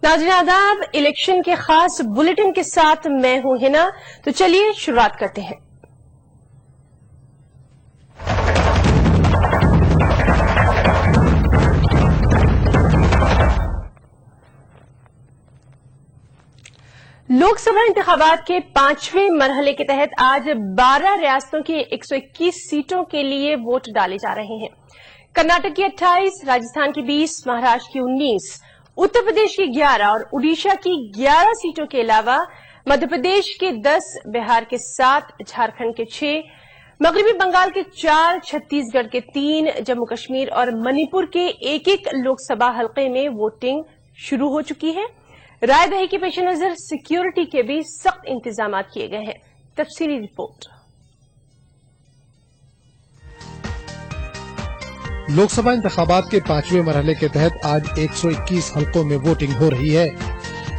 नाज़रीन आदाब, इलेक्शन के खास बुलेटिन के साथ मैं हूं हिना। तो चलिए शुरुआत करते हैं। लोकसभा इंतखाबात के 5वें मरहले के तहत आज 12 रियासतों की 121 सीटों के लिए वोट डाले जा रहे हैं। कर्नाटक की 28, राजस्थान की 20, महाराष्ट्र की 19, उत्तर प्रदेश की 11 और उड़ीसा की 11 सीटों के अलावा मध्य प्रदेश के 10, बिहार के 7, झारखंड के 6, मगरबी बंगाल के 4, छत्तीसगढ़ के 3, जम्मू कश्मीर और मणिपुर के एक लोकसभा हलके में वोटिंग शुरू हो चुकी है। राय दही के पेश नजर सिक्योरिटी के भी सख्त इंतजाम किए गए हैं। तफसीली रिपोर्ट। लोकसभा इंतखाबात के 5वें मरहले के तहत आज 121 हलकों में वोटिंग हो रही है।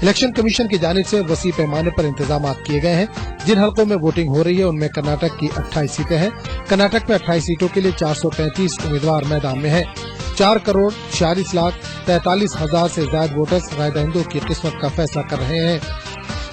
इलेक्शन कमीशन की जानिब से वसी पैमाने पर इंतजाम किए गए हैं। जिन हलकों में वोटिंग हो रही है उनमें कर्नाटक की 28 सीटें हैं। कर्नाटक में 28 सीटों के लिए 435 उम्मीदवार मैदान में हैं। 4,46,43,000 से ज्यादा वोटर्स राय दहिंदों की किस्मत का फैसला कर रहे हैं।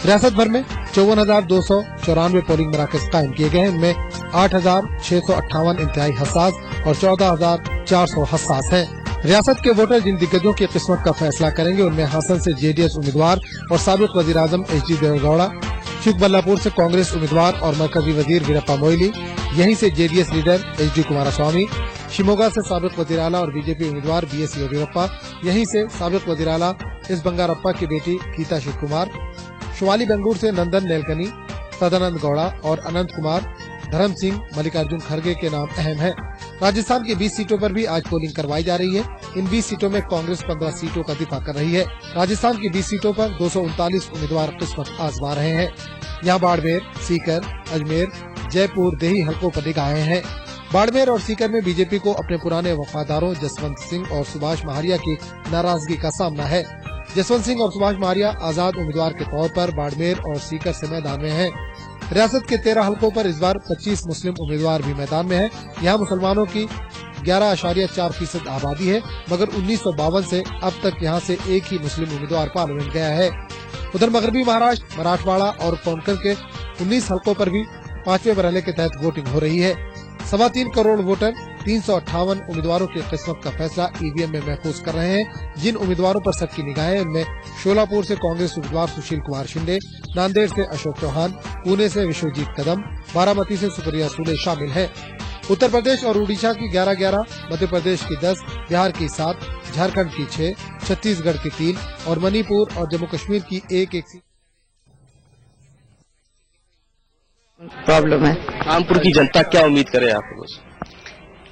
रियासत भर में 54,294 पोलिंग मराकज कायम किए गए हैं। इनमें 8,658 इंतहाई हसास और 14,400 हसास हैं। रियासत के वोटर जिन दिग्गजों की किस्मत का फैसला करेंगे उनमें हासन से जेडीएस उम्मीदवार और साबिक वजीर आजम एच.डी. देवेगौड़ा, चिकबल्लापुर से कांग्रेस उम्मीदवार और मरकजी वजीर वीरप्पा मोइली, यहीं से JDS leader HD. Kumaraswamy, Shimoga से साबिक वजीर आला और बीजेपी उम्मीदवार बीएस येदियुरप्पा, यहीं से साबिक वजीर आला एस बंगारप्पा की बेटी गीता शिवकुमार, शिवाली बेंगलुरु से नंदन नेलकनी, सदानंद गौड़ा और अनंत कुमार, धर्म सिंह, मल्लिकार्जुन खड़गे के नाम अहम है। राजस्थान की 20 सीटों पर भी आज पोलिंग करवाई जा रही है। इन 20 सीटों में कांग्रेस 15 सीटों का दिफा कर रही है। राजस्थान की 20 सीटों पर 239 उम्मीदवार किस्मत आजमा रहे हैं। यहाँ बाड़मेर, सीकर, अजमेर, जयपुर, देही हलकों पर निगाहें हैं। बाड़मेर और सीकर में बीजेपी को अपने पुराने वफादारों जसवंत सिंह और सुभाष महारिया की नाराजगी का सामना है। जसवंत सिंह और सुभाष महारिया आजाद उम्मीदवार के तौर पर बाड़मेर और सीकर से मैदान में हैं। रियासत के 13 हलकों पर इस बार 25 मुस्लिम उम्मीदवार भी मैदान में हैं। यहाँ मुसलमानों की 11.4% आबादी है, मगर 1952 से अब तक यहाँ से एक ही मुस्लिम उम्मीदवार पार्लियामेंट गया है। उधर मगरबी महाराष्ट्र, मराठवाड़ा और कोंकण के 19 हलकों पर भी 5वें मरहले के तहत वोटिंग हो रही है। 3.25 करोड़ वोटर 358 उम्मीदवारों की किस्मत का फैसला ईवीएम में महफूज कर रहे हैं। जिन उम्मीदवारों पर सबकी निगाहें उनमें शोलापुर से कांग्रेस उम्मीदवार सुशील कुमार शिंदे, नांदेड़ से अशोक चौहान, पुणे से विश्वजीत कदम, बारामती से सुप्रिया सुले शामिल हैं। उत्तर प्रदेश और उड़ीसा की 11-11, मध्य प्रदेश की 10, बिहार की 7, झारखंड की 6, छत्तीसगढ़ की 3 और मणिपुर और जम्मू कश्मीर की एक सीट। प्रॉब्लम है। रामपुर की जनता क्या उम्मीद करे आपको?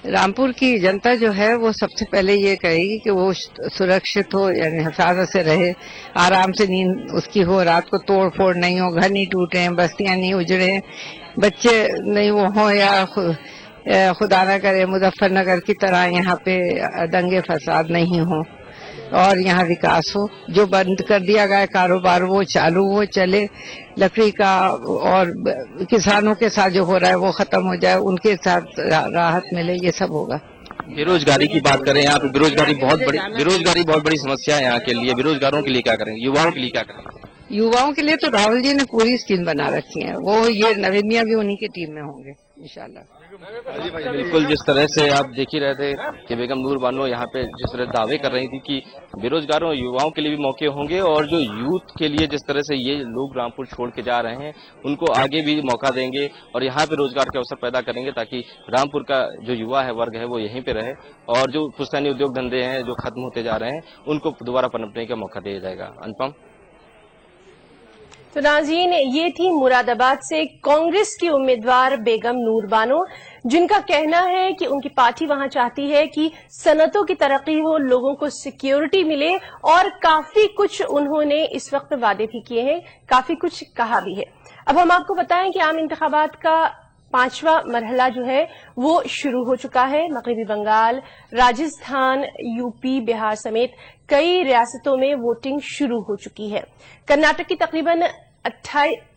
रामपुर की जनता जो है वो सबसे पहले ये कहेगी कि वो सुरक्षित हो, यानी हिफाजत से रहे, आराम से नींद उसकी हो, रात को तोड़ फोड़ नहीं हो, घर नहीं टूटे, बस्तियां नहीं उजड़े, बच्चे नहीं वो हो, या खुदा न करे मुजफ्फरनगर की तरह यहाँ पे दंगे फसाद नहीं हो और यहाँ विकास हो। जो बंद कर दिया गया कारोबार वो चालू हो, चले, लकड़ी का और किसानों के साथ जो हो रहा है वो खत्म हो जाए, उनके साथ राहत मिले, ये सब होगा। बेरोजगारी की बात करें, यहाँ पे बेरोजगारी बहुत बड़ी समस्या है यहाँ के लिए। बेरोजगारों के लिए क्या करेंगे, युवाओं के लिए क्या करेंगे? युवाओं के लिए तो राहुल जी ने पूरी स्कीम बना रखी है, वो ये नवीन मियां भी उन्हीं की टीम में होंगे इंशाल्लाह। बिल्कुल, जिस तरह से आप देख ही रहे थे कि बेगम नूर बानो यहाँ पे जिस तरह दावे कर रही थी कि बेरोजगारों युवाओं के लिए भी मौके होंगे और जो यूथ के लिए जिस तरह से ये लोग रामपुर छोड़ के जा रहे हैं उनको आगे भी मौका देंगे और यहाँ पे रोजगार के अवसर पैदा करेंगे ताकि रामपुर का जो युवा है वर्ग है वो यहीं पे रहे और जो पुश्तैनी उद्योग धंधे हैं जो खत्म होते जा रहे हैं उनको दोबारा पनपने का मौका दिया जाएगा। अनुपम। तो नाज़रीन, ये थी मुरादाबाद से कांग्रेस की उम्मीदवार बेगम नूर बानो, जिनका कहना है कि उनकी पार्टी वहां चाहती है कि सनतों की तरक्की हो, लोगों को सिक्योरिटी मिले और काफी कुछ उन्होंने इस वक्त वादे भी किए हैं, काफी कुछ कहा भी है। अब हम आपको बताएं कि आम इंतखाबात का 5वां मरहला जो है वो शुरू हो चुका है। मगरबी बंगाल, राजस्थान, यूपी, बिहार समेत कई रियासतों में वोटिंग शुरू हो चुकी है। कर्नाटक की तकरीबन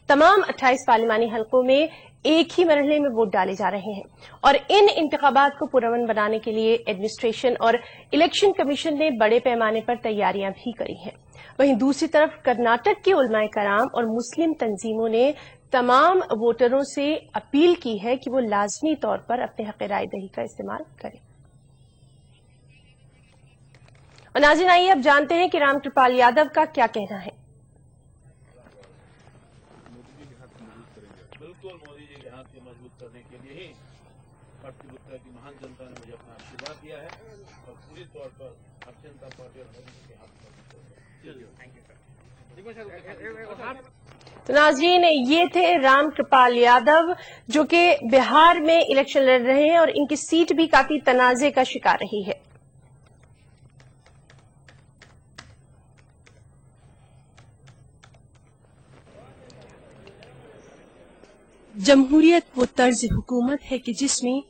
तमाम 28 पार्लिमानी हलकों में एक ही मरहले में वोट डाले जा रहे हैं और इन इंतखाबात को पुरअमन बनाने के लिए एडमिनिस्ट्रेशन और इलेक्शन कमीशन ने बड़े पैमाने पर तैयारियां भी करी हैं। वहीं दूसरी तरफ कर्नाटक के उलमाए कराम और मुस्लिम तंजीमों ने तमाम वोटरों से अपील की है कि वो लाजमी तौर पर अपने हक राय दही का इस्तेमाल करें। और नाज़रीन, आइए अब जानते हैं कि रामकृपाल यादव का क्या कहना है। बिल्कुल मोदी जी के हाथ को मजबूत करने के लिए ही भारतीय जनता की महान जनता ने मुझे अपना आशीर्वाद दिया है और पूरी तौर पर भारतीय जनता पार्टी और मोदी जी के हाथ पर। तो नाज़रीन, ये थे रामकृपाल यादव जो कि बिहार में इलेक्शन लड़ रहे हैं और इनकी सीट भी काफी तनाज़े का शिकार रही है। जमहूरियत वो तर्ज हुकूमत है कि जिसमें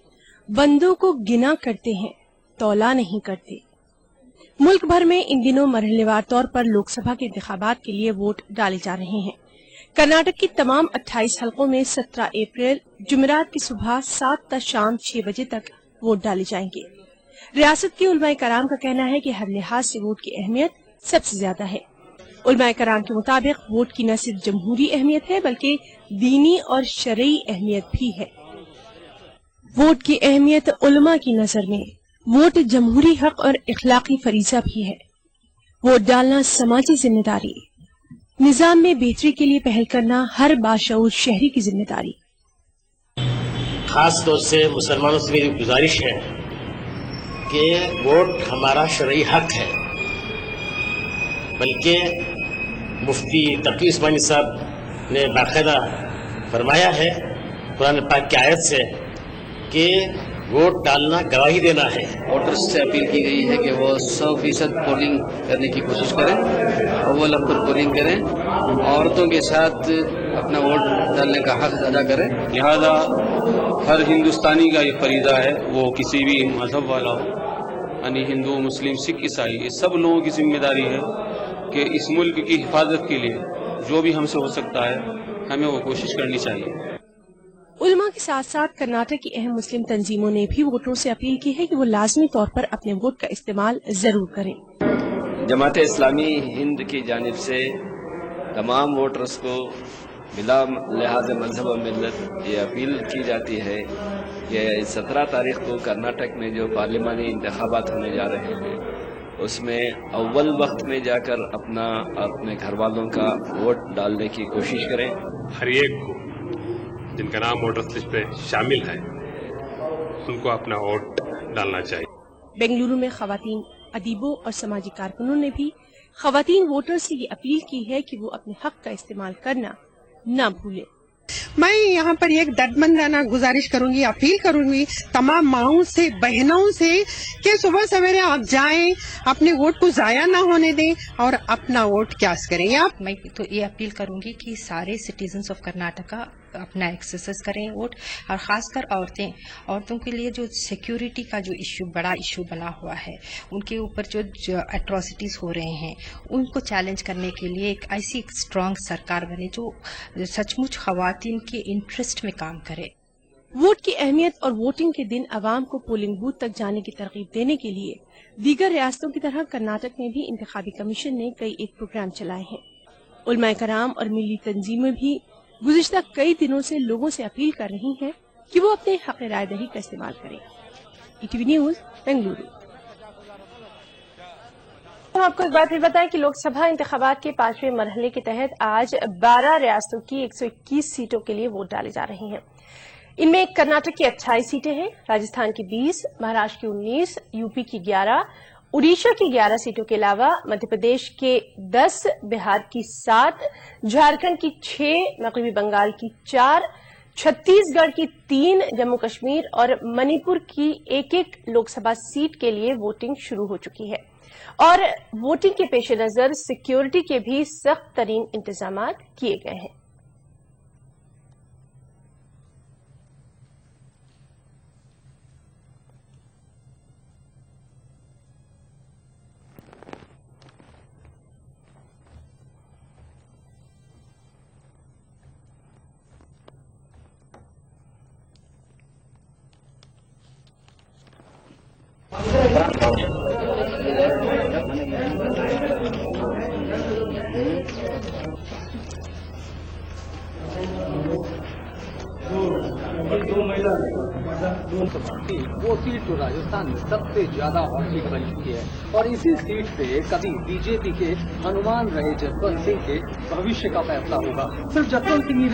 बंदों को गिना करते हैं, तौला नहीं करते। मुल्क भर में इन दिनों मरहलेवार तौर पर लोकसभा के इंतखाबात के लिए वोट डाले जा रहे हैं। कर्नाटक की तमाम 28 हलकों में 17 अप्रैल जुमेरात की सुबह 7 तक शाम 6 बजे तक वोट डाले जाएंगे। रियासत के उलमाए कराम का कहना है कि हर लिहाज से वोट की अहमियत सबसे ज्यादा है। उलमाए कराम के मुताबिक वोट की न सिर्फ जमहूरी अहमियत है बल्कि दीनी और शरई अहमियत भी है। वोट की अहमियत उलमा की नजर में वोट जमहूरी हक और इखलाकी फरीजा भी है। वोट डालना समाजी जिम्मेदारी, निजाम में बेहतरी के लिए पहल करना हर बाशऊर शहरी की जिम्मेदारी। खास तौर से मुसलमानों से मेरी गुजारिश है कि वोट हमारा शरई हक है, बल्कि मुफ्ती तकी उस्मानी साहब ने बाकायदा फरमाया है कुरान पाक की आयत से कि वोट डालना गवाही देना है। वोटर्स से अपील की गई है कि वो 100% पोलिंग करने की कोशिश करें, अव्वल अक्सर पोलिंग करें, औरतों के साथ अपना वोट डालने का हक अदा करें। लिहाजा हर हिंदुस्तानी का ये फरीदा है, वो किसी भी मजहब वाला हो, यानी हिंदू, मुस्लिम, सिख, ईसाई, ये सब लोगों की जिम्मेदारी है कि इस मुल्क की हिफाजत के लिए जो भी हमसे हो सकता है हमें वो कोशिश करनी चाहिए। उलमा के साथ साथ कर्नाटक की अहम मुस्लिम तंजीमों ने भी वोटरों से अपील की है कि वो लाजमी तौर पर अपने वोट का इस्तेमाल जरूर करें। जमात इस्लामी हिंद की जानिब से तमाम वोटर्स को बिला लिहाज मजहब और मिल्लत ये अपील की जाती है कि 17 तारीख को कर्नाटक में जो पार्लिमानी इंतखाबात होने जा रहे हैं उसमें अव्वल वक्त में जाकर अपने घर वालों का वोट डालने की कोशिश करें। हर एक को जिनका नाम वोटर्स लिस्ट पे शामिल है उनको अपना वोट डालना चाहिए। बेंगलुरु में खवातीन अदीबों और समाजी कारकुनों ने भी खवातीन वोटर से ये अपील की है कि वो अपने हक का इस्तेमाल करना न भूलें। मैं यहाँ पर एक दर्दमंदाना गुजारिश करूंगी, अपील करूंगी तमाम माओं से, बहनों से कि सुबह सवेरे आप जाएं, अपने वोट को जाया ना होने दें और अपना वोट कैश करें। आप मैं तो ये अपील करूंगी कि सारे सिटीजन्स ऑफ कर्नाटका अपना एक्सरसाइज करें वोट, और खासकर औरतों के लिए जो सिक्योरिटी का जो बड़ा इशू बना हुआ है, उनके ऊपर जो एट्रोसिटीज हो रहे हैं उनको चैलेंज करने के लिए एक ऐसी स्ट्रांग सरकार बने जो सचमुच खवातीन के इंटरेस्ट में काम करे। वोट की अहमियत और वोटिंग के दिन अवाम को पोलिंग बूथ तक जाने की तरगीब देने के लिए दीगर रियासतों की तरह कर्नाटक में भी इंतखाबी कमीशन ने कई एक प्रोग्राम चलाए हैं। उलमाए कराम और मिली तंजीमें भी गुज़िश्ता कई दिनों से लोगों से अपील कर रही हैं कि वो अपने हक राय दही का इस्तेमाल करें। ETV news, Bengaluru. हम आपको एक बात फिर बताएं कि लोकसभा इंतखाबात के 5वें मरहले के तहत आज 12 रियासतों की 121 सीटों के लिए वोट डाले जा रहे हैं। इनमें कर्नाटक की 28 सीटें हैं, राजस्थान की 20, महाराष्ट्र की 19, यूपी की 11, उड़ीसा की 11 सीटों के अलावा मध्य प्रदेश के 10, बिहार की 7, झारखंड की 6, मगरबी बंगाल की 4, छत्तीसगढ़ की 3, जम्मू कश्मीर और मणिपुर की एक लोकसभा सीट के लिए वोटिंग शुरू हो चुकी है और वोटिंग के पेश नजर सिक्योरिटी के भी सख्त तरीन इंतजाम किए गए हैं। लोकसभा थी वो सीट जो राजस्थान में सबसे ज्यादा हॉटसीट बनी हुई है और इसी सीट पे कभी बीजेपी के हनुमान रहे जसवंत सिंह के भविष्य का फैसला होगा। सिर्फ जसवंत सिंह ही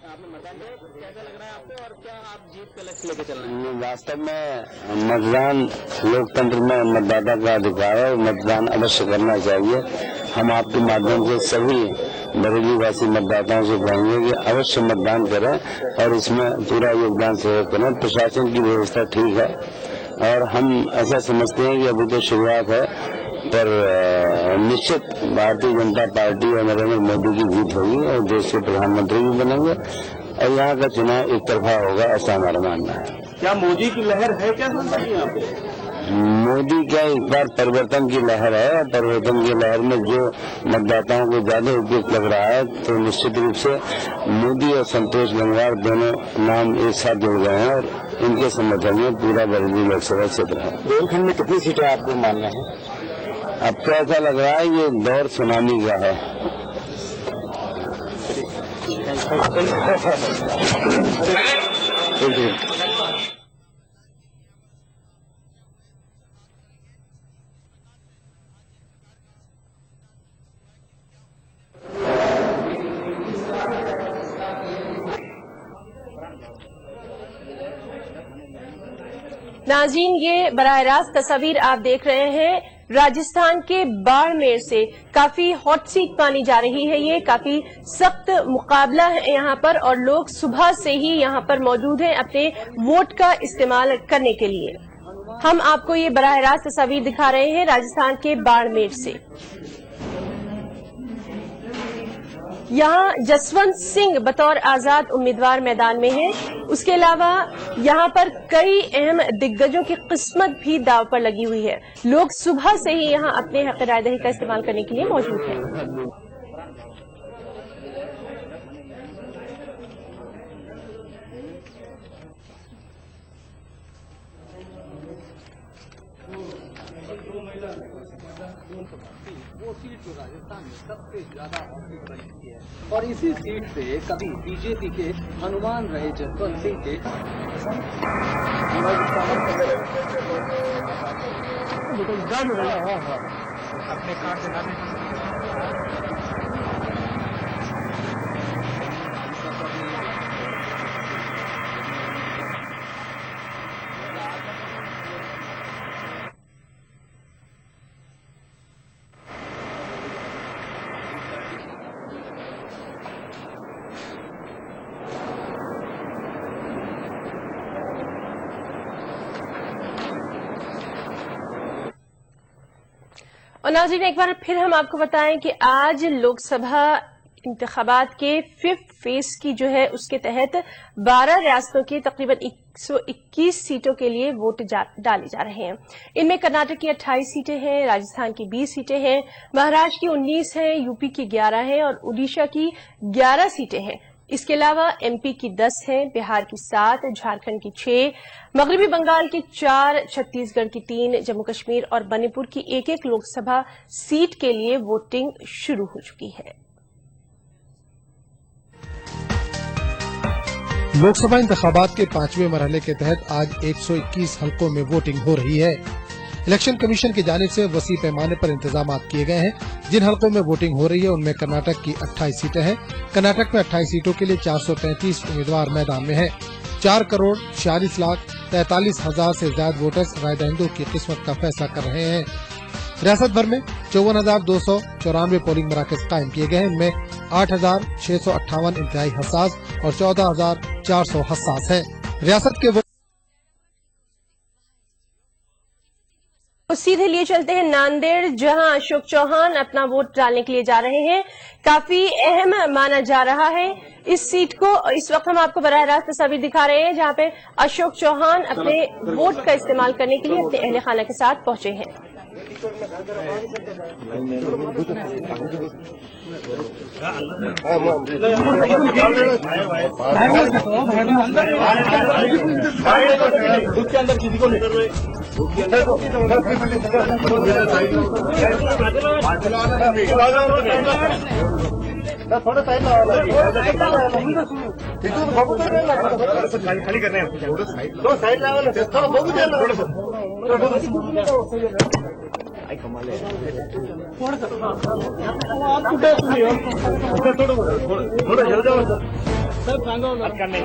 आपने मतदान किया, कैसा लग रहा है आपको और क्या आप जीत का लक्ष्य लेके चल रहे हैं? वास्तव में मतदान लोकतंत्र में मतदाता का अधिकार है, मतदान अवश्य करना चाहिए। हम आपके माध्यम से सभी बरेली वासी मतदाताओं से कहेंगे कि अवश्य मतदान करें और इसमें पूरा योगदान सहयोग करें। प्रशासन की व्यवस्था ठीक है और हम ऐसा समझते हैं कि अभी तो शुरुआत है, पर निश्चित भारतीय जनता पार्टी और नरेंद्र मोदी की जीत होगी और देश के प्रधानमंत्री भी बनेंगे और यहाँ का चुनाव एक तरफा होगा, ऐसा हमारा मानना है। क्या मोदी की लहर है क्या यहाँ पे? मोदी क्या एक बार परिवर्तन की लहर है, परिवर्तन की लहर में जो मतदाताओं को ज्यादा उपयुक्त लग रहा है तो निश्चित रूप से मोदी और संतोष गंगवार दोनों नाम एक साथ जुड़ गए हैं और इनके समर्थन में पूरा बरेली लोकसभा क्षेत्र है। बुंदेलखंड में कितनी सीटें आपको मानना है? अब तो ऐसा लग रहा है ये दौर सुनामी का है। नाज़रीन, ये बराह रास्त तस्वीर आप देख रहे हैं राजस्थान के बाड़मेर से। काफी हॉट सीट मानी जा रही है, ये काफी सख्त मुकाबला है यहाँ पर और लोग सुबह से ही यहाँ पर मौजूद हैं अपने वोट का इस्तेमाल करने के लिए। हम आपको ये बराह रास्त तस्वीर दिखा रहे हैं राजस्थान के बाड़मेर से। यहाँ जसवंत सिंह बतौर आजाद उम्मीदवार मैदान में हैं। उसके अलावा यहाँ पर कई अहम दिग्गजों की किस्मत भी दाव पर लगी हुई है। लोग सुबह से ही यहाँ अपने हक राय दही का इस्तेमाल करने के लिए मौजूद हैं। वो सीट जो राजस्थान में सबसे ज्यादा हॉटसीट बनी हुई है और इसी सीट पे कभी बीजेपी के हनुमान रहे जसवंत सिंह के अपने कार्ड और नाज़रीन, एक बार फिर हम आपको बताएं कि आज लोकसभा इंतखाबात के 5th फेज की जो है उसके तहत 12 रियासतों की तकरीबन 121 सीटों के लिए वोट डाले जा रहे हैं। इनमें कर्नाटक की 28 सीटें हैं, राजस्थान की 20 सीटें हैं, महाराष्ट्र की 19 हैं, यूपी की 11 हैं और उड़ीसा की 11 सीटें हैं। इसके अलावा एमपी की 10 हैं, बिहार की 7, झारखंड की 6, मगरबी बंगाल की 4, छत्तीसगढ़ की 3, जम्मू कश्मीर और मणिपुर की 1-1 लोकसभा सीट के लिए वोटिंग शुरू हो चुकी है। लोकसभा इंतखाबात के 5वें मरहले के तहत आज 121 हलकों में वोटिंग हो रही है। इलेक्शन कमीशन की जानिब से वसी पैमाने पर इंतजाम किए गए हैं। जिन हलकों में वोटिंग हो रही है उनमें कर्नाटक की 28 सीटें हैं। कर्नाटक में 28 सीटों के लिए 435 उम्मीदवार मैदान में हैं। 4,46,43,000 से ज्यादा वोटर्स राय दहिंदों की किस्मत का फैसला कर रहे हैं। रियासत भर में 54,294 पोलिंग मराकज कायम किए गए हैं। इनमें 8,658 इंतहाई हसास और 14,400 हसास है। रियासत के तो सीधे लिए चलते हैं नांदेड़, जहां अशोक चौहान अपना वोट डालने के लिए जा रहे हैं। काफी अहम माना जा रहा है इस सीट को। इस वक्त हम आपको बराह रास्त तस्वीर दिखा रहे हैं जहां पे अशोक चौहान अपने वोट का इस्तेमाल करने के लिए अपने अहले खाना के साथ पहुंचे हैं। थोड़ा साइड खाली करना है, दो साइड थोड़ा जल्दी सर सांगो करने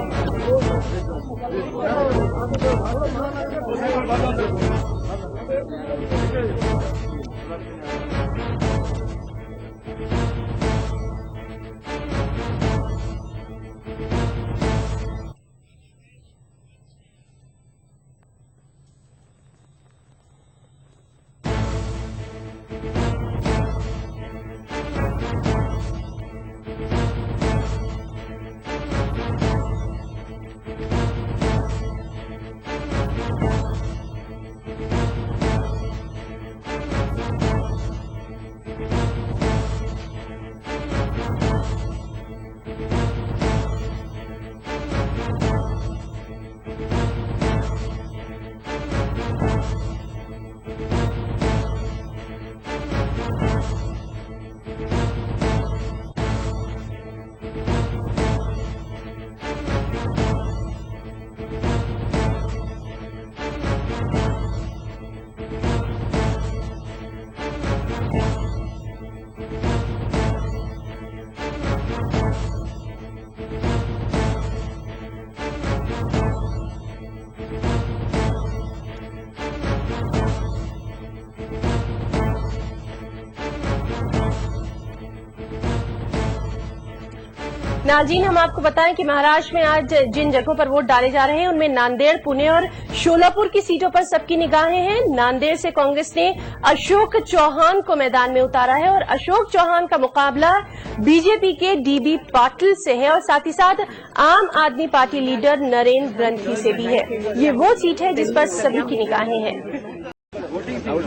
नाज़रीन, हम आपको बताएं कि महाराष्ट्र में आज जिन जगहों पर वोट डाले जा रहे हैं उनमें नांदेड़, पुणे और शोलापुर की सीटों पर सबकी निगाहें हैं। नांदेड़ से कांग्रेस ने अशोक चौहान को मैदान में उतारा है और अशोक चौहान का मुकाबला बीजेपी के डीबी पाटिल से है और साथ ही साथ आम आदमी पार्टी लीडर नरेंद्र ग्रंथी से भी है। ये वो सीट है जिस पर सभी की निगाहें हैं।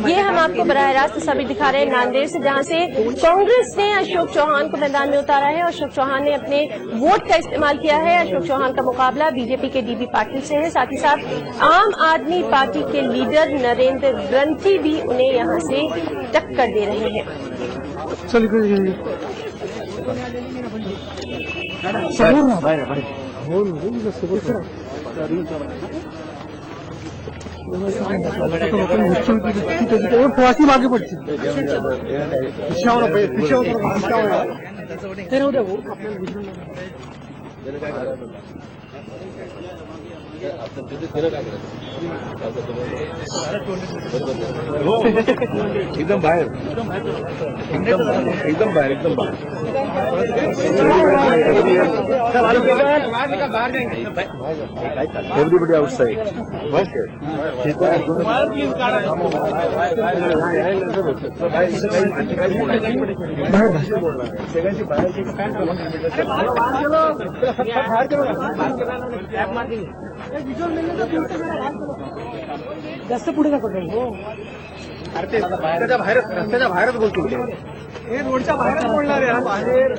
ये हम आपको बराह रास्त तस्वीर दिखा रहे हैं नांदेड़ से, जहां से कांग्रेस ने अशोक चौहान को मैदान में उतारा है और अशोक चौहान ने अपने वोट का इस्तेमाल किया है। अशोक चौहान का मुकाबला बीजेपी के डीबी पाटिल से है, साथ ही साथ आम आदमी पार्टी के लीडर नरेंद्र ग्रंथी भी उन्हें यहां से टक्कर दे रहे हैं। आगे बढ़ती एकदम बाहेर एकदम बाहेर एवरीबडी आउटसाइड जास्त पुढे नका करू. अरे ते रस्त्याच्या बाहेरच बोलतो. हे रोडच्या बाहेरच बोलणार आहे. बाहेर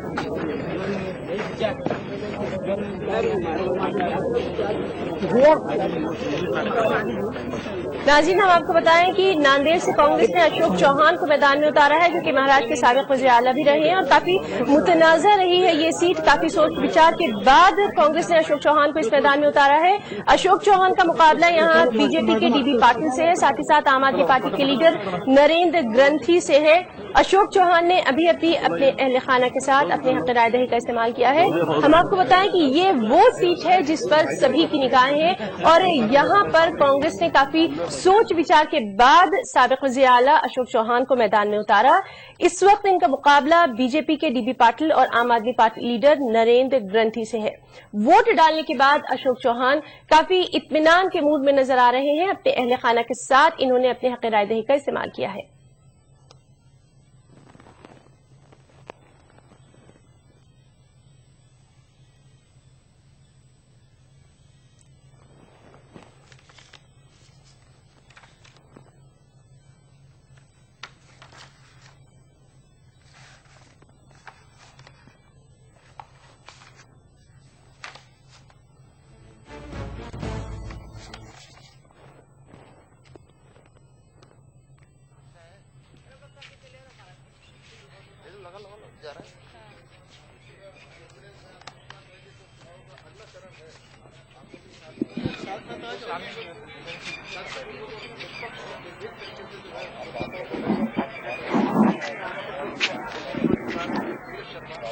नाज़रीन, हम आपको बताएं कि नांदेड़ से कांग्रेस ने अशोक चौहान को मैदान में उतारा है, जो कि महाराष्ट्र के साबिक वज़ीर आला भी रहे हैं और काफी मुतनाज़ा रही है ये सीट। काफी सोच विचार के बाद कांग्रेस ने अशोक चौहान को इस मैदान में उतारा है। अशोक चौहान का मुकाबला यहाँ बीजेपी के डीबी पाटिल से है, साथ ही साथ आम आदमी पार्टी के लीडर नरेंद्र ग्रंथी से है। अशोक चौहान ने अभी अपने अहले खाना के साथ अपने हक राय दही का इस्तेमाल किया है। हम आपको बताएं कि ये वो सीट है जिस पर सभी की निगाहें हैं और यहाँ पर कांग्रेस ने काफी सोच विचार के बाद साबिक वज़ीर आला अशोक चौहान को मैदान में उतारा। इस वक्त इनका मुकाबला बीजेपी के डीबी पाटिल और आम आदमी पार्टी लीडर नरेंद्र ग्रंथी से है। वोट डालने के बाद अशोक चौहान काफी इत्मीनान के मूड में नजर आ रहे हैं। अपने अहले खाना के साथ इन्होंने अपने हक राय दही का इस्तेमाल किया है।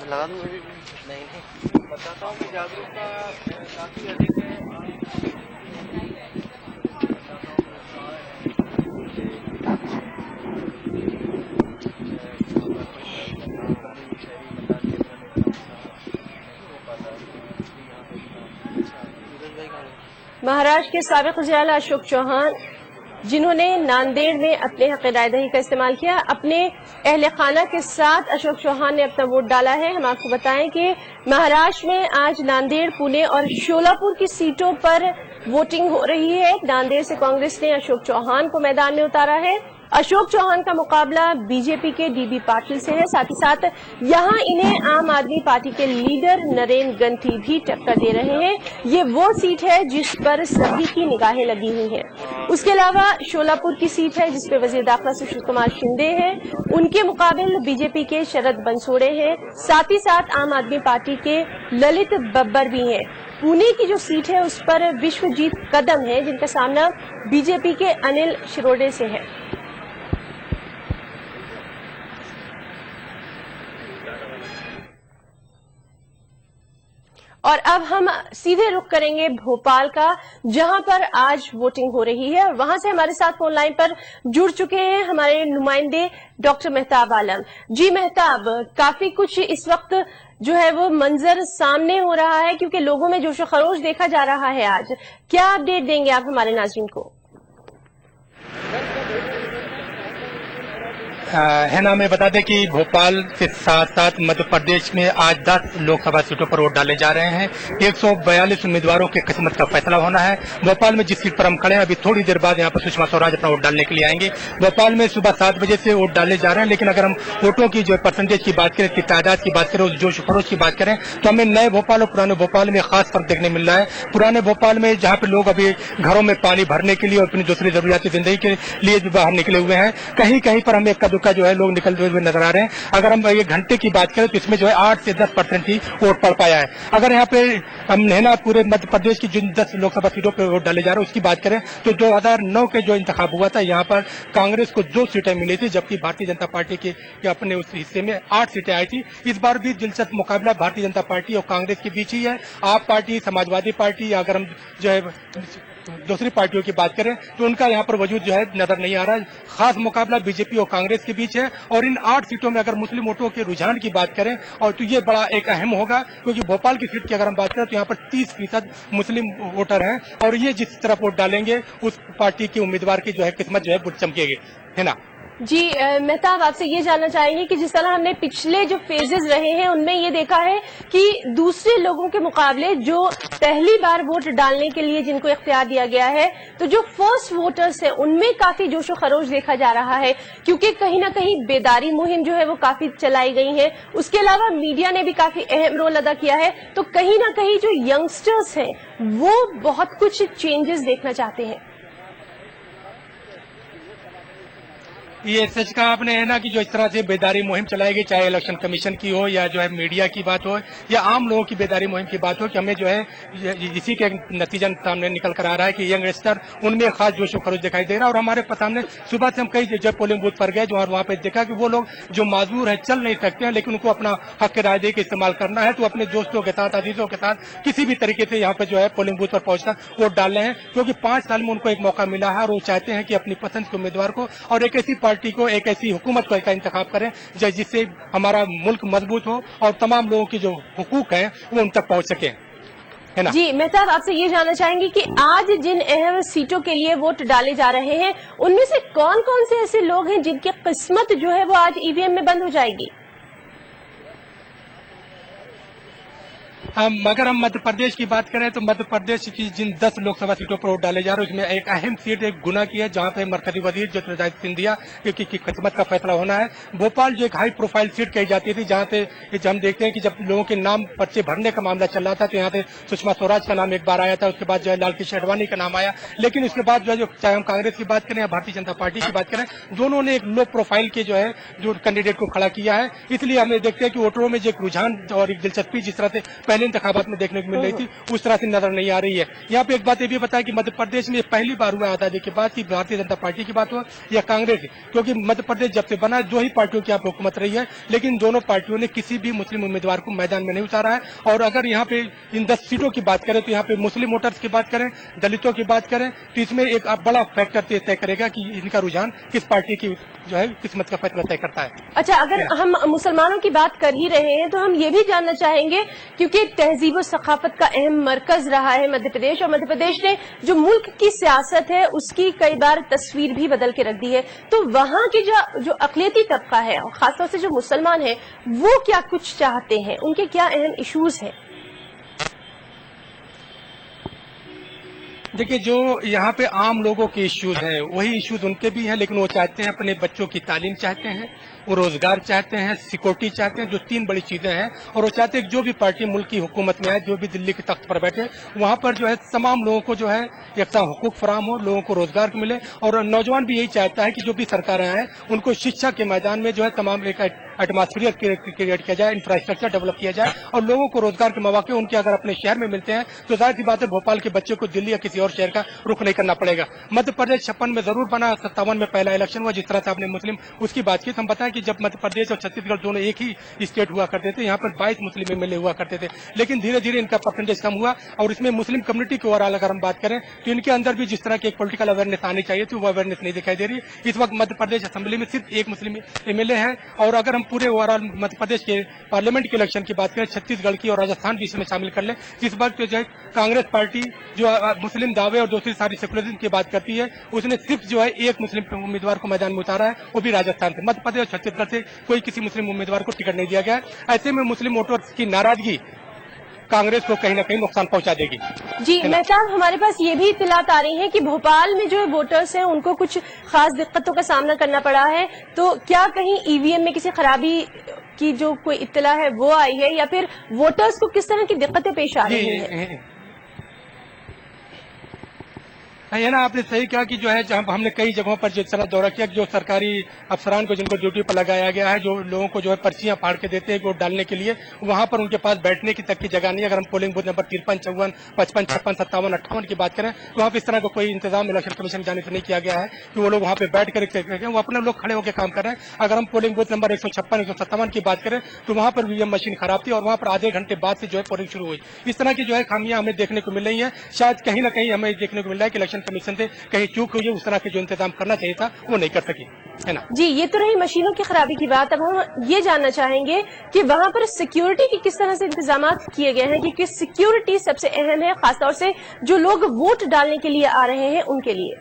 लगा दूं नहीं बताता हूँ कि जागरूकता काफी अधिक है। महाराष्ट्र के साबिक वज़ीर आला अशोक चौहान, जिन्होंने नांदेड़ में अपने हक राय दही का इस्तेमाल किया, अपने अहले खाना के साथ अशोक चौहान ने अपना वोट डाला है। हम आपको बताएं कि महाराष्ट्र में आज नांदेड़, पुणे और शोलापुर की सीटों पर वोटिंग हो रही है। नांदेड़ से कांग्रेस ने अशोक चौहान को मैदान में उतारा है। अशोक चौहान का मुकाबला बीजेपी के डीबी पाटिल से है, साथ ही साथ यहाँ इन्हें आम आदमी पार्टी के लीडर नरेंद्र ग्रंथी भी टक्कर दे रहे हैं। ये वो सीट है जिस पर सभी की निगाहें लगी हुई हैं। उसके अलावा शोलापुर की सीट है जिसपे वजीर दाखिला सुशील कुमार शिंदे हैं, उनके मुकाबले बीजेपी के शरद बंसोड़े हैं, साथ ही साथ आम आदमी पार्टी के ललित बब्बर भी हैं। पुणे की जो सीट है उस पर विश्वजीत कदम है, जिनका सामना बीजेपी के अनिल शिरोडे से है। और अब हम सीधे रुख करेंगे भोपाल का, जहां पर आज वोटिंग हो रही है और वहां से हमारे साथ फोन लाइन पर जुड़ चुके हैं हमारे नुमाइंदे डॉक्टर मेहताब आलम। जी मेहताब, काफी कुछ इस वक्त जो है वो मंजर सामने हो रहा है क्योंकि लोगों में जोश खरोश देखा जा रहा है। आज क्या अपडेट देंगे आप हमारे नाज़रीन को? है ना, मैं बता दें कि भोपाल के साथ साथ मध्य प्रदेश में आज 10 लोकसभा सीटों पर वोट डाले जा रहे हैं। 142 उम्मीदवारों की किस्मत का फैसला होना है। भोपाल में जिस सीट पर हम खड़े हैं, अभी थोड़ी देर बाद यहाँ पर सुषमा स्वराज अपना वोट डालने के लिए आएंगे। भोपाल में सुबह 7 बजे से वोट डाले जा रहे हैं, लेकिन अगर हम वोटों की जो परसेंटेज की बात करें, इसकी तादाद की बात करें, उस जोश खरोश की बात करें, तो हमें नए भोपाल और पुराने भोपाल में खास फर्क देखने मिल रहा है। पुराने भोपाल में जहाँ पे लोग अभी घरों में पानी भरने के लिए और अपनी दूसरी जरूरियाती जिंदगी के लिए भी बाहर निकले हुए हैं, कहीं कहीं पर हमें इक्का दुक्का जो है लोग निकलते हुए नजर आ रहे हैं। अगर हम ये घंटे की बात करें तो इसमें जो है 8 से 10% ही वोट पड़ पाया है। अगर यहाँ पे हम है पूरे मध्य प्रदेश की जिन 10 लोकसभा सीटों पर वोट डाले जा रहे हैं उसकी बात करें तो 2009 के जो इंतखाब हुआ था, यहाँ पर कांग्रेस को 2 सीटें मिली थी, जबकि भारतीय जनता पार्टी के अपने उस हिस्से में 8 सीटें आई थी। इस बार भी दिलचस्प मुकाबला भारतीय जनता पार्टी और कांग्रेस के बीच ही है। आप पार्टी, समाजवादी पार्टी, या अगर हम जो है दूसरी पार्टियों की बात करें तो उनका यहाँ पर वजूद जो है नजर नहीं आ रहा है। खास मुकाबला बीजेपी और कांग्रेस के बीच है। और इन 8 सीटों में अगर मुस्लिम वोटों के रुझान की बात करें और तो ये बड़ा एक अहम होगा, क्योंकि भोपाल की सीट की अगर हम बात करें तो यहाँ पर 30% मुस्लिम वोटर हैं और ये जिस तरफ वोट डालेंगे उस पार्टी के उम्मीदवार की जो है किस्मत जो है चमकेगी, है ना। जी मेहताब, आपसे ये जानना चाहेंगे कि जिस तरह हमने पिछले जो फेजेस रहे हैं उनमें ये देखा है कि दूसरे लोगों के मुकाबले जो पहली बार वोट डालने के लिए जिनको इख्तियार दिया गया है, तो जो फर्स्ट वोटर्स हैं उनमें काफी जोशो खरोश देखा जा रहा है, क्योंकि कहीं ना कहीं बेदारी मुहिम जो है वो काफी चलाई गई है। उसके अलावा मीडिया ने भी काफी अहम रोल अदा किया है। तो कहीं ना कहीं जो यंगस्टर्स हैं वो बहुत कुछ चेंजेस देखना चाहते हैं। ये सच कहा आपने है ना कि जो इस तरह से बेदारी मुहिम चलाई गई, चाहे इलेक्शन कमीशन की हो या जो है मीडिया की बात हो या आम लोगों की बेदारी मुहिम की बात हो, कि हमें जो है इसी के नतीजा सामने निकल कर आ रहा है कि यंगस्टर उनमें खास जोश खरोश दिखाई दे रहा है। और हमारे सामने सुबह से हम कई जब पोलिंग बूथ पर गए जो वहाँ पे देखा कि वो लोग जो माजूर है, चल नहीं सकते हैं, लेकिन उनको अपना हक राय दे के इस्तेमाल करना है, तो अपने दोस्तों के साथ, अजीजों के साथ किसी भी तरीके से यहाँ पे जो है पोलिंग बूथ पर पहुंचकर वोट डाल रहे हैं, क्योंकि 5 साल में उनको एक मौका मिला है और वो चाहते हैं कि अपनी पसंद के उम्मीदवार को और एक ऐसी पार्टी को, एक ऐसी हुकूमत का इंतखाब करें जिससे हमारा मुल्क मजबूत हो और तमाम लोगों की जो हुकूक है वो उन तक पहुंच सके, है ना। जी मेहताब, आपसे ये जानना चाहेंगे कि आज जिन अहम सीटों के लिए वोट डाले जा रहे हैं उनमें से कौन कौन से ऐसे लोग हैं जिनकी किस्मत जो है वो आज ईवीएम में बंद हो जाएगी? अगर हम मध्य प्रदेश की बात करें तो मध्य प्रदेश की जिन 10 लोकसभा सीटों पर वोट डाले जा रहे हैं उसमें एक अहम सीट एक गुना की है, जहां पे मरकजी वजीर ज्योतिरादित्य सिंधिया की किस्मत का फैसला होना है। भोपाल जो एक हाई प्रोफाइल सीट कही जाती थी, जहां से हम देखते हैं कि जब लोगों के नाम पर्चे भरने का मामला चल रहा था तो यहाँ से सुषमा स्वराज का नाम एक बार आया था, उसके बाद जो है लाल कृष्ण आडवाणी का नाम आया, लेकिन उसके बाद जो है चाहे हम कांग्रेस की बात करें या भारतीय जनता पार्टी की बात करें, दोनों ने एक लो प्रोफाइल के जो है जो कैंडिडेट को खड़ा किया है। इसलिए हमें देखते हैं कि वोटरों में जो एक रुझान और एक दिलचस्पी जिस तरह से पहले इंतखाबात में देखने मिल रही थी उस तरह से नजर नहीं आ रही है। यहाँ पे एक बात ये भी बताया कि मध्य प्रदेश में पहली बार हुआ आजादी के बाद कि भारतीय जनता पार्टी की बात हो या कांग्रेस की, क्योंकि मध्य प्रदेश जब से बना 2 ही पार्टियों की यहाँ पे हुकूमत रही है, लेकिन दोनों पार्टियों ने किसी भी मुस्लिम उम्मीदवार को मैदान में नहीं उतारा है। और अगर यहाँ पे इन 10 सीटों की बात करें तो यहाँ पे मुस्लिम वोटर्स की बात करें, दलितों की बात करें, तो इसमें एक बड़ा फैक्टर तय करेगा कि इनका रुझान किस पार्टी की जो है किस्मत का फैसला तय करता है। अच्छा, अगर हम मुसलमानों की बात कर ही रहे हैं तो हम ये भी जानना चाहेंगे, क्योंकि तहजीब और सकाफत का अहम मरकज रहा है मध्य प्रदेश, और मध्य प्रदेश ने जो मुल्क की सियासत है उसकी कई बार तस्वीर भी बदल के रख दी है, तो वहाँ की जो अक़लियती तबका है और खासतौर से जो मुसलमान है वो क्या कुछ चाहते हैं, उनके क्या अहम इशूज हैं? देखिए, जो यहाँ पे आम लोगों के इश्यूज हैं वही इश्यूज उनके भी हैं, लेकिन वो चाहते हैं अपने बच्चों की तालीम चाहते हैं, वो रोजगार चाहते हैं, सिक्योरिटी चाहते हैं, जो 3 बड़ी चीजें हैं। और वो चाहते हैं कि जो भी पार्टी मुल्क की हुकूमत में आए, जो भी दिल्ली के तख्त पर बैठे, वहाँ पर जो है तमाम लोगों को जो है यकसा हुकूक फराम हो, लोगों को रोजगार मिले। और नौजवान भी यही चाहता है कि जो भी सरकारें आए उनको शिक्षा के मैदान में जो है तमाम एक एटमॉस्फेयर क्रिएट किया जाए, इंफ्रास्ट्रक्चर डेवलप किया जाए और लोगों को रोजगार के मौके उनके अगर अपने शहर में मिलते हैं तो जाहिर सी बात है भोपाल के बच्चे को दिल्ली या किसी और शहर का रुख नहीं करना पड़ेगा। मध्य प्रदेश 56 में जरूर बना, 57 में पहला इलेक्शन हुआ, जिस तरह से आपने मुस्लिम उसकी बात की, तो हम बताएं कि जब मध्य प्रदेश और छत्तीसगढ़ दोनों एक ही स्टेट हुआ करते थे, यहाँ पर 22 मुस्लिम एमएलए हुआ करते थे, लेकिन धीरे धीरे इनका परसेंटेज कम हुआ। और इसमें मुस्लिम कम्युनिटी के ओवरऑल अगर हम बात करें तो इनके अंदर भी जिस तरह की एक पॉलिटिकल अवेयरनेस आनी चाहिए थी वो अवेयरनेस नहीं दिखाई दे रही। इस वक्त मध्य प्रदेश असेंबली में सिर्फ 1 मुस्लिम एमएलए है। और अगर हम पूरे ओवरऑल मध्य प्रदेश के पार्लियामेंट के इलेक्शन की बात करें, छत्तीसगढ़ की और राजस्थान भी इसमें शामिल कर ले, इस वक्त जो है कांग्रेस पार्टी जो मुस्लिम दावे और दूसरी सारी सेकुलरिज्म की बात करती है, उसने सिर्फ जो है 1 मुस्लिम उम्मीदवार को मैदान में उतारा है, वो भी राजस्थान से। मध्य प्रदेश और छत्तीसगढ़ से कोई किसी मुस्लिम उम्मीदवार को टिकट नहीं दिया गया है। ऐसे में मुस्लिम वोटर्स की नाराजगी कांग्रेस को कहीं ना कहीं नुकसान पहुंचा देगी। जी मेहताब, हमारे पास ये भी इत्तलात आ रही है कि भोपाल में जो वोटर्स हैं उनको कुछ खास दिक्कतों का सामना करना पड़ा है, तो क्या कहीं ईवीएम में किसी खराबी की जो कोई इत्तला है वो आई है, या फिर वोटर्स को किस तरह की दिक्कतें पेश आ रही हैं? है ना, आपने सही कहा कि जो है जहाँ हमने कई जगहों पर जिस तरह दौरा किया, जो सरकारी अफसरान को जिनको ड्यूटी पर लगाया गया है, जो लोगों को जो है पर्चियां फाड़ के देते हैं वोट डालने के लिए, वहां पर उनके पास बैठने की तक की जगह नहीं है। अगर हम पोलिंग बूथ नंबर 53, 54, 55, 56, 57, 58 की बात करें तो वहाँ पर इस तरह का कोई इंतजाम इलेक्शन कमीशन जाने से नहीं किया गया है कि वो लोग वहाँ पे बैठ कर वो अपने लोग खड़े होकर काम कर रहे हैं। अगर हम पोलिंग बूथ नंबर 156, 157 की बात करें तो वहाँ पर वीवीएम मशीन खराब थी और वहाँ पर आधे घंटे बाद से जो है पोलिंग शुरू हुई। इस तरह की जो है खामियां हमें देखने को मिल रही है। शायद कहीं ना कहीं हमें देखने को मिल रहा है कि इलेक्शन कमीशन से कहीं चूक हुई है, उस तरह के जो इंतजाम करना चाहिए था वो नहीं कर सकी, है ना। जी, ये तो रही मशीनों की खराबी की बात। अब हम ये जानना चाहेंगे कि वहां पर सिक्योरिटी की किस तरह से इंतजाम किए गए हैं, क्योंकि सिक्योरिटी सबसे अहम है, खासतौर से जो लोग वोट डालने के लिए आ रहे हैं उनके लिए।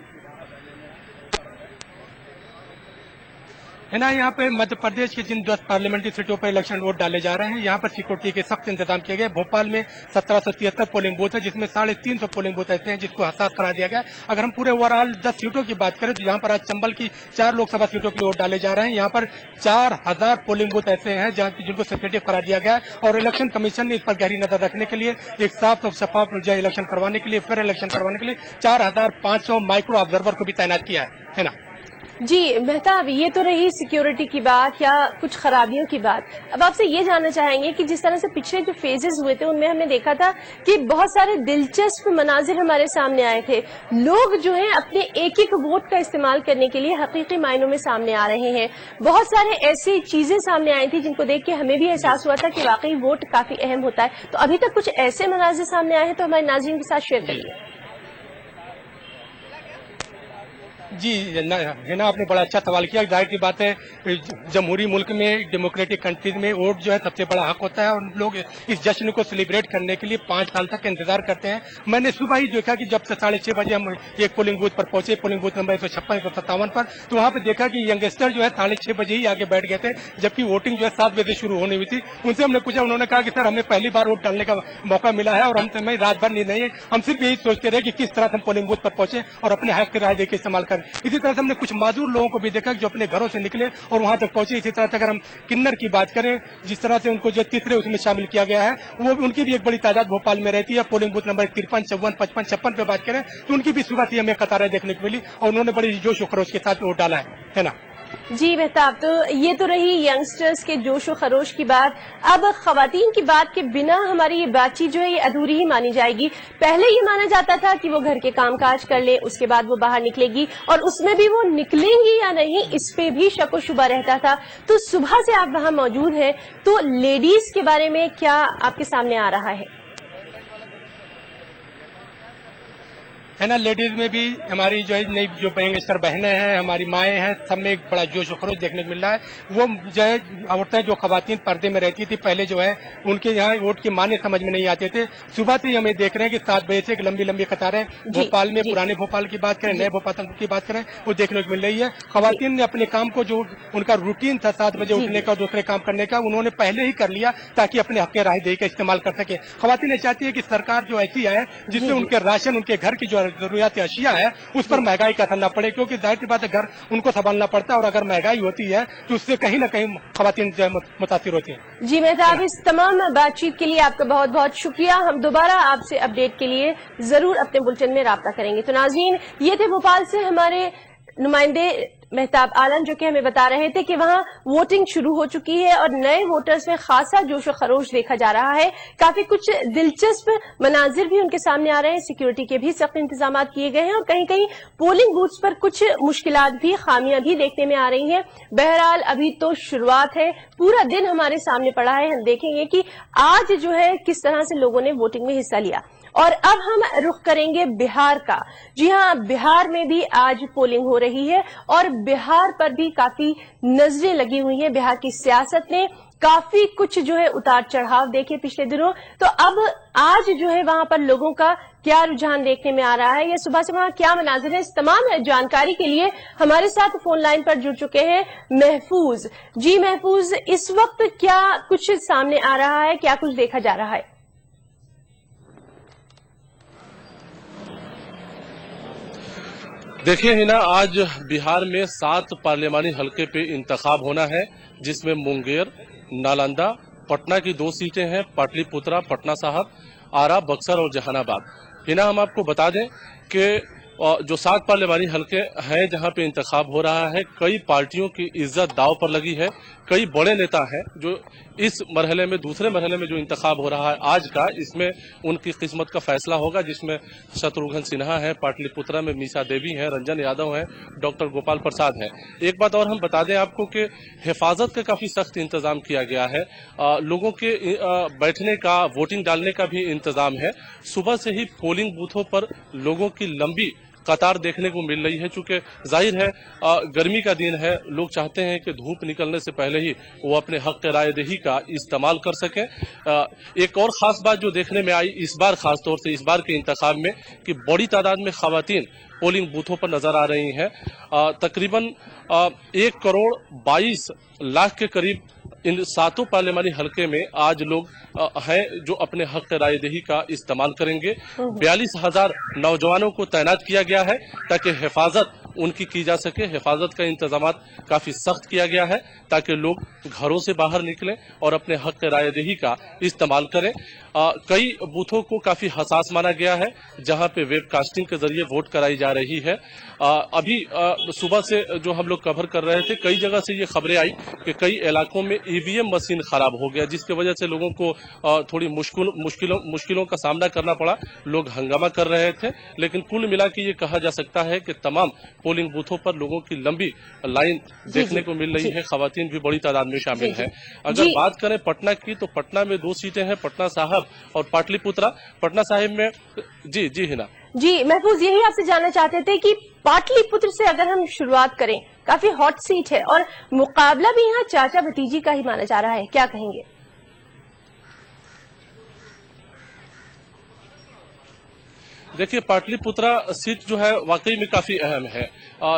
है ना। यहाँ पे मध्य प्रदेश के जिन 10 पार्लियामेंट्री सीटों पर इलेक्शन वोट डाले जा रहे हैं, यहाँ पर सिक्योरिटी के सख्त इंतजाम किए गए। भोपाल में 1773 पोलिंग बूथ है, जिसमें 350 पोलिंग बूथ ऐसे हैं जिसको हसास करा दिया गया। अगर हम पूरे ओवरऑल 10 सीटों की बात करें तो यहाँ पर आज चंबल की 4 लोकसभा सीटों के वोट डाले जा रहे हैं। यहाँ पर 4000 पोलिंग बूथ ऐसे हैं जिनको सेंसिटिव करा दिया गया है और इलेक्शन कमीशन ने इस पर गहरी नजर रखने के लिए एक साफ और शफाफ इलेक्शन करवाने के लिए, फेयर इलेक्शन करवाने के लिए 4500 माइक्रो ऑब्जर्वर को भी तैनात किया है ना। जी मेहताब, ये तो रही सिक्योरिटी की बात या कुछ खराबियों की बात। अब आपसे ये जानना चाहेंगे कि जिस तरह से पिछले जो फेजेस हुए थे उनमें हमने देखा था कि बहुत सारे दिलचस्प मनाजिर हमारे सामने आए थे। लोग जो है अपने एक एक वोट का इस्तेमाल करने के लिए हकीकी मायनों में सामने आ रहे हैं। बहुत सारे ऐसी चीजें सामने आई थी जिनको देख के हमें भी एहसास हुआ था कि वाकई वोट काफी अहम होता है। तो अभी तक कुछ ऐसे मनाजिर सामने आए हैं तो हमारे नाज़रीन के साथ शेयर करिए। जी है ना, आपने बड़ा अच्छा सवाल किया। जाहिर सी बात है, जमहूरी मुल्क में, डेमोक्रेटिक कंट्रीज में वोट जो है सबसे बड़ा हक होता है और लोग इस जश्न को सेलिब्रेट करने के लिए 5 साल तक इंतजार करते हैं। मैंने सुबह ही देखा कि जब से 6:30 बजे हम एक पोलिंग बूथ पर पहुंचे, पोलिंग बूथ नंबर 156, 157 पर, तो वहां पर देखा कि यंगस्टर जो है 6:30 बजे ही आगे बैठ गए थे, जबकि वोटिंग जो है 7 बजे शुरू होनी हुई थी। उनसे हमने पूछा, उन्होंने कहा कि सर हमें पहली बार वोट डालने का मौका मिला है और हम रात भर नींद नहीं है, हम सिर्फ यही सोचते रहे कि किस तरह से हम पोलिंग बूथ पर पहुंचे और अपने हक की राय देकर इस्तेमाल करें। इसी तरह से हमने कुछ माजूर लोगों को भी देखा जो अपने घरों से निकले और वहां तक पहुंचे। इसी तरह से अगर हम किन्नर की बात करें, जिस तरह से उनको जो तीसरे उसमें शामिल किया गया है, वो उनकी भी एक बड़ी तादाद भोपाल में रहती है। पोलिंग बूथ नंबर 53, 54, 55, 56 पे बात करें तो उनकी भी सुबह से हमें कतारें देखने को मिली और उन्होंने बड़ी जोश और खरोश के साथ वोट डाला है ना। जी मेहताब, तो ये तो रही यंगस्टर्स के जोश और खरोश की बात। अब खवातीन की बात के बिना हमारी ये बातचीत जो है ये अधूरी ही मानी जाएगी। पहले ये माना जाता था कि वो घर के कामकाज कर ले, उसके बाद वो बाहर निकलेगी और उसमें भी वो निकलेंगी या नहीं इस पे भी शक व शुबा रहता था। तो सुबह से आप वहां मौजूद हैं, तो लेडीज के बारे में क्या आपके सामने आ रहा है ना। लेडीज में भी हमारी जो है नई जो यंगस्टर बहनें हैं, हमारी माएँ हैं, सब में एक बड़ा जोश और खरोश देखने को मिल रहा है। वो जो है औरतें जो खवातीन पर्दे में रहती थी पहले, जो है उनके यहाँ वोट की माने समझ में नहीं आते थे। सुबह से ही हमें देख रहे हैं कि 7 बजे से एक लंबी लंबी कतारें भोपाल में, पुराने भोपाल की बात करें, नए भोपाल की बात करें, वो देखने को मिल रही है। खवातीन ने अपने काम को, जो उनका रूटीन था 7 बजे उठने का, दूसरे काम करने का, उन्होंने पहले ही कर लिया ताकि अपने हक राय देकर इस्तेमाल कर सके। खवातीन ये चाहती है कि सरकार जो ऐसी आए जिससे उनके राशन, उनके घर की जो जरूरियात अशिया है उस पर महंगाई का असर न पड़े, क्योंकि जाहिर सी बात है घर उनको संभालना पड़ता है और अगर महंगाई होती है तो उससे कहीं ना कहीं खवातीन मुतासिर होती है। जी मेहताब, इस तमाम बातचीत के लिए आपका बहुत बहुत शुक्रिया। हम दोबारा आपसे अपडेट के लिए जरूर अपने बुलेटिन में राब्ता करेंगे। तो नाज़रीन, ये थे भोपाल से हमारे नुमाइंदे मेहताब आलम, जो कि हमें बता रहे थे कि वहां वोटिंग शुरू हो चुकी है और नए वोटर्स में खासा जोश और खरोश देखा जा रहा है। काफी कुछ दिलचस्प मनाजिर भी उनके सामने आ रहे हैं। सिक्योरिटी के भी सख्त इंतजाम किए गए हैं और कहीं कहीं पोलिंग बूथ्स पर कुछ मुश्किलात भी, खामियां भी देखने में आ रही हैं। बहरहाल अभी तो शुरुआत है, पूरा दिन हमारे सामने पड़ा है। हम देखेंगे कि आज जो है किस तरह से लोगों ने वोटिंग में हिस्सा लिया। और अब हम रुख करेंगे बिहार का। जी हां, बिहार में भी आज पोलिंग हो रही है और बिहार पर भी काफी नजरें लगी हुई हैं। बिहार की सियासत ने काफी कुछ जो है उतार चढ़ाव देखे पिछले दिनों। तो अब आज जो है वहां पर लोगों का क्या रुझान देखने में आ रहा है, या सुबह से वहां क्या मनाजिर है, इस तमाम जानकारी के लिए हमारे साथ फोन लाइन पर जुड़ चुके हैं महफूज। जी महफूज, इस वक्त क्या कुछ सामने आ रहा है, क्या कुछ देखा जा रहा है? देखिए हिना, आज बिहार में 7 पार्लियामानी हलके पे इंतखाब होना है, जिसमें मुंगेर, नालंदा, पटना की 2 सीटें हैं, पाटलिपुत्रा, पटना साहब, आरा, बक्सर और जहानाबाद। हिना, हम आपको बता दें कि जो 7 पार्लियामानी हलके हैं जहां पे इंतखाब हो रहा है, कई पार्टियों की इज्जत दांव पर लगी है। कई बड़े नेता हैं जो इस मरहले में, दूसरे मरहले में जो इंतखाब हो रहा है आज का, इसमें उनकी किस्मत का फैसला होगा, जिसमें शत्रुघ्न सिन्हा है, पाटलिपुत्रा में मीसा देवी हैं, रंजन यादव हैं, डॉक्टर गोपाल प्रसाद हैं। एक बात और हम बता दें आपको कि हिफाजत का काफी सख्त इंतजाम किया गया है। लोगों के बैठने का, वोटिंग डालने का भी इंतजाम है। सुबह से ही पोलिंग बूथों पर लोगों की लंबी कतार देखने को मिल रही है। चूंकि जाहिर है गर्मी का दिन है, लोग चाहते हैं कि धूप निकलने से पहले ही वो अपने हक के रायदही का इस्तेमाल कर सकें। एक और खास बात जो देखने में आई इस बार, खासतौर से इस बार के इंतखाब में, कि बड़ी तादाद में खवातीन पोलिंग बूथों पर नजर आ रही हैं। तकरीबन 1,22,00,000 के करीब इन 7 पार्लियामानी हलके में आज लोग हैं जो अपने हक रायदही का इस्तेमाल करेंगे। 42,000 नौजवानों को तैनात किया गया है ताकि हिफाजत उनकी की जा सके। हिफाजत का इंतजाम काफी सख्त किया गया है ताकि लोग घरों से बाहर निकलें और अपने हक रायदही का इस्तेमाल करें। कई बूथों को काफी हसास माना गया है जहां पे वेबकास्टिंग के जरिए वोट कराई जा रही है। अभी सुबह से जो हम लोग कवर कर रहे थे, कई जगह से ये खबरें आई कि कई इलाकों में ईवीएम मशीन खराब हो गया, जिसकी वजह से लोगों को थोड़ी मुश्किलों का सामना करना पड़ा। लोग हंगामा कर रहे थे, लेकिन कुल मिला के ये कहा जा सकता है कि तमाम पोलिंग बूथों पर लोगों की लंबी लाइन देखने को मिल रही है। खवातीन भी बड़ी तादाद में शामिल है। अगर बात करें पटना की, तो पटना में 2 सीटें हैं, पटना साहब और पाटलिपुत्रा। पटना साहिब में जी हिना जी, महफूज यही आपसे जानना चाहते थे कि पाटलिपुत्र से अगर हम शुरुआत करें, काफी हॉट सीट है और मुकाबला भी यहाँ चाचा भतीजी का ही माना जा रहा है, क्या कहेंगे? देखिए, पाटलिपुत्रा सीट जो है वाकई में काफी अहम है।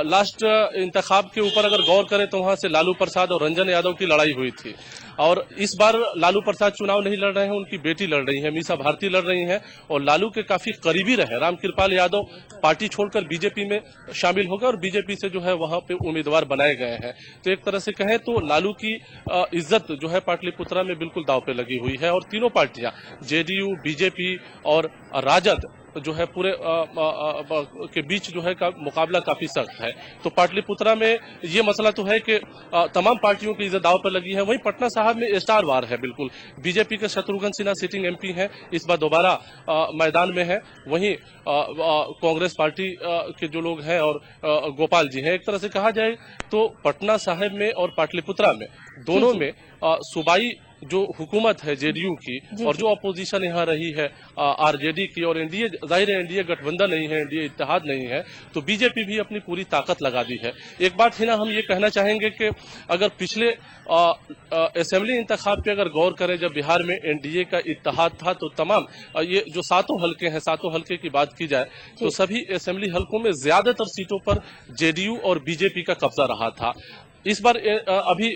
लास्ट इंतखाब के ऊपर अगर गौर करें तो वहां से लालू प्रसाद और रंजन यादव की लड़ाई हुई थी, और इस बार लालू प्रसाद चुनाव नहीं लड़ रहे हैं, उनकी बेटी लड़ रही है, मीसा भारती लड़ रही हैं, और लालू के काफी करीबी रहे रामकृपाल यादव पार्टी छोड़कर बीजेपी में शामिल हो गए और बीजेपी से जो है वहां पे उम्मीदवार बनाए गए हैं। तो एक तरह से कहें तो लालू की इज्जत जो है पाटलिपुत्रा में बिल्कुल दांव पे लगी हुई है, और तीनों पार्टियां जेडीयू, बीजेपी और राजद जो है पूरे के बीच जो है का मुकाबला काफी सख्त है। तो पाटलिपुत्रा में ये मसला तो है कि तमाम पार्टियों की इज्जत दांव पर लगी है। वहीं पटना साहब में स्टार वार है बिल्कुल। बीजेपी के शत्रुघ्न सिन्हा सिटिंग एमपी हैं, इस बार दोबारा मैदान में है। वहीं कांग्रेस पार्टी के जो लोग हैं और गोपाल जी हैं। एक तरह से कहा जाए तो पटना साहिब में और पाटलिपुत्रा में दोनों में सूबाई जो हुकूमत है जेडीयू की और जो अपोजिशन यहाँ रही है आरजेडी की, और एनडीए, जाहिर है एनडीए गठबंधन नहीं है, एनडीए इत्तेहाद नहीं है, तो बीजेपी भी अपनी पूरी ताकत लगा दी है। एक बात है ना, हम ये कहना चाहेंगे कि अगर पिछले असेंबली इंतखाब पे अगर गौर करें, जब बिहार में एनडीए का इत्तेहाद था तो तमाम ये जो 7 हल्के हैं, 7 हल्के की बात की जाए तो सभी असेंबली हल्कों में ज्यादातर सीटों पर जेडीयू और बीजेपी का कब्जा रहा था। इस बार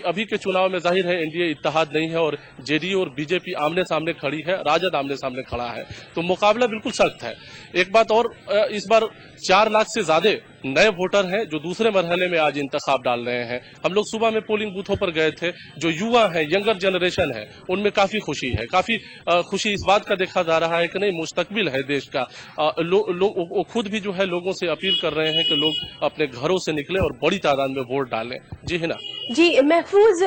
अभी के चुनाव में जाहिर है एनडीए इत्तेहाद नहीं है और जेडीयू और बीजेपी आमने सामने खड़ी है, राजद आमने सामने खड़ा है, तो मुकाबला बिल्कुल सख्त है। एक बात और, इस बार 4 लाख से ज्यादा नए वोटर हैं जो दूसरे मरहले में आज इंतखाब डाल रहे हैं। हम लोग सुबह में पोलिंग बूथों पर गए थे। जो युवा हैं, यंगर जनरेशन है, उनमें काफी खुशी है। काफी खुशी इस बात का देखा जा रहा है कि नहीं, मुस्तकबिल है देश का। वो खुद भी जो है लोगों से अपील कर रहे हैं कि लोग अपने घरों से निकले और बड़ी तादाद में वोट डालें। जी है ना जी। महफूज,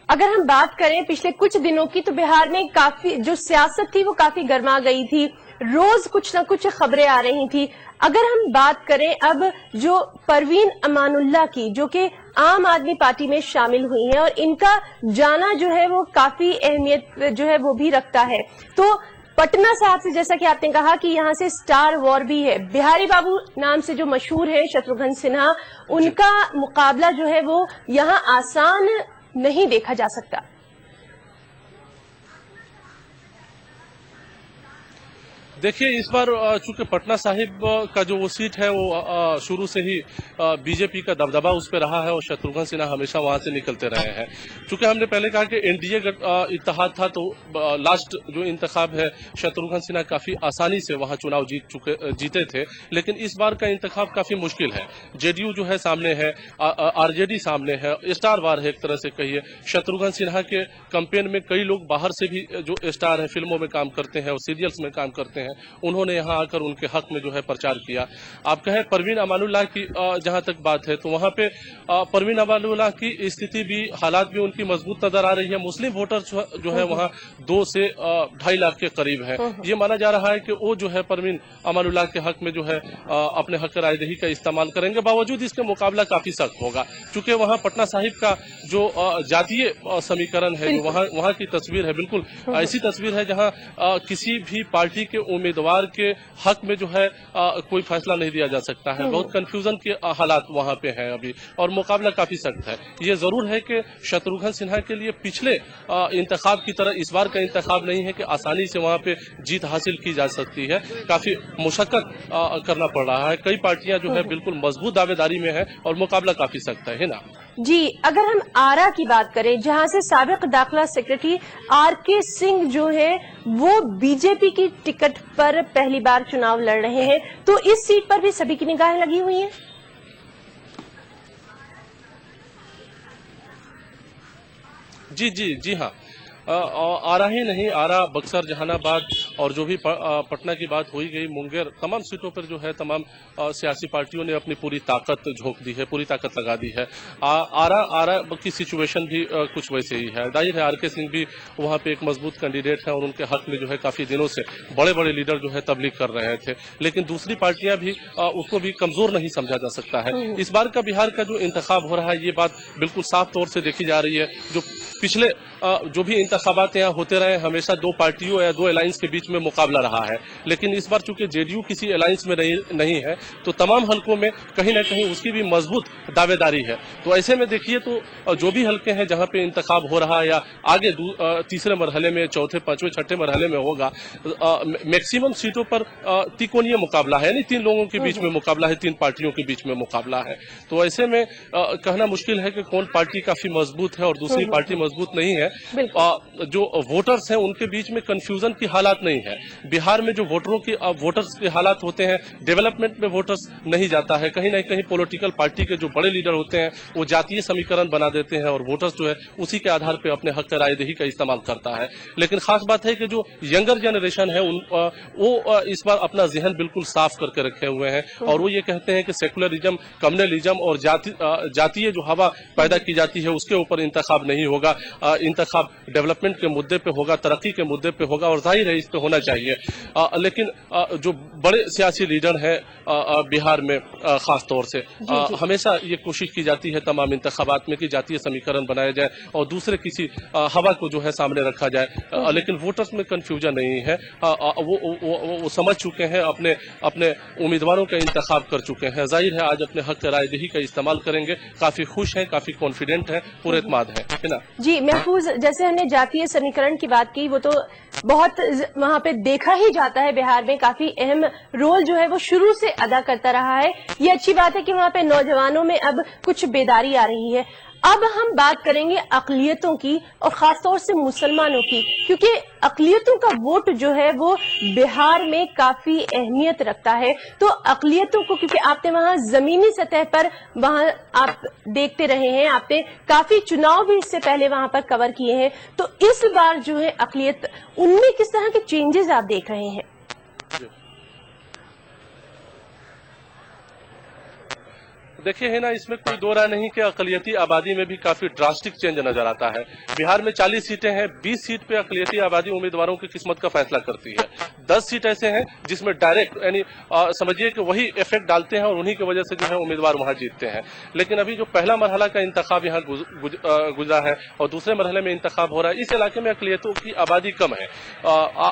अगर हम बात करें पिछले कुछ दिनों की, तो बिहार में काफी जो सियासत थी वो काफी गर्मा गई थी, रोज कुछ न कुछ खबरें आ रही थी। अगर हम बात करें अब जो परवीन अमानुल्लाह की, जो कि आम आदमी पार्टी में शामिल हुई हैं और इनका जाना जो है वो काफी अहमियत जो है वो भी रखता है, तो पटना साहब से, जैसा कि आपने कहा कि यहाँ से स्टार वॉर भी है, बिहारी बाबू नाम से जो मशहूर है शत्रुघ्न सिन्हा, उनका मुकाबला जो है वो यहाँ आसान नहीं देखा जा सकता। देखिए, इस बार चूंकि पटना साहिब का जो वो सीट है वो शुरू से ही बीजेपी का दबदबा उस पर रहा है और शत्रुघ्न सिन्हा हमेशा वहां से निकलते रहे हैं। चूंकि हमने पहले कहा कि एनडीए इत्तेहाद था, तो लास्ट जो इंतखाब है शत्रुघ्न सिन्हा काफी आसानी से वहां चुनाव जीते थे, लेकिन इस बार का इंतखाब काफी मुश्किल है। जेडीयू जो है सामने है, आरजेडी सामने है, स्टार वार है एक तरह से कहिए। शत्रुघ्न सिन्हा के कैंपेन में कई लोग बाहर से भी जो स्टार है, फिल्मों में काम करते हैं और सीरियल्स में काम करते हैं, उन्होंने यहां आकर उनके हक में जो है प्रचार किया। आप कहें परवीन अमानुल्लाह की जहां तक बात है, तो वहां पे परवीन अमानुल्लाह की स्थिति भी, हालात भी उनकी मजबूत नजर आ रही है। मुस्लिम वोटर जो है वहां 2 से 2.5 लाख के करीब है। ये माना जा रहा है कि वो जो है परवीन अमानुल्लाह के हक में जो है अपने हक रायदही का इस्तेमाल करेंगे। बावजूद इसके मुकाबला काफी सख्त होगा, क्योंकि वहां पटना साहिब का जो जातीय समीकरण है, जो वहां की तस्वीर है, बिल्कुल ऐसी तस्वीर है जहां किसी भी पार्टी के उम्मीदवार के हक में जो है कोई फैसला नहीं दिया जा सकता है। बहुत कंफ्यूजन के हालात वहां पे हैं अभी, और मुकाबला काफी सख्त है। ये जरूर है कि शत्रुघ्न सिन्हा के लिए पिछले इंतखाब की तरह इस बार का इंतखाब नहीं है कि आसानी से वहां पे जीत हासिल की जा सकती है। काफी मुशक्कत करना पड़ रहा है। कई पार्टियां जो है बिल्कुल मजबूत दावेदारी में है और मुकाबला काफी सख्त है ना जी। अगर हम आरा की बात करें, जहां से साबिक दाखिला सेक्रेटरी आर.के. सिंह जो है वो बीजेपी की टिकट पर पहली बार चुनाव लड़ रहे हैं, तो इस सीट पर भी सभी की निगाहें लगी हुई हैं। जी हाँ। आरा ही नहीं, आरा, बक्सर, जहानाबाद और जो भी पटना की बात हुई गई, मुंगेर, तमाम सीटों पर जो है तमाम सियासी पार्टियों ने अपनी पूरी ताकत झोंक दी है, पूरी ताकत लगा दी है। आरा की सिचुएशन भी कुछ वैसे ही है। जाहिर है आर.के. सिंह भी वहां पे एक मजबूत कैंडिडेट हैं और उनके हक में जो है काफी दिनों से बड़े बड़े लीडर जो है तबलीग कर रहे थे, लेकिन दूसरी पार्टियां भी उसको भी कमजोर नहीं समझा जा सकता है। इस बार का बिहार का जो इंतखाब हो रहा है, ये बात बिल्कुल साफ तौर से देखी जा रही है। जो पिछले जो भी इंतखाबात यहाँ होते रहे, हमेशा दो पार्टियों या दो अलायंस के बीच में मुकाबला रहा है, लेकिन इस बार चूंकि जेडीयू किसी अलायंस में नहीं है, तो तमाम हलकों में कहीं न कहीं उसकी भी मजबूत दावेदारी है। तो ऐसे में देखिए तो जो भी हलके हैं जहां पे इंतखाब हो रहा है या आगे तीसरे मरहले में, चौथे, पांचवें, छठे मरहले में होगा, मैक्सिमम सीटों पर त्रिकोणीय मुकाबला है, यानी तीन लोगों के बीच में मुकाबला है, तीन पार्टियों के बीच में मुकाबला है। तो ऐसे में कहना मुश्किल है कि कौन पार्टी काफी मजबूत है और दूसरी पार्टी मजबूत नहीं है। जो वोटर्स हैं उनके बीच में कंफ्यूजन की हालात नहीं है। बिहार में जो वोटर्स के हालात होते हैं, डेवलपमेंट में वोटर्स नहीं जाता है। कहीं न कहीं पॉलिटिकल पार्टी के जो बड़े लीडर होते हैं वो जातीय समीकरण बना देते हैं और वोटर्स जो है उसी के आधार पर अपने हक रायदही का इस्तेमाल करता है। लेकिन खास बात है कि जो यंगर जनरेशन है वो इस बार अपना जहन बिल्कुल साफ करके रखे हुए हैं और वो ये कहते हैं कि सेकुलरिज्म, कम्युनलिज्म और जातीय जो हवा पैदा की जाती है उसके ऊपर इंतखाब नहीं होगा। इंतखाब डेवलपमेंट के मुद्दे पे होगा, तरक्की के मुद्दे पे होगा और जाहिर है इस पे होना चाहिए। लेकिन जो बड़े सियासी लीडर हैं बिहार में खास तौर से हमेशा ये कोशिश की जाती है तमाम इंतखाबात में कि जातीय समीकरण बनाया जाए और दूसरे किसी हवा को जो है सामने रखा जाए। लेकिन वोटर्स में कंफ्यूजन नहीं है। वो समझ चुके हैं, अपने उम्मीदवारों का इंतखाब कर चुके हैं। जाहिर है आज अपने हक रायदही का इस्तेमाल करेंगे। काफी खुश हैं, काफी कॉन्फिडेंट हैं, पूरे एतमाद है ना जी। महफूज, जैसे हमने जातीय समीकरण की बात की, वो तो बहुत वहां पे देखा ही जाता है। बिहार में काफी अहम रोल जो है वो शुरू से अदा करता रहा है। ये अच्छी बात है कि वहां पे नौजवानों में अब कुछ बेदारी आ रही है। अब हम बात करेंगे अकलियतों की और खासतौर से मुसलमानों की, क्योंकि अकलियतों का वोट जो है वो बिहार में काफी अहमियत रखता है। तो अकलियतों को, क्योंकि आपने वहां जमीनी सतह पर वहां आप देखते रहे हैं, आपने काफी चुनाव भी इससे पहले वहां पर कवर किए हैं, तो इस बार जो है अकलियत, उनमें किस तरह के चेंजेस आप देख रहे हैं? देखिए है ना, इसमें कोई दो राय नहीं कि अकलियती आबादी में भी काफी ड्रास्टिक चेंज नजर आता है। बिहार में 40 सीटें हैं, 20 सीट पे अकलियती आबादी उम्मीदवारों की किस्मत का फैसला करती है। 10 सीट ऐसे हैं जिसमें डायरेक्ट यानी समझिए कि वही इफेक्ट डालते हैं और उन्हीं की वजह से जो है उम्मीदवार वहां जीतते हैं। लेकिन अभी जो पहला मरहला का इंतखाब यहाँ गुजरा है और दूसरे मरहले में इंतखाब हो रहा है, इस इलाके में अकलियतों की आबादी कम है।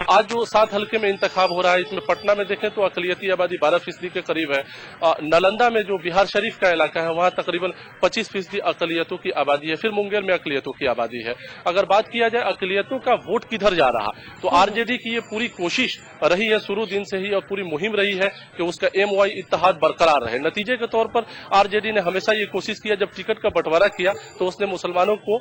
आज जो 7 हल्के में इंतखाब हो रहा है, इसमें पटना में देखें तो अकलियती आबादी 12% के करीब है। नालंदा में जो बिहार शरीफ का इलाका है वहां तकरीबन 25% अकलियतों की आबादी है। फिर मुंगेर में अकलियतों की आबादी है। अगर बात किया जाए अकलियतों का वोट किधर जा रहा, तो आरजेडी की ये पूरी कोशिश रही है शुरू दिन से ही और पूरी मुहिम रही है कि उसका MY इत्तेहाद बरकरार रहे। नतीजे के तौर पर आरजेडी ने हमेशा ये कोशिश किया, जब टिकट का बंटवारा किया तो उसने मुसलमानों को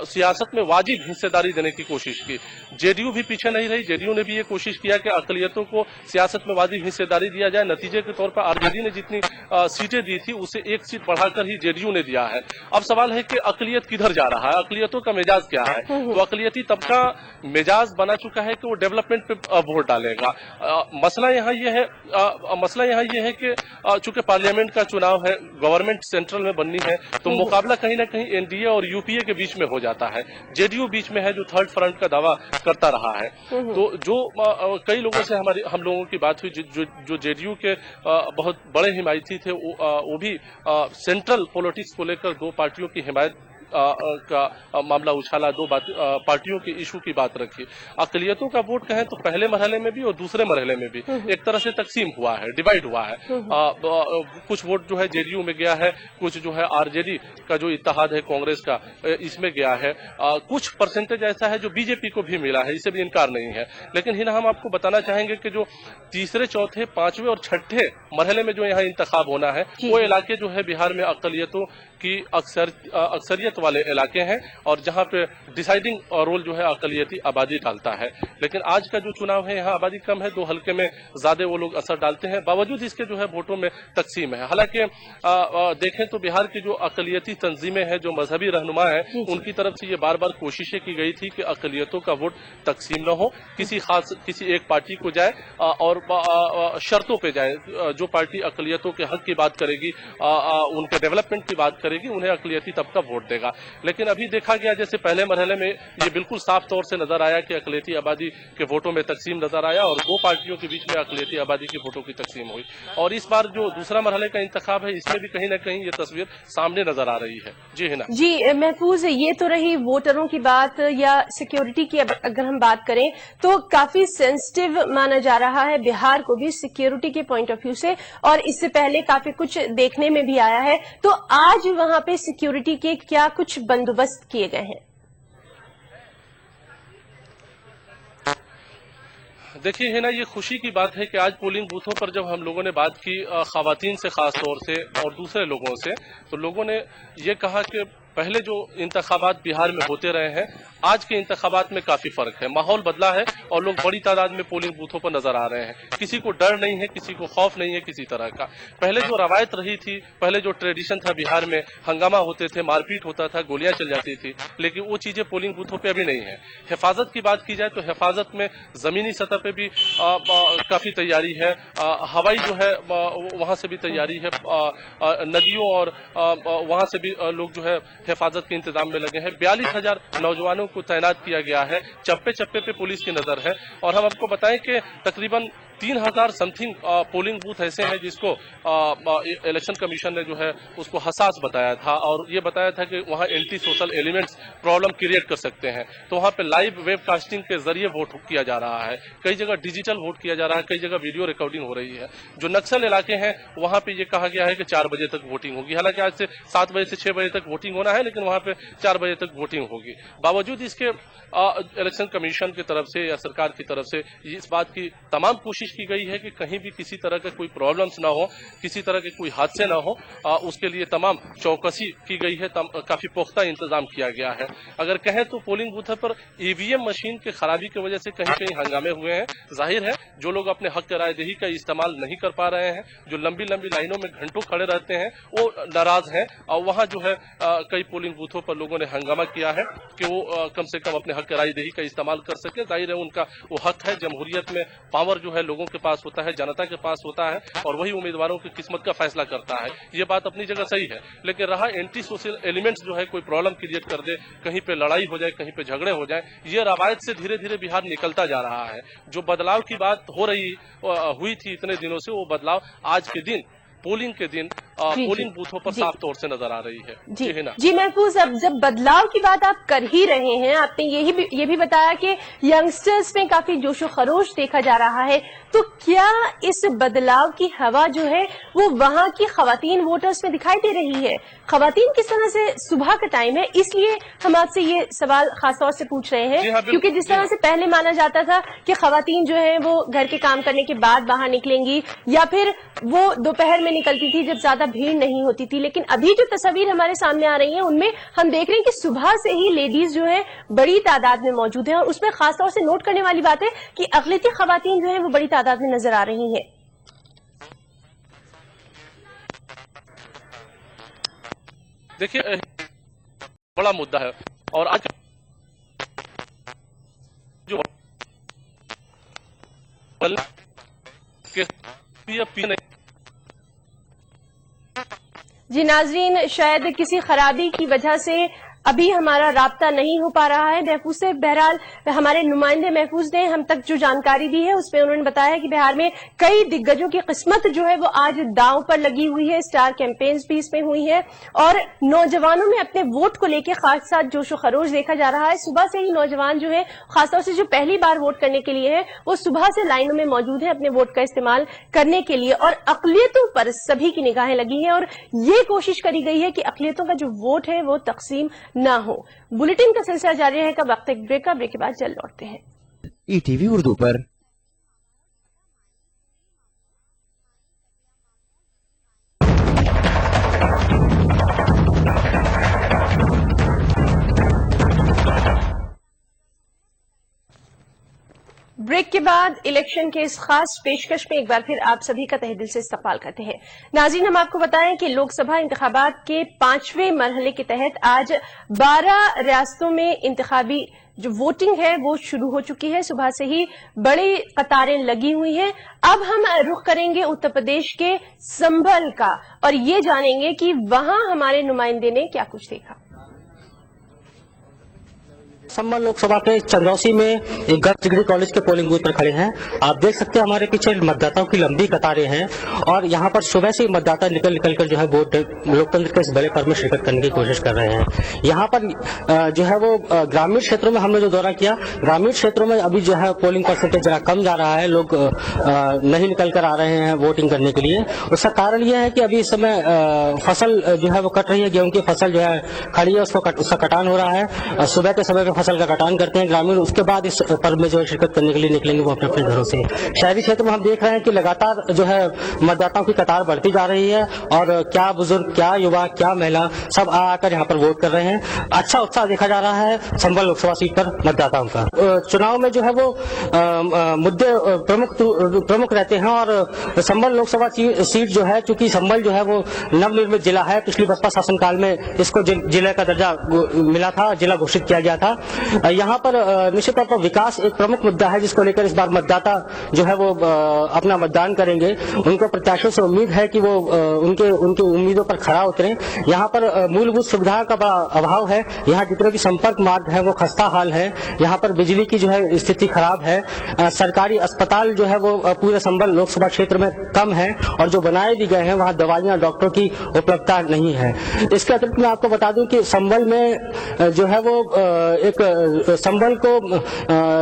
सियासत में वाजिब हिस्सेदारी देने की कोशिश की। जेडीयू भी पीछे नहीं रही। जेडीयू ने भी ये कोशिश किया कि अकलियतों को सियासत में वाजिब हिस्सेदारी दिया जाए। नतीजे के तौर पर आरजेडी ने जितनी सीटें दी थी उसे 1 सीट बढ़ाकर ही जेडीयू ने दिया है। अब सवाल है कि अकलियत किधर जा रहा है, अकलियतों का मिजाज क्या है। तो अकलियती तबका मिजाज बना चुका है कि वो डेवलपमेंट पे वोट डालेगा। मसला यहाँ ये है कि चूंकि पार्लियामेंट का चुनाव है, गवर्नमेंट सेंट्रल में बननी है, तो मुकाबला कहीं ना कहीं एनडीए और यूपीए के बीच में हो जाता है। जेडीयू बीच में है जो थर्ड फ्रंट का दावा करता रहा है। तो जो कई लोगों से हम लोगों की बात हुई जो जेडीयू के बहुत बड़े हिमायती थे, वो भी सेंट्रल पॉलिटिक्स को लेकर 2 पार्टियों की हिमायत का मामला उछाला, दो पार्टियों के इशू की बात रखी। अकलियतों का वोट कहें तो पहले मरहले में भी और दूसरे मरहले में भी एक तरह से तकसीम हुआ है, डिवाइड हुआ है। कुछ वोट जो है जेडीयू में गया है, कुछ जो है आरजेडी का जो इत्तेहाद है कांग्रेस का, इसमें गया है। कुछ परसेंटेज ऐसा है जो बीजेपी को भी मिला है, इससे भी इनकार नहीं है। लेकिन हिना हम आपको बताना चाहेंगे कि जो तीसरे, चौथे, पांचवें और छठे मरहले में जो यहाँ इंतखाब होना है, वो इलाके जो है बिहार में अकलियतों की अक्सरियत वाले इलाके हैं और जहां पे डिसाइडिंग रोल जो है अकलियती आबादी डालता है। लेकिन आज का जो चुनाव है यहाँ आबादी कम है, 2 हल्के में ज्यादा वो लोग असर डालते हैं, बावजूद इसके जो है वोटों में तकसीम है। हालांकि देखें तो बिहार की जो अकलियती तंजीमें हैं, जो मजहबी रहनुमा है, उनकी तरफ से ये बार बार कोशिशें की गई थी कि अकलियतों का वोट तकसीम न हो, किसी एक पार्टी को जाए और शर्तों पे जाए। जो पार्टी अकलियतों के हक की बात करेगी, उनके डेवलपमेंट की बात करेगी, उन्हें अकलियती तबका वोट देगा। लेकिन अभी देखा गया जैसे पहले मरहले में ये बिल्कुल साफ तौर से नजर आया कि अकलियती आबादी के वोटों में तकसीम नजर आया और 2 पार्टियों के बीच में अकलियती आबादी के वोटों की तकसीम हुई। और इस बार जो दूसरा मरहले का इंतखाब है, इसमें भी कहीं न कहीं ये तस्वीर सामने नजर आ रही है। जी हिना जी महफूज, ये तो रही वोटरों की बात या सिक्योरिटी की। अगर हम बात करें तो काफी सेंसिटिव माना जा रहा है बिहार को भी सिक्योरिटी के पॉइंट ऑफ व्यू से, और इससे पहले काफी कुछ देखने में भी आया है। तो आज वहां पे सिक्योरिटी के क्या कुछ बंदोबस्त किए गए हैं? देखिए है ना, ये खुशी की बात है कि आज पोलिंग बूथों पर जब हम लोगों ने बात की खवातीन से खास तौर से और दूसरे लोगों से, तो लोगों ने ये कहा कि पहले जो इंतखाबात बिहार में होते रहे हैं, आज के इंतखाबात में काफी फर्क है, माहौल बदला है और लोग बड़ी तादाद में पोलिंग बूथों पर नजर आ रहे हैं। किसी को डर नहीं है, किसी को खौफ नहीं है किसी तरह का। पहले जो रवायत रही थी, पहले जो ट्रेडिशन था बिहार में, हंगामा होते थे, मारपीट होता था, गोलियां चल जाती थी, लेकिन वो चीजें पोलिंग बूथों पे अभी नहीं है। हिफाजत की बात की जाए तो हिफाजत में जमीनी सतह पे भी काफी तैयारी है, हवाई जो है वहां से भी तैयारी है, नदियों और वहां से भी लोग जो है हिफाजत के इंतजाम में लगे हैं। 42,000 नौजवानों को तैनात किया गया है, चप्पे चप्पे पे पुलिस की नजर है। और हम आपको बताएं कि तकरीबन 3,000 समथिंग पोलिंग बूथ ऐसे हैं जिसको इलेक्शन कमीशन ने जो है उसको हसास बताया था और ये बताया था कि वहां anti social elements problem create कर सकते हैं। तो वहां पे लाइव वेबकास्टिंग के जरिए वोट किया जा रहा है, कई जगह डिजिटल वोट किया जा रहा है, कई जगह वीडियो रिकॉर्डिंग हो रही है। जो नक्सल इलाके हैं वहां पे ये कहा गया है कि 4 बजे तक वोटिंग होगी। हालांकि आज से 7 बजे से 6 बजे तक वोटिंग होना है, लेकिन वहां पे 4 बजे तक वोटिंग होगी। बावजूद इसके इलेक्शन कमीशन की तरफ से या सरकार की तरफ से इस बात की तमाम कोशिश की गई है कि कहीं भी किसी तरह का कोई प्रॉब्लम्स ना हो, किसी तरह के कोई हादसे ना हो, उसके लिए तमाम चौकसी की गई है, काफी पुख्ता इंतजाम किया गया है। अगर कहें तो पोलिंग बूथ पर ईवीएम मशीन के खराबी की वजह से कहीं कहीं हंगामे हुए हैं। जाहिर है जो लोग अपने हक रायदही का इस्तेमाल नहीं कर पा रहे हैं, जो लंबी लंबी लाइनों में घंटों खड़े रहते हैं, वो नाराज हैं और वहां जो है कई पोलिंग बूथों पर लोगों ने हंगामा किया है कि वो कम से कम अपने हक रायदही का इस्तेमाल कर सके। जाहिर है उनका वो हक है, जमहूरियत में पावर जो है लोगों के पास होता है, जनता के पास होता है और वही उम्मीदवारों की किस्मत का फैसला करता है। ये बात अपनी जगह सही है, लेकिन रहा एंटी सोशल एलिमेंट्स जो है कोई प्रॉब्लम क्रिएट कर दे, कहीं पे लड़ाई हो जाए, कहीं पे झगड़े हो जाए, ये रवायत से धीरे धीरे बिहार निकलता जा रहा है। जो बदलाव की बात हुई थी इतने दिनों से, वो बदलाव आज के दिन पोलिंग के दिन पोलिंग बूथों पर साफ तौर से नजर आ रही है। जी महफूज, अब जब बदलाव की बात आप कर ही रहे हैं, आपने ये भी बताया कि यंगस्टर्स में काफी जोशो खरोश देखा जा रहा है, तो क्या इस बदलाव की हवा जो है वो वहां की खवातीन वोटर्स में दिखाई दे रही है? खवातीन किस तरह से, सुबह का टाइम है इसलिए हम आपसे ये सवाल खासतौर से पूछ रहे हैं, क्योंकि जिस तरह से पहले माना जाता था कि खवातीन जो है वो घर के काम करने के बाद बाहर निकलेंगी या फिर वो दोपहर में निकलती थी जब ज्यादा भीड़ नहीं होती थी, लेकिन अभी जो तस्वीर हमारे सामने आ रही है उनमें हम देख रहे हैं कि सुबह से ही लेडीज जो है बड़ी तादाद में मौजूद है। और उसमें खासतौर से नोट करने वाली बात है कि अक़लियती खवातीन जो है वो बड़ी तादाद में नजर आ रही है। देखिए बड़ा मुद्दा है और आज जो जी नाजरीन, शायद किसी खराबी की वजह से अभी हमारा राब्ता नहीं हो पा रहा है महफूज से। बहरहाल हमारे नुमाइंदे महफूज ने हम तक जो जानकारी दी है उसमें उन्होंने बताया कि बिहार में कई दिग्गजों की किस्मत जो है वो आज दांव पर लगी हुई है। स्टार कैंपेन्स भी इसमें हुई है और नौजवानों में अपने वोट को लेकर खास साथ जोशो खरोश देखा जा रहा है। सुबह से ही नौजवान जो है, खासतौर से जो पहली बार वोट करने के लिए है, वो सुबह से लाइनों में मौजूद है अपने वोट का इस्तेमाल करने के लिए। और अकलियतों पर सभी की निगाहें लगी हैं और ये कोशिश करी गई है कि अकलियतों का जो वोट है वो तकसीम ना हो। बुलेटिन का सिलसिला जारी रहेगा। वक्त एक ब्रेक का, ब्रेक के बाद जल्द लौटते हैं। ईटीवी उर्दू पर ब्रेक के बाद इलेक्शन के इस खास पेशकश में एक बार फिर आप सभी का तहे दिल से इस्तकबाल करते हैं। नाज़रीन, हम आपको बताएं कि लोकसभा इंतखाबात के 5वें मरहले के तहत आज 12 रियासतों में इंतखाबी जो वोटिंग है वो शुरू हो चुकी है। सुबह से ही बड़ी कतारें लगी हुई हैं। अब हम रुख करेंगे उत्तर प्रदेश के संभल का और ये जानेंगे कि वहां हमारे नुमाइंदे ने क्या कुछ देखा। संभल लोकसभा के चंदौसी में एक गर्ल्स डिग्री कॉलेज के पोलिंग बूथ पर खड़े हैं। आप देख सकते हैं हमारे पीछे मतदाताओं की लंबी कतारें हैं और यहाँ पर सुबह से मतदाता निकल कर जो है वोट लोकतंत्र के इस बड़े पर्व में शिरकत करने की कोशिश कर रहे हैं। यहाँ पर जो है वो ग्रामीण क्षेत्रों में हमने जो दौरा किया, ग्रामीण क्षेत्रों में अभी जो है पोलिंग परसेंटेज जरा कम जा रहा है, लोग नहीं निकल कर आ रहे हैं वोटिंग करने के लिए। उसका कारण यह है कि अभी इस समय फसल जो है वो कट रही है, गेहूं की फसल जो है खड़ी है, उसका कटान हो रहा है। सुबह के समय फसल का कटान करते हैं ग्रामीण, उसके बाद इस पर्व में जो है शिरकत करने के लिए निकलेंगे वो अपने अपने घरों से। शहरी क्षेत्र में हम देख रहे हैं कि लगातार जो है मतदाताओं की कतार बढ़ती जा रही है और क्या बुजुर्ग, क्या युवा, क्या महिला सब आकर यहाँ पर वोट कर रहे हैं। अच्छा उत्साह देखा जा रहा है संभल लोकसभा सीट पर मतदाताओं का। चुनाव में जो है वो मुद्दे प्रमुख रहते हैं और संभल लोकसभा सीट जो है, चूंकि संभल जो है वो नवनिर्मित जिला है, पिछली बसपा शासनकाल में इसको जिले का दर्जा मिला था, जिला घोषित किया गया था। यहाँ पर निश्चित तौर पर विकास एक प्रमुख मुद्दा है जिसको लेकर इस बार मतदाता जो है वो अपना मतदान करेंगे। उनको प्रत्याशियों से उम्मीद है कि वो उनके उम्मीदों पर खरा उतरें। यहाँ पर मूलभूत सुविधाओं का बड़ा अभाव है। यहाँ जितने भी संपर्क मार्ग है वो खस्ता हाल है। यहाँ पर बिजली की जो है स्थिति खराब है। सरकारी अस्पताल जो है वो पूरे संभल लोकसभा क्षेत्र में कम है और जो बनाए भी गए हैं वहाँ दवाइयाँ, डॉक्टरों की उपलब्धता नहीं है। इसके अतिरिक्त मैं आपको बता दूं कि संभल में जो है वो एक संभल को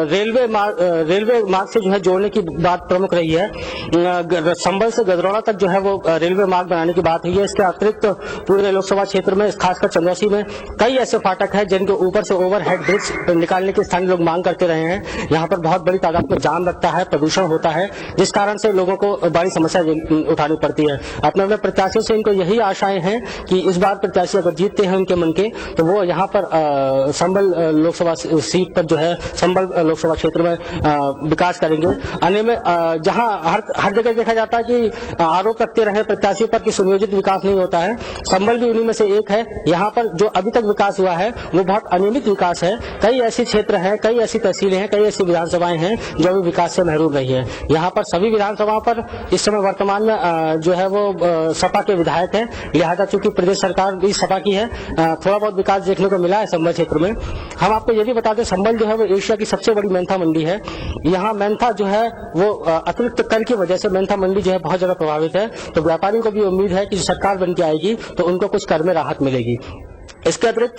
रेलवे मार्ग से जो है जोड़ने की बात प्रमुख रही है। संभल से गजरौला तक जो है वो रेलवे मार्ग बनाने की बात हुई है। इसके अतिरिक्त पूरे लोकसभा क्षेत्र में खासकर चंदौसी में कई ऐसे फाटक है जिनके ऊपर से ओवरहेड ब्रिज निकालने की स्थानीय लोग मांग करते रहे हैं। यहाँ पर बहुत बड़ी तादाद में जाम लगता है, प्रदूषण होता है, जिस कारण से लोगों को बड़ी समस्या उठानी पड़ती है। अपने प्रत्याशियों से इनको यही आशाएं हैं कि इस बार प्रत्याशी अगर जीतते हैं उनके मन के, तो वो यहाँ पर संभल लोकसभा सीट पर जो है संभल लोकसभा क्षेत्र में विकास करेंगे। आने में जहां हर जगह देखा जाता है कि आरोप रखते रहे प्रत्याशियों पर कि सुनियोजित विकास नहीं होता है, संभल भी उन्हीं में से एक है। यहाँ पर जो अभी तक विकास हुआ है वो बहुत अनियमित विकास है। कई ऐसे क्षेत्र हैं, कई ऐसी तहसीलें हैं, कई ऐसी विधानसभाएं हैं जो अभी विकास से महरूम रही है। यहाँ पर सभी विधानसभाओं पर इस समय वर्तमान में जो है वो सपा के विधायक हैं, लिहाजा चूंकि प्रदेश सरकार भी सपा की है, थोड़ा बहुत विकास देखने को मिला है संभल क्षेत्र में। हम आपको ये भी बता दें संभल जो है वो एशिया की सबसे बड़ी मेंथा मंडी है। यहाँ मेंथा जो है वो अतिरिक्त कर की वजह से मेंथा मंडी जो है बहुत ज्यादा प्रभावित है। तो व्यापारियों को भी उम्मीद है कि सरकार बन के आएगी तो उनको कुछ कर में राहत मिलेगी। इसके अतिरिक्त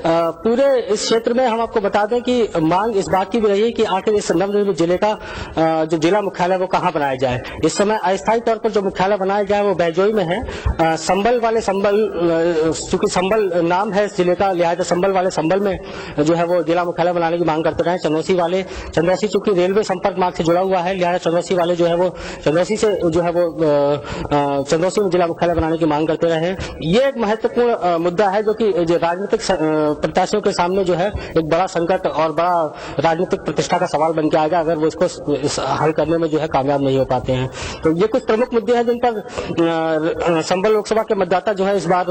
पूरे इस क्षेत्र में हम आपको बता दें कि मांग इस बात की भी रही है कि आखिर इस नवनिर्मित जिले का जो जिला मुख्यालय वो कहाँ बनाया जाए। इस समय अस्थायी तौर पर जो मुख्यालय बनाया जाए वो बैजोई में है। संभल वाले संभल, चूंकि संभल नाम है इस जिले का, लिहाजा संभल वाले संभल में जो है वो जिला मुख्यालय बनाने की मांग करते रहे। चंदौसी चूंकि रेलवे संपर्क मार्ग से जुड़ा हुआ है, लिहाजा चंदौसी वाले जो है वो चंदौसी से जो है वो चंदौसी में जिला मुख्यालय बनाने की मांग करते रहे। ये एक महत्वपूर्ण मुद्दा है जो कि जो राजनीतिक प्रत्याशियों के सामने जो है एक बड़ा संकट और बड़ा राजनीतिक प्रतिष्ठा का सवाल बन के आएगा अगर वो इसको हल करने में जो है कामयाब नहीं हो पाते हैं। तो ये कुछ प्रमुख मुद्दे हैं जिन पर संभल लोकसभा के मतदाता जो है इस बार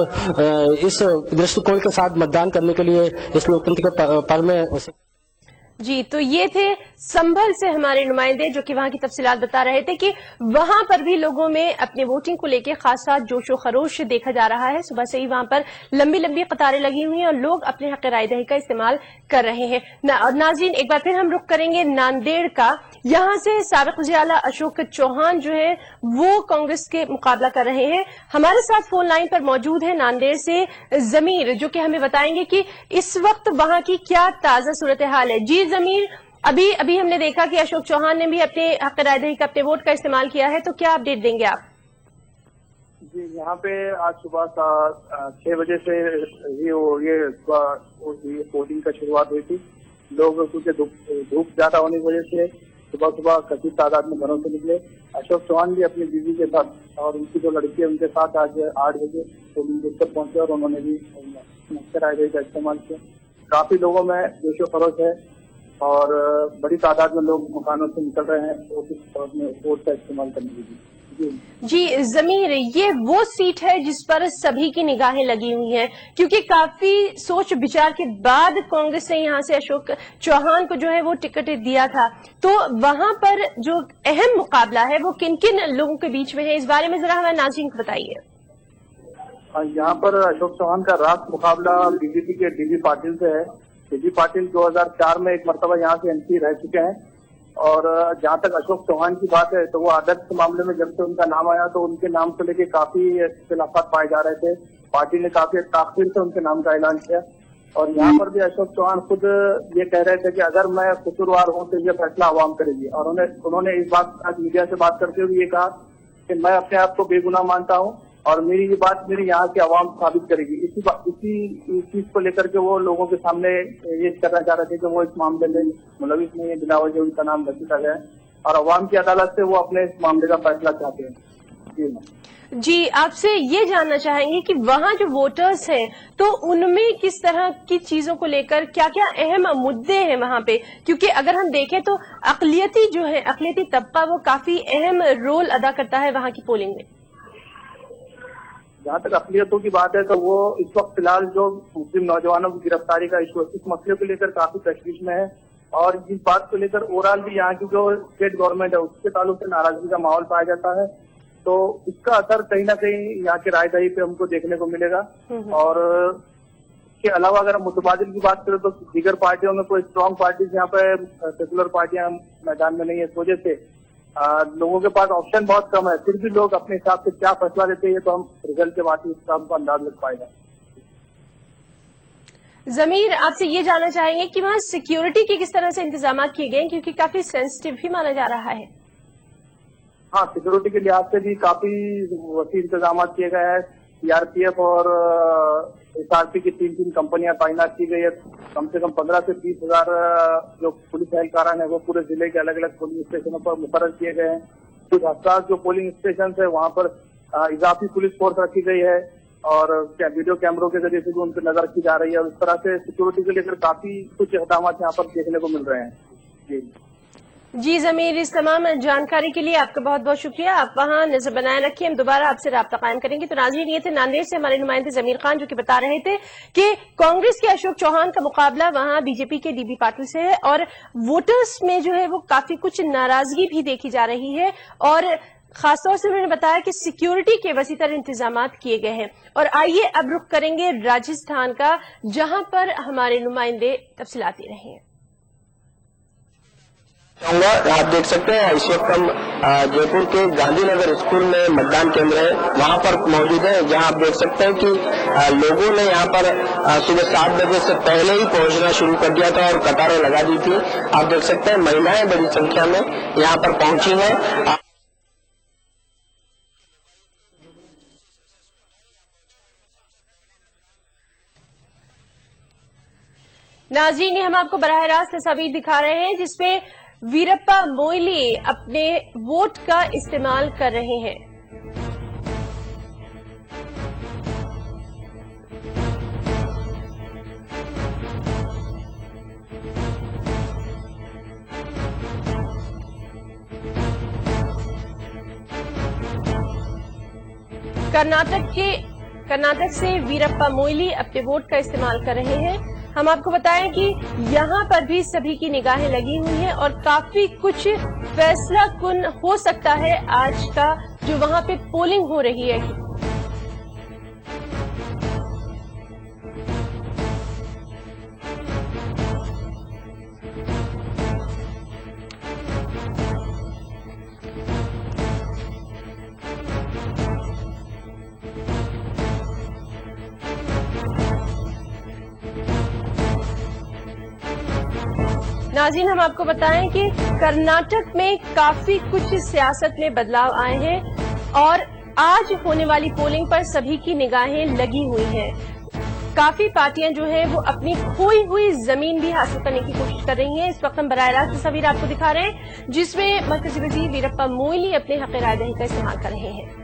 इस दृष्टिकोण के साथ मतदान करने के लिए इस लोकतंत्र के पर्व में जी, तो ये थे संभल से हमारे नुमाइंदे जो कि वहां की तफसीलात बता रहे थे कि वहां पर भी लोगों में अपने वोटिंग को लेकर खासा जोशो खरोश देखा जा रहा है। सुबह से ही वहां पर लंबी लंबी कतारें लगी हुई हैं और लोग अपने हक राय दही का इस्तेमाल कर रहे हैं। नाज़रीन, एक बार फिर हम रुख करेंगे नांदेड़ का। यहां से साबिक वज़ीर आला अशोक चौहान जो है वो कांग्रेस के मुकाबला कर रहे हैं। हमारे साथ फोन लाइन पर मौजूद है नांदेड़ से जमीर, जो कि हमें बताएंगे कि इस वक्त वहां की क्या ताजा सूरत हाल है। जी जमीर, अभी हमने देखा कि अशोक चौहान ने भी अपने हक राय दही का अपने वोट का इस्तेमाल किया है, तो क्या अपडेट देंगे आप? जी, यहाँ पे आज सुबह 6 बजे से ये पोलिंग का शुरुआत हुई थी। लोग क्योंकि धूप ज्यादा होने की वजह से सुबह सुबह कथित तादाद में घरों से निकले। अशोक चौहान भी अपनी बीवी के साथ और उनकी जो लड़की है उनके साथ आज 8 बजे पोलिंग बूथ पर पहुंचे और उन्होंने भी हक राय दही का इस्तेमाल किया। काफी लोगों में जोशो खरोश है और बड़ी तादाद में लोग मकानों से निकल रहे हैं वोट का इस्तेमाल करने के लिए। जी जमीर, ये वो सीट है जिस पर सभी की निगाहें लगी हुई हैं, क्योंकि काफी सोच विचार के बाद कांग्रेस ने यहां से अशोक चौहान को जो है वो टिकट दिया था। तो वहां पर जो अहम मुकाबला है वो किन किन लोगों के बीच में है, इस बारे में जरा हमारे नाज़रीन को बताइए। यहाँ पर अशोक चौहान का रास्त मुकाबला बीजेपी के डीबी पाटिल से है। डीबी पाटिल 2004 में एक मरतबा यहाँ से एमपी रह चुके हैं और जहाँ तक अशोक चौहान की बात है तो वो आदर्श मामले में जब से उनका नाम आया तो उनके नाम को लेके काफी इख्तिलाफात पाए जा रहे थे। पार्टी ने काफी ताखिर से उनके नाम का ऐलान किया और यहाँ पर भी अशोक चौहान खुद ये कह रहे थे कि अगर मैं कसूरवार हूँ तो ये फैसला अवाम करेगी। और उन्होंने इस बात आज मीडिया से बात करते हुए ये कहा कि मैं अपने आप को बेगुनाह मानता हूँ और मेरी ये बात मेरी यहाँ की आवाम साबित करेगी। इसी चीज को लेकर के वो लोगों के सामने ये करना चाह रहे थे कि वो इस मामले में मुलविस नहीं है, बिला वजह उनका नाम घसीटा गया है और अवाम की अदालत से वो अपने इस मामले का फैसला चाहते हैं। जी, आपसे ये जानना चाहेंगे कि वहाँ जो वोटर्स हैं तो उनमें किस तरह की चीजों को लेकर क्या क्या अहम मुद्दे हैं वहाँ पे, क्योंकि अगर हम देखें तो अक़लियती तबका वो काफी अहम रोल अदा करता है वहाँ की पोलिंग में। जहाँ तक अक़लियतों की बात है तो वो इस वक्त फिलहाल जो मुस्लिम नौजवानों की गिरफ्तारी का इशू है इस मसले को लेकर काफी तशवीश में है और इस बात को लेकर ओवरऑल भी यहाँ की जो स्टेट गवर्नमेंट है उसके ताल्लुक से नाराजगी का माहौल पाया जाता है। तो इसका असर कहीं ना कहीं यहाँ के राय दही पे हमको देखने को मिलेगा। और इसके अलावा अगर हम मुतबादिल की बात करें तो दीगर पार्टियों में कोई स्ट्रांग पार्टी यहाँ पे सेकुलर पार्टियां मैदान में नहीं है, इस वजह से लोगों के पास ऑप्शन बहुत कम है। फिर भी लोग अपने हिसाब से क्या फैसला लेते हैं तो हम रिजल्ट के बाद इसका हमको अंदाज लग पाएगा। जमीर, आपसे ये जानना चाहेंगे कि वहाँ सिक्योरिटी के किस तरह से इंतजाम किए गए, क्योंकि काफी सेंसिटिव भी माना जा रहा है। हाँ, सिक्योरिटी के लिहाज से भी काफी वसी इंतजाम किए गए हैं। सीआरपीएफ और एसआरपी की 3 कंपनियां तैनात की गई है। कम से कम 15 से 20 हजार जो पुलिस एहलकार है वो पूरे जिले के अलग अलग पोलिंग स्टेशनों पर मुकर्रर किए गए हैं। कुछ हसास जो पोलिंग स्टेशन है वहाँ पर इजाफी पुलिस फोर्स रखी गई है और वीडियो कैमरों के जरिए से भी उन पर नजर रखी जा रही है। और इस तरह से सिक्योरिटी को लेकर काफी कुछ इकदाम यहाँ पर देखने को मिल रहे हैं। जी जमीर, इस तमाम जानकारी के लिए आपका बहुत बहुत शुक्रिया। आप वहाँ नजर बनाए रखिए, हम दोबारा आपसे राब्ता कायम करेंगे। तो नाज़रीन, ये थे नांदेड़ से हमारे नुमाइंदे जमीर खान जो कि बता रहे थे कि कांग्रेस के अशोक चौहान का मुकाबला वहाँ बीजेपी के डीबी पाटिल से है और वोटर्स में जो है वो काफी कुछ नाराजगी भी देखी जा रही है और खासतौर से उन्होंने बताया कि सिक्योरिटी के वसी तरह इंतजाम किए गए हैं। और आइए अब रुख करेंगे राजस्थान का, जहां पर हमारे नुमाइंदे तफसीलात दे रहे हैं। आप देख सकते हैं इस वक्त हम जयपुर के गांधीनगर स्कूल में मतदान केंद्र है वहां पर मौजूद है, जहां आप देख सकते हैं कि लोगों ने यहां पर सुबह 7 बजे से पहले ही पहुंचना शुरू कर दिया था और कतारें लगा दी थी। आप देख सकते हैं महिलाएं बड़ी संख्या में यहां पर पहुंची हैं। नाज़रीन, हम आपको बराह रास्त तस्वीर दिखा रहे हैं जिसपे वीरप्पा मोइली अपने वोट का इस्तेमाल कर रहे हैं। कर्नाटक से वीरप्पा मोइली अपने वोट का इस्तेमाल कर रहे हैं। हम आपको बताएं कि यहाँ पर भी सभी की निगाहें लगी हुई हैं और काफी कुछ फैसला कुन हो सकता है आज का जो वहां पे पोलिंग हो रही है। नाज़रीन, हम आपको बताएं कि कर्नाटक में काफी कुछ सियासत में बदलाव आए हैं और आज होने वाली पोलिंग पर सभी की निगाहें लगी हुई हैं। काफी पार्टियां जो हैं वो अपनी खोई हुई जमीन भी हासिल करने की कोशिश कर रही हैं। इस वक्त हम बराह रास्त तस्वीर आपको दिखा रहे हैं जिसमें मरकजी वजीर वीरप्पा मोइली अपने हक राय दही का इस्तेमाल कर रहे हैं।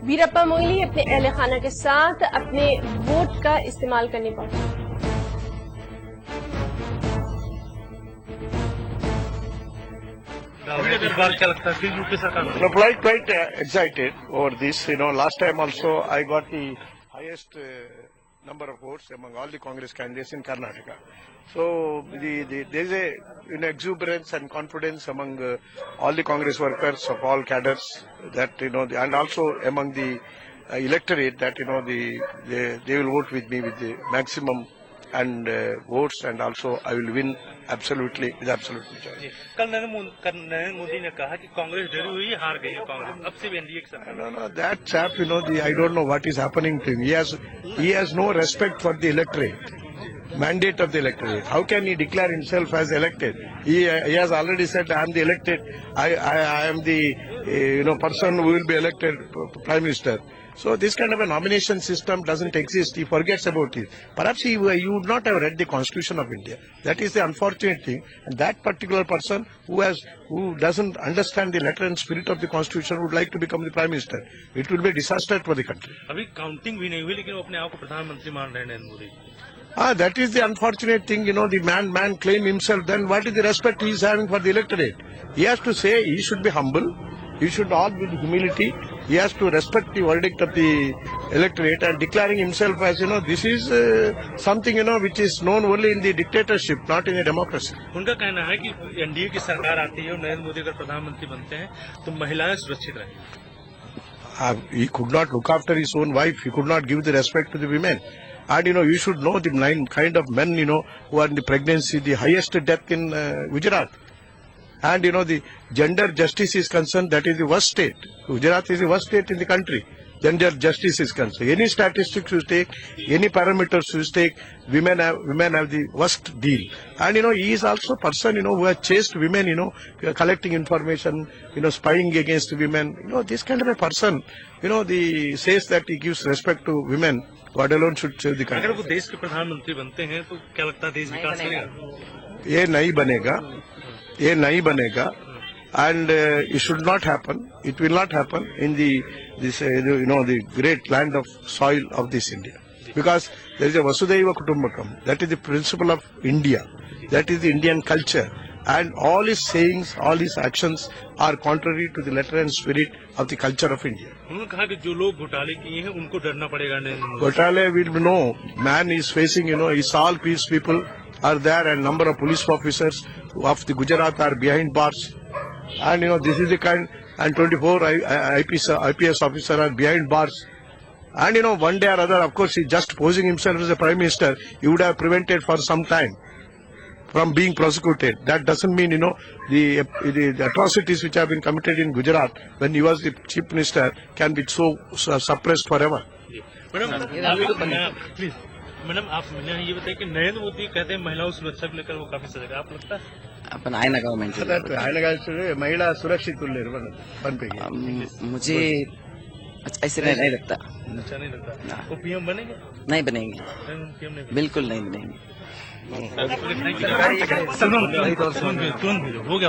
वीरप्पा मोइली अपने अहले खाना के साथ अपने वोट का इस्तेमाल करने पहुंचे। Quite excited over this. Last time also I got the highest number of votes among all the Congress candidates in Karnataka. So there is a exuberance and confidence among all the Congress workers of all cadres that and also among the electorate that they will vote with me with the maximum and votes, and also I will win absolutely with absolute majority. कल नरेंद्र मोदी ने कहा कि कांग्रेस डरी हुई है, हार गई है कांग्रेस, अब से एनडीए की सरकार। No, that chap, I don't know what is happening to him. He has no respect for the electorate, mandate of the electorate. How can he declare himself as elected? He has already said, I am the elected, I am the person who will be elected prime minister. So this kind of a nomination system doesn't exist. He forgets about it. Perhaps he would not have read the Constitution of India. That is the unfortunate thing. And that particular person who doesn't understand the letter and spirit of the Constitution would like to become the Prime Minister. It will be a disaster for the country. अभी counting भी नहीं हुई लेकिन वो अपने आप को प्रधानमंत्री मान रहे हैं Narendra Modi. That is the unfortunate thing. The man claim himself. Then what is the respect he is having for the electorate? He has to say he should be humble. He should all with humility. He has to respect the verdict of the electorate and declaring himself as, this is something, which is known only in the dictatorship, not in a democracy. उनका कहना है कि NDA की सरकार आती है और नरेंद्र मोदी अगर प्रधानमंत्री बनते हैं तो महिलाएं सुरक्षित रहेंगी। He could not look after his own wife. He could not give the respect to the women. And, you should know the kind of men, who are in the pregnancy, the highest death in Gujarat. And, the gender justice is concerned, that is the worst state. Gujarat is the worst state in the country. Gender justice is concerned. Any statistics you take, any parameters you take, women have the worst deal. And, he is also a person, who has chased women, collecting information, spying against women. This kind of a person, says that he gives respect to women. God alone should save the country. अगर वो देश के प्रधानमंत्री बनते हैं तो क्या लगता है देश विकास करेगा? ये नहीं बनेगा and it should not happen. It will not happen in the great land of soil of this India, because there is a Vasudhaiva Kutumbakam. That is the principle of India. That is the Indian culture. And all his sayings, all his actions are contrary to the letter and spirit of the culture of India. उन्होंने कहा कि जो लोग घोटाले किए हैं उनको डरना पड़ेगा नहीं। घोटाले will know. Man is facing, his all peace people are there, and number of police officers of the Gujarat are behind bars. And this is the kind, and 24 IPS officers are behind bars. And one day or other, of course, he just posing himself as a prime minister, he would have prevented for some time from being prosecuted. That doesn't mean, the atrocities which have been committed in Gujarat when he was the chief minister can be so suppressed forever. Madam आप ये बताइए कि नरेंद्र मोदी कहते हैं महिलाओं की सुरक्षा को लेकर वो काफी सजग है, आप लगता है? अपन आयना गवर्नमेंट महिला सुरक्षित बन पाएगी? मुझे ऐसे नहीं लगता। अच्छा नहीं लगता? वो पीएम बनेंगे? नहीं बनेंगे, बिल्कुल नहीं बनेंगे। हो गया।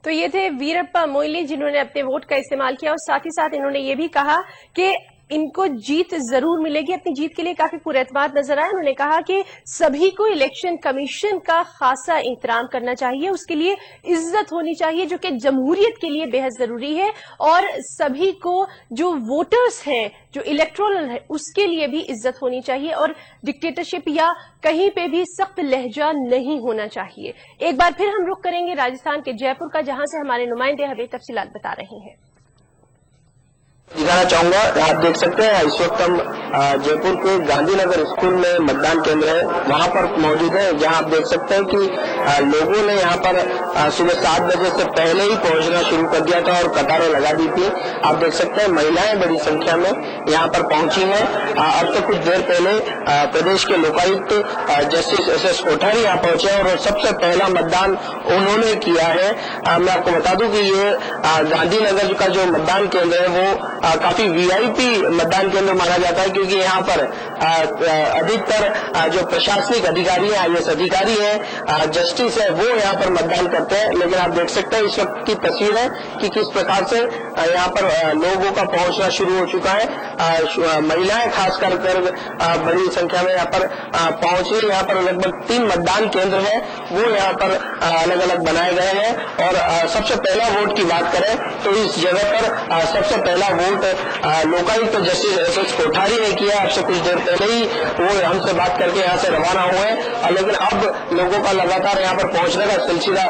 तो ये थे वीरप्पा मोइली, जिन्होंने अपने वोट का इस्तेमाल किया और साथ ही साथ इन्होंने ये भी कहा कि इनको जीत जरूर मिलेगी। अपनी जीत के लिए काफी पुरएतमाद नजर आए। उन्होंने कहा कि सभी को इलेक्शन कमीशन का खासा एहतराम करना चाहिए, उसके लिए इज्जत होनी चाहिए, जो कि जमहूरियत के लिए बेहद जरूरी है, और सभी को जो वोटर्स हैं, जो इलेक्टोरल है, उसके लिए भी इज्जत होनी चाहिए, और डिक्टेटरशिप या कहीं पे भी सख्त लहजा नहीं होना चाहिए। एक बार फिर हम रुख करेंगे राजस्थान के जयपुर का, जहां से हमारे नुमाइंदे हमें तफसीलात बता रहे हैं। दिखाना चाहूंगा, आप देख सकते हैं इस वक्त हम जयपुर के गांधीनगर स्कूल में मतदान केंद्र है वहां पर मौजूद है, जहां आप देख सकते हैं कि लोगों ने यहां पर सुबह 7 बजे से पहले ही पहुंचना शुरू कर दिया था और कतारें लगा दी थी। आप देख सकते हैं महिलाएं बड़ी संख्या में यहां पर पहुंची हैं। अब तक कुछ देर पहले प्रदेश के लोकायुक्त जस्टिस SS कोठारी यहां पहुंचे और सबसे पहला मतदान उन्होंने किया है। मैं आपको बता दूं कि ये गांधीनगर का जो मतदान केंद्र है वो काफी VIP मतदान केंद्र माना जाता है, क्योंकि यहाँ पर अधिकतर जो प्रशासनिक अधिकारी है, IAS अधिकारी है, जस्टिस है, वो यहाँ पर मतदान करते हैं। लेकिन आप देख सकते हैं इस वक्त की तस्वीर है कि किस प्रकार से यहाँ पर लोगों का पहुंचना शुरू हो चुका है। महिलाएं खास कर बड़ी संख्या में यहाँ पर पहुंच रही। यहाँ पर लगभग 3 मतदान केंद्र है, वो यहाँ पर अलग अलग बनाए गए हैं। और सबसे पहला वोट की बात करें तो इस जगह पर सबसे पहला vote Lokayukta justice SS Kothari ने किया। आपसे कुछ देर पहले ही वो हमसे बात करके यहाँ से रवाना हुए, लेकिन अब लोगों का लगातार यहाँ पर पहुंचने का सिलसिला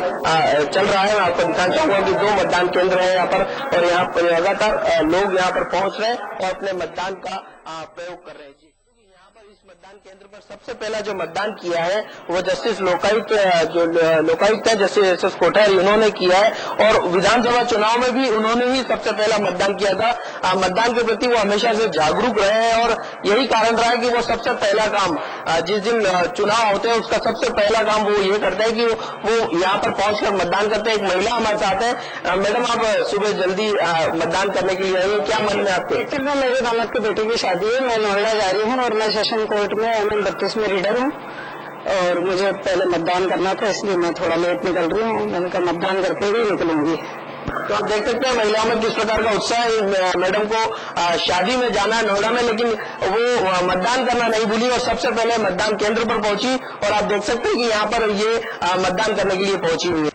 चल रहा है। मैं आपको दिखाना चाहूंगा कि 2 मतदान केंद्र है यहाँ पर, और यहाँ पर लगातार लोग यहाँ पर पहुंच रहे हैं और अपने मतदान का प्रयोग कर रहे हैं। मतदान केंद्र पर सबसे पहला जो मतदान किया है वो जस्टिस लोकायुक्त है जस्टिस SS कोठारी, उन्होंने किया है। और विधानसभा चुनाव में भी उन्होंने ही सबसे पहला मतदान किया था। मतदान के प्रति वो हमेशा से जागरूक रहे हैं और यही कारण रहा है कि वो सबसे पहला काम जिस दिन चुनाव होते हैं उसका सबसे पहला काम वो ये करते हैं कि वो यहाँ पर पहुंचकर मतदान करते हैं। एक महिला हमारे साथ है। मैडम, आप सुबह जल्दी मतदान करने के लिए आए, क्या मन में आपके? मेरे दामाद के बेटे की शादी है, मैं नोएडा जा रही हूँ और मैं सेशन कोर्ट में MN 32 में रीडर हूँ और मुझे पहले मतदान करना था, इसलिए मैं थोड़ा लेट निकल रही हूँ। मैंने कहा मतदान करके ही निकलूंगी। तो आप देख सकते हैं महिलाओं में किस प्रकार का उत्साह है। मैडम को शादी में जाना है नोएडा में, लेकिन वो मतदान करना नहीं भूली और सबसे पहले मतदान केंद्र पर पहुंची। और आप देख सकते हैं कि यहाँ पर ये मतदान करने के लिए पहुंची हुई है।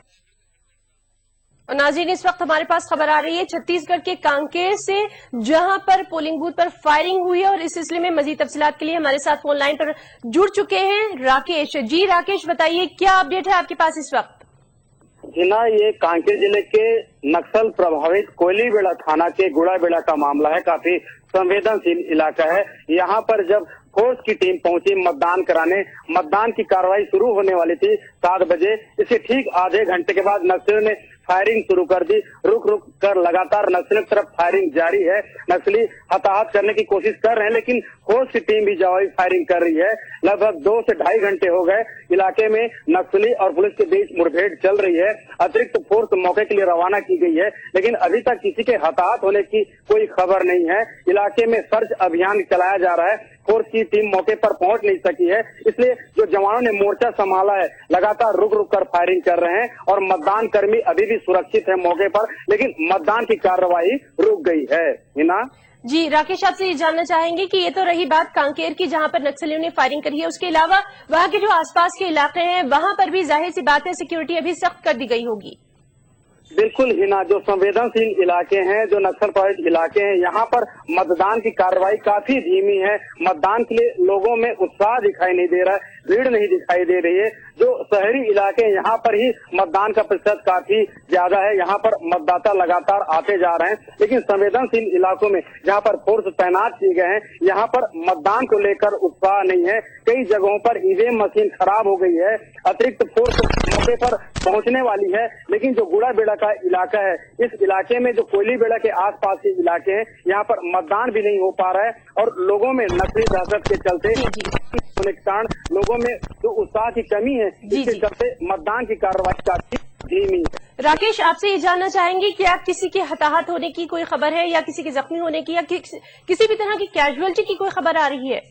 और नाज़रीन, इस वक्त हमारे पास खबर आ रही है छत्तीसगढ़ के कांकेर से, जहां पर पोलिंग बूथ पर फायरिंग हुई है। और इस सिलसिले में मजीद तफसीलात के लिए हमारे साथ फोन लाइन पर जुड़ चुके हैं राकेश जी। राकेश, बताइए क्या अपडेट है आपके पास इस वक्त? जी ना, ये कांकेर जिले के नक्सल प्रभावित कोयलीबेड़ा थाना के गुड़ाबेड़ा का मामला है। काफी संवेदनशील इलाका है। यहाँ पर जब फोर्स की टीम पहुंची मतदान कराने, मतदान की कार्रवाई शुरू होने वाली थी 7 बजे, इसके ठीक आधे घंटे के बाद नक्सलियों ने फायरिंग शुरू कर दी। रुक रुक कर लगातार नक्सलियों की तरफ फायरिंग जारी है। नक्सली हताहत करने की कोशिश कर रहे हैं, लेकिन फोर्स की टीम भी जवाबी फायरिंग कर रही है। लगभग 2 से ढाई घंटे हो गए इलाके में नक्सली और पुलिस के बीच मुठभेड़ चल रही है। अतिरिक्त फोर्स मौके के लिए रवाना की गई है, लेकिन अभी तक किसी के हताहत होने की कोई खबर नहीं है। इलाके में सर्च अभियान चलाया जा रहा है। फोर्स की टीम मौके पर पहुंच नहीं सकी है, इसलिए जो जवानों ने मोर्चा संभाला है लगातार रुक रुक कर फायरिंग कर रहे हैं। और मतदान कर्मी अभी भी सुरक्षित है मौके पर, लेकिन मतदान की कार्रवाई रुक गई है। हिना जी, राकेश, आपसे ये जानना चाहेंगे कि ये तो रही बात कांकेर की, जहां पर नक्सलियों ने फायरिंग करी है, उसके अलावा वहां के जो आसपास के इलाके हैं वहां पर भी जाहिर सी बात है सिक्योरिटी अभी सख्त कर दी गई होगी। बिल्कुल हिना, जो संवेदनशील इलाके हैं, जो नक्सल प्रभावित इलाके हैं, यहाँ पर मतदान की कार्रवाई काफी धीमी है। मतदान के लिए लोगों में उत्साह दिखाई नहीं दे रहा है, भीड़ नहीं दिखाई दे रही है। जो शहरी इलाके हैं यहाँ पर ही मतदान का प्रतिशत काफी ज्यादा है। यहाँ पर मतदाता लगातार आते जा रहे हैं, लेकिन संवेदनशील इलाकों में जहाँ पर फोर्स तैनात किए गए हैं, यहाँ पर मतदान को लेकर उत्साह नहीं है। कई जगहों पर ईवीएम मशीन खराब हो गई है। अतिरिक्त फोर्स मौके पर पहुंचने वाली है, लेकिन जो गुड़ाबेड़ा का इलाका है, इस इलाके में जो कोयलीबेड़ा के आसपास के इलाके हैं, यहाँ पर मतदान भी नहीं हो पा रहा है। और लोगों में नकली दहशत के चलते होने के कारण लोगों में जो उत्साह की कमी है, इसके चलते मतदान की कार्रवाई काफी धीमी है। राकेश, आपसे ये जानना चाहेंगे कि क्या किसी के हताहत होने की कोई खबर है, या किसी के जख्मी होने की, या किसी भी तरह की कैजुअलिटी की कोई खबर आ रही है?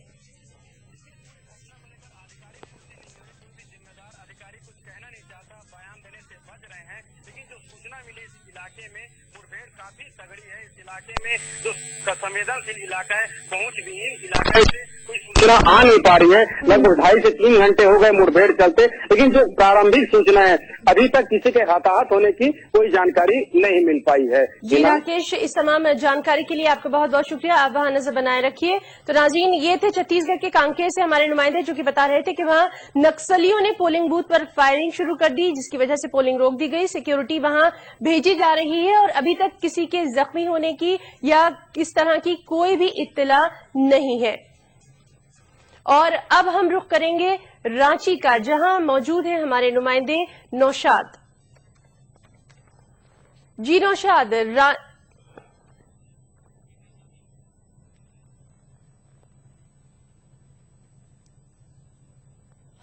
सूचना मिली इस इलाके में मुठभेड़ काफी तगड़ी है। इस इलाके में जो संवेदनशील इलाका है, पहुंच विहीन इलाका है, कोई सूचना आ नहीं पा रही है। लगभग 2.5 से 3 घंटे हो गए मुठभेड़ चलते, लेकिन जो प्रारंभिक सूचना है अभी तक किसी के हताहत होने की कोई जानकारी नहीं मिल पाई है। जी राकेश, इस तमाम जानकारी के लिए आपका बहुत बहुत शुक्रिया। आप वहां नजर बनाए रखिए। तो नाज़रीन, ये थे छत्तीसगढ़ के कांकेर से हमारे नुमाइंदे, जो कि बता रहे थे कि वहां नक्सलियों ने पोलिंग बूथ पर फायरिंग शुरू कर दी, जिसकी वजह से पोलिंग रोक दी गई। सिक्योरिटी वहां भेजी जा रही है और अभी तक किसी के जख्मी होने की या इस तरह की कोई भी इत्तला नहीं है। और अब हम रुख करेंगे रांची का, जहां मौजूद है हमारे नुमाइंदे नौशाद। जी नौशाद,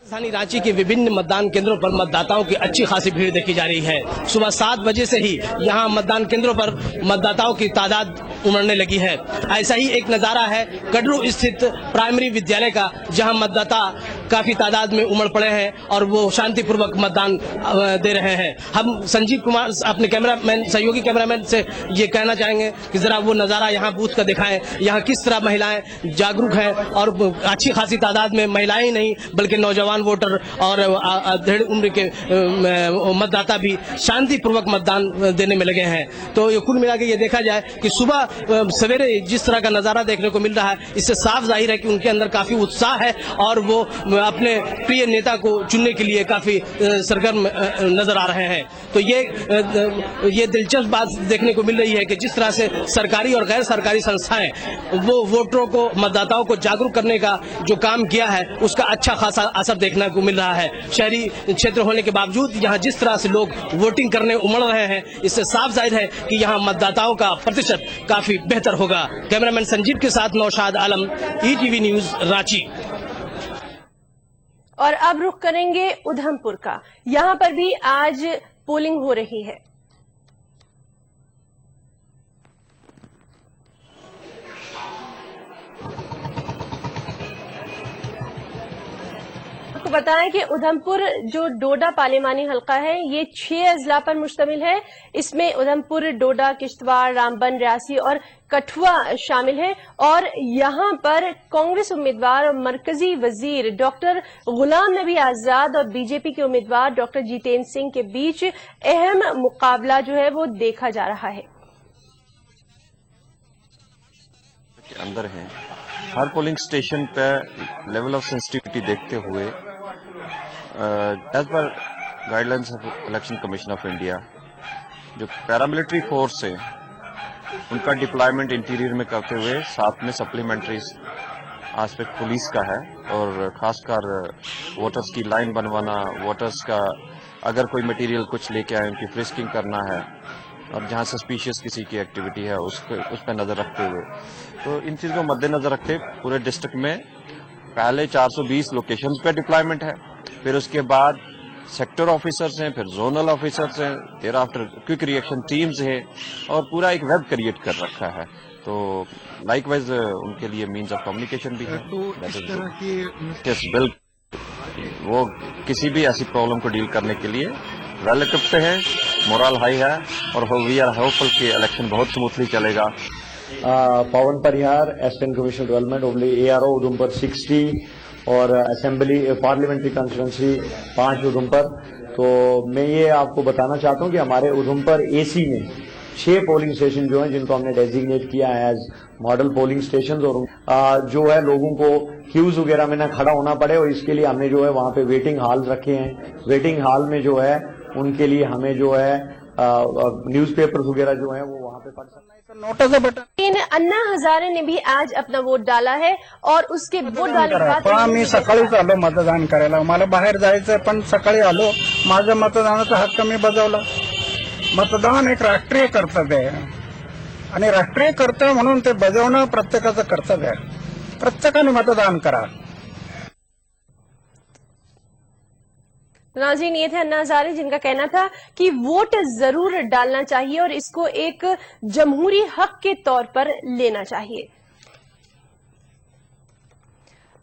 राजधानी रांची के विभिन्न मतदान केंद्रों पर मतदाताओं की अच्छी खासी भीड़ देखी जा रही है। सुबह 7 बजे से ही यहां मतदान केंद्रों पर मतदाताओं की तादाद उमड़ने लगी है। ऐसा ही एक नजारा है कटरू स्थित प्राइमरी विद्यालय का, जहां मतदाता काफी तादाद में उमड़ पड़े हैं और वो शांतिपूर्वक मतदान दे रहे हैं। हम संजीव कुमार अपने सहयोगी कैमरामैन से ये कहना चाहेंगे कि जरा वो नजारा यहाँ बूथ का दिखाएं, यहाँ किस तरह महिलाएं जागरूक हैं और अच्छी खासी तादाद में महिलाएं ही नहीं बल्कि नौजवान वोटर और अधेड़ उम्र के मतदाता भी शांतिपूर्वक मतदान देने में लगे हैं। तो ये कुल मिला के ये देखा जाए कि सुबह सवेरे जिस तरह का नजारा देखने को मिल रहा है, इससे साफ जाहिर है कि उनके अंदर काफी उत्साह है और वो अपने प्रिय नेता को चुनने के लिए काफी सरगर्म नजर आ रहे हैं। तो ये दिलचस्प बात देखने को मिल रही है कि जिस तरह से सरकारी और गैर सरकारी संस्थाएं वो वोटरों को, मतदाताओं को जागरूक करने का जो काम किया है, उसका अच्छा खासा असर देखने को मिल रहा है। शहरी क्षेत्र होने के बावजूद यहाँ जिस तरह से लोग वोटिंग करने उमड़ रहे हैं, इससे साफ जाहिर है कि यहाँ मतदाताओं का प्रतिशत काफी बेहतर होगा। कैमरामैन संजीव के साथ नौशाद आलम, ETV न्यूज रांची। और अब रुख करेंगे उधमपुर का। यहाँ पर भी आज पोलिंग हो रही है। आपको बताएं कि उधमपुर जो डोडा पार्लिमानी हलका है, ये 6 अजला पर मुश्तमिल है। इसमें उधमपुर, डोडा, किश्तवाड़, रामबन, रियासी और कठुआ शामिल है। और यहाँ पर कांग्रेस उम्मीदवार और मरकजी वजीर डॉक्टर गुलाम नबी आजाद और बीजेपी के उम्मीदवार डॉक्टर जितेंद्र सिंह के बीच अहम मुकाबला जो है वो देखा जा रहा है। अंदर है हर पोलिंग स्टेशन पे लेवल ऑफ सेंसिटिविटी देखते हुए as per guidelines of election commission of India जो पैरामिलिट्री फोर्स है उनका डिप्लॉयमेंट इंटीरियर में करते हुए साथ में सप्लीमेंट्री एस्पेक्ट पुलिस का है और खासकर वोटर्स की लाइन बनवाना, वोटर्स का अगर कोई मटेरियल कुछ लेके आए उनकी फ्रिस्किंग करना है और जहां सस्पिशियस किसी की एक्टिविटी है उस पर नजर रखते हुए, तो इन चीज़ों को मद्देनजर रखते पूरे डिस्ट्रिक्ट में पहले 420 लोकेशंस पे डिप्लॉयमेंट है, फिर उसके बाद सेक्टर ऑफिसर्स हैं, फिर जोनल ऑफिसर्स हैं, thereafter quick reaction teams है और पूरा एक वेब क्रिएट कर रखा है। तो लाइकवाइज उनके लिए मीन्स ऑफ कम्युनिकेशन भी है। तो इस तरह की बिल वो किसी भी ऐसी प्रॉब्लम को डील करने के लिए रिलेटिव पे है, मोरल हाई है और वी आर होपफुल कि इलेक्शन बहुत स्मूथली चलेगा। पवन परिहार, assistant commissioner development, ओबली ARO Udhampur 60 और असेंबली पार्लियामेंट्री कंस्टिट्यूंसी 5 उधमपुर। तो मैं ये आपको बताना चाहता हूँ कि हमारे उधमपुर AC में 6 पोलिंग स्टेशन जो हैं जिनको हमने डेजिग्नेट किया है एज मॉडल पोलिंग स्टेशन और जो है लोगों को क्यूज वगैरह में ना खड़ा होना पड़े और इसके लिए हमने जो है वहाँ पे वेटिंग हॉल रखे हैं। वेटिंग हॉल में जो है उनके लिए हमें जो है न्यूज़पेपर्स वगैरह जो है वो वहाँ पे पढ़ सकते हैं। अन्ना हजारे ने भी आज अपना वोट डाला है और उसके वोट डालने के बाद आम्ही सकाळीच आलो मतदान करायला। मला बाहेर जायचं पण सकाळी आलो, माझा मतदानाचा हक्क मी बजावला। मतदान एक राष्ट्रीय कर्तव्य आहे आणि राष्ट्रीय कर्तव्य म्हणून ते बजावणं प्रत्येकाचं कर्तव्य आहे। प्रत्येकाने मतदान करा। नाज़रीन, ये थे अन्ना हजारे जिनका कहना था कि वोट जरूर डालना चाहिए और इसको एक जमहूरी हक के तौर पर लेना चाहिए।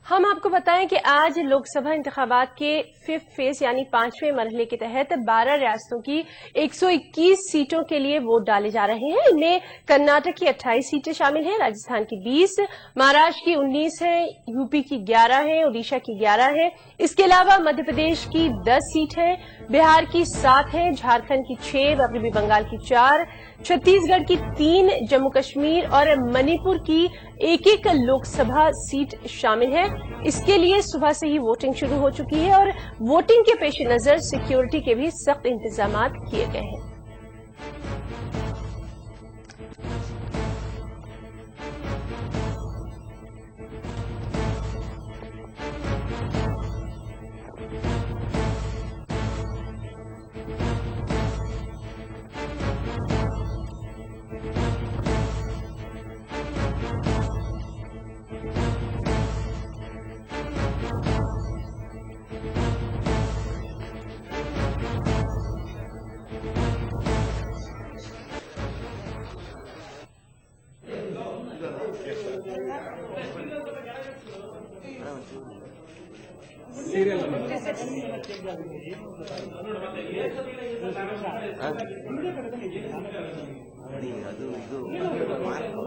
हम आपको बताएं कि आज लोकसभा इंतखाबात के 5th फेज यानी 5वें मरहले के तहत 12 रियासतों की 121 सीटों के लिए वोट डाले जा रहे हैं। इनमें कर्नाटक की 28 सीटें शामिल हैं, राजस्थान की 20, महाराष्ट्र की 19 है, यूपी की 11 है, ओडिशा की 11 है। इसके अलावा मध्य प्रदेश की 10 सीट है, बिहार की 7 है, झारखंड की 6, पश्चिमी बंगाल की 4, छत्तीसगढ़ की 3, जम्मू कश्मीर और मणिपुर की एक लोकसभा सीट शामिल है। इसके लिए सुबह से ही वोटिंग शुरू हो चुकी है और वोटिंग के पेश नजर सिक्योरिटी के भी सख्त इंतजाम किए गए हैं।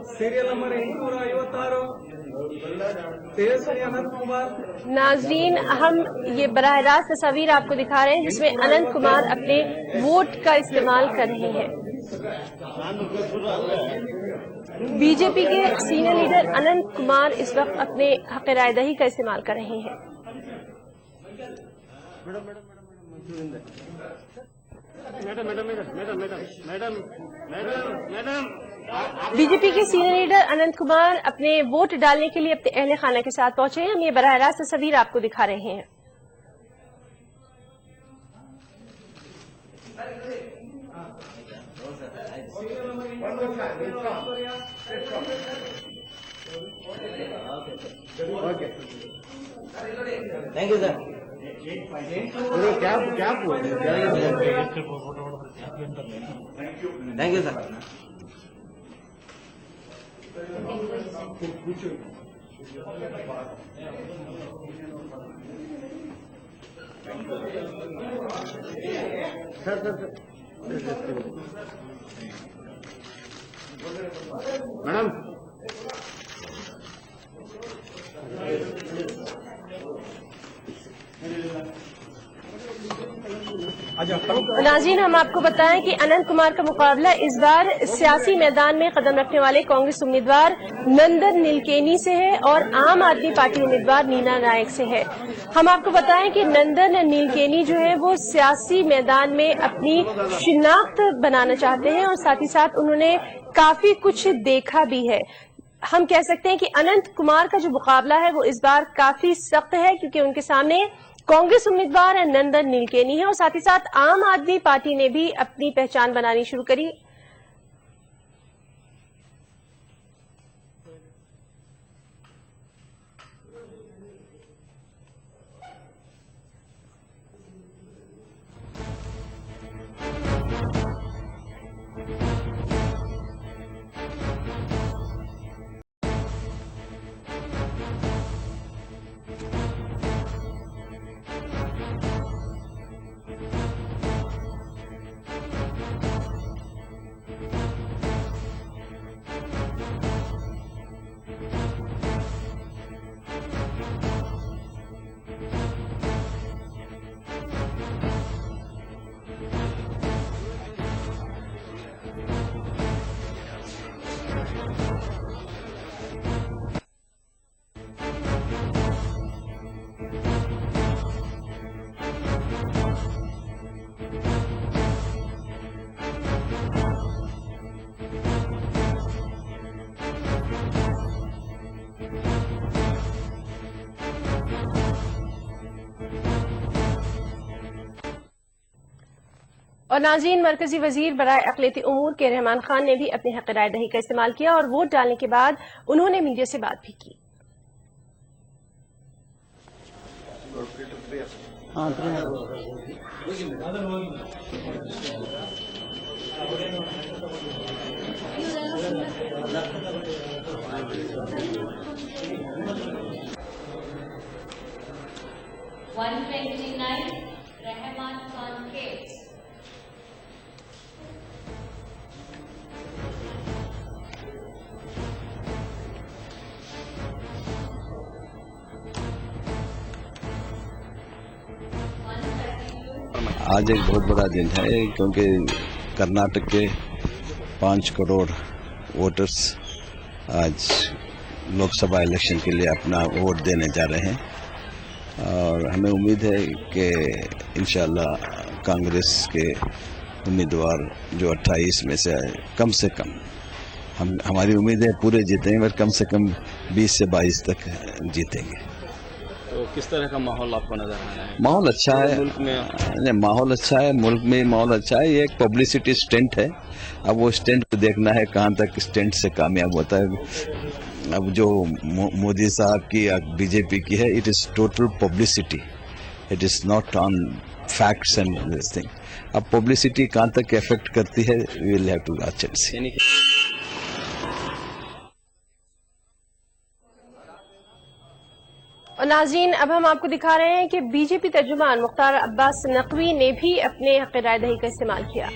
सीरियल नंबर 856 तेजस्वी अनंत कुमार। नाजरीन, हम ये बराह रास्त तस्वीर आपको दिखा रहे हैं जिसमें अनंत कुमार अपने वोट का इस्तेमाल कर रहे हैं। बीजेपी के सीनियर लीडर अनंत कुमार इस वक्त अपने हक रायदही का इस्तेमाल कर रहे हैं। बीजेपी के सीनियर लीडर अनंत कुमार अपने वोट डालने के लिए अपने अहले खाना के साथ पहुंचे हैं। हम ये बराह रास्त तस्वीर आपको दिखा रहे हैं। Thank you sir. क्या थैंक यू सर। मैडम नाज़रीन, हम आपको बताएं कि अनंत कुमार का मुकाबला इस बार सियासी मैदान में कदम रखने वाले कांग्रेस उम्मीदवार नंदन नीलकेनी से है और आम आदमी पार्टी उम्मीदवार नीना नायक से है। हम आपको बताएं कि नंदन नीलकेनी जो है वो सियासी मैदान में अपनी शिनाख्त बनाना चाहते हैं और साथ ही साथ उन्होंने काफी कुछ देखा भी है। हम कह सकते हैं कि अनंत कुमार का जो मुकाबला है वो इस बार काफी सख्त है क्योंकि उनके सामने कांग्रेस उम्मीदवार नंदन नीलकेनी है और साथ ही साथ आम आदमी पार्टी ने भी अपनी पहचान बनानी शुरू करी। और नाज़रीन, मरकजी वजीर बराए अक़लियती उमूर के रहमान खान ने भी अपने हक़ राय दही का इस्तेमाल किया और वोट डालने के बाद उन्होंने मीडिया से बात भी की। 129 रहमान खान केस। आज एक बहुत बड़ा दिन है क्योंकि कर्नाटक के 5 करोड़ वोटर्स आज लोकसभा इलेक्शन के लिए अपना वोट देने जा रहे हैं और हमें उम्मीद है कि इंशाल्लाह कांग्रेस के उम्मीदवार जो 28 में से कम हमारी उम्मीद है पूरे जीतेंगे, पर कम से कम 20 से 22 तक जीतेंगे। तो किस तरह का माहौल आपको नजर आ रहा है? माहौल अच्छा है, मुल्क में माहौल अच्छा है, मुल्क में माहौल अच्छा है। ये एक पब्लिसिटी स्टंट है, अब वो स्टंट को देखना है कहाँ तक स्टंट से कामयाब होता है। अब जो मोदी साहब की बीजेपी की है, it is total publicity, it is not on facts and this thing. अब पब्लिसिटी कहाँ तक इफेक्ट करती है, we will have to watch and see. और नाज़रीन, अब हम आपको दिखा रहे हैं कि बीजेपी तर्जुमान मुख्तार अब्बास नकवी ने भी अपने हक़ राय दही का इस्तेमाल किया।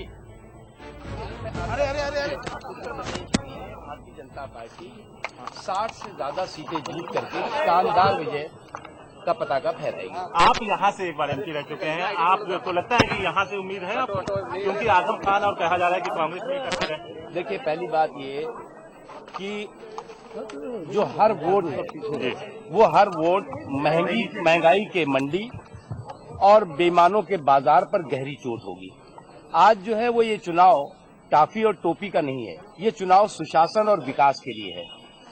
भारतीय जनता पार्टी 60 से ज्यादा सीटें जीत करके शानदार विजय का पताका फहराएगी। आप यहाँ से एक बार एमपी रह चुके हैं, आपको लगता है कि यहाँ से उम्मीद है आपको? क्योंकि आजम खान और कहा जा रहा है कि कांग्रेस नहीं कर रहे हैं। देखिए, पहली बात ये कि जो हर वोट वो हर वोट महंगाई के मंडी और बेईमानों के बाजार पर गहरी चोट होगी। आज जो है वो ये चुनाव टाफी और टोपी का नहीं है, ये चुनाव सुशासन और विकास के लिए है।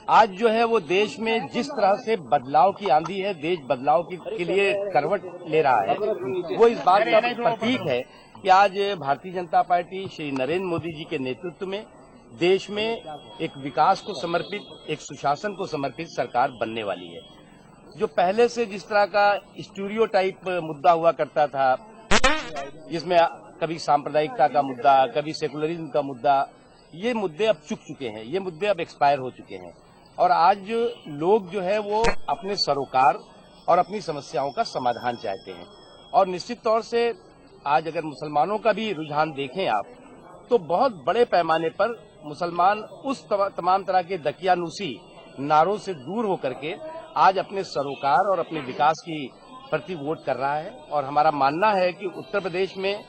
आज जो है वो देश में जिस तरह से बदलाव की आंधी है, देश बदलाव के लिए करवट ले रहा है, वो इस बात का प्रतीक है कि आज भारतीय जनता पार्टी श्री नरेंद्र मोदी जी के नेतृत्व में देश में एक विकास को समर्पित, एक सुशासन को समर्पित सरकार बनने वाली है। जो पहले से जिस तरह का स्टीरियोटाइप मुद्दा हुआ करता था, जिसमें कभी सांप्रदायिकता का मुद्दा, कभी सेकुलरिज्म का मुद्दा, ये मुद्दे अब चुक चुके हैं, ये मुद्दे अब एक्सपायर हो चुके हैं और आज लोग जो है वो अपने सरोकार और अपनी समस्याओं का समाधान चाहते हैं। और निश्चित तौर से आज अगर मुसलमानों का भी रुझान देखें आप, तो बहुत बड़े पैमाने पर मुसलमान उस तमाम तरह के दकियानूसी नारों से दूर होकर के आज अपने सरोकार और अपने विकास की प्रति वोट कर रहा है। और हमारा मानना है कि उत्तर प्रदेश में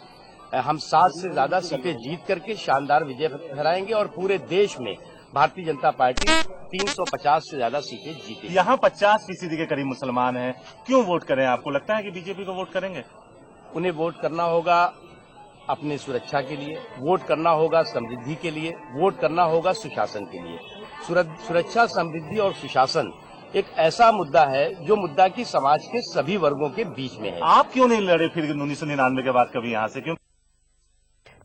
हम 7 से ज्यादा सीटें जीत करके शानदार विजय फहराएंगे और पूरे देश में भारतीय जनता पार्टी 350 से ज्यादा सीटें जीतेगी। यहाँ 50% के करीब मुसलमान हैं, क्यों वोट करें? आपको लगता है कि बीजेपी को वोट करेंगे? उन्हें वोट करना होगा अपने सुरक्षा के लिए, वोट करना होगा समृद्धि के लिए, वोट करना होगा सुशासन के लिए। सुरक्षा, समृद्धि और सुशासन एक ऐसा मुद्दा है जो मुद्दा की समाज के सभी वर्गों के बीच में है। आप क्यों नहीं लड़े फिर 1999 के बाद कभी यहाँ से? क्यों?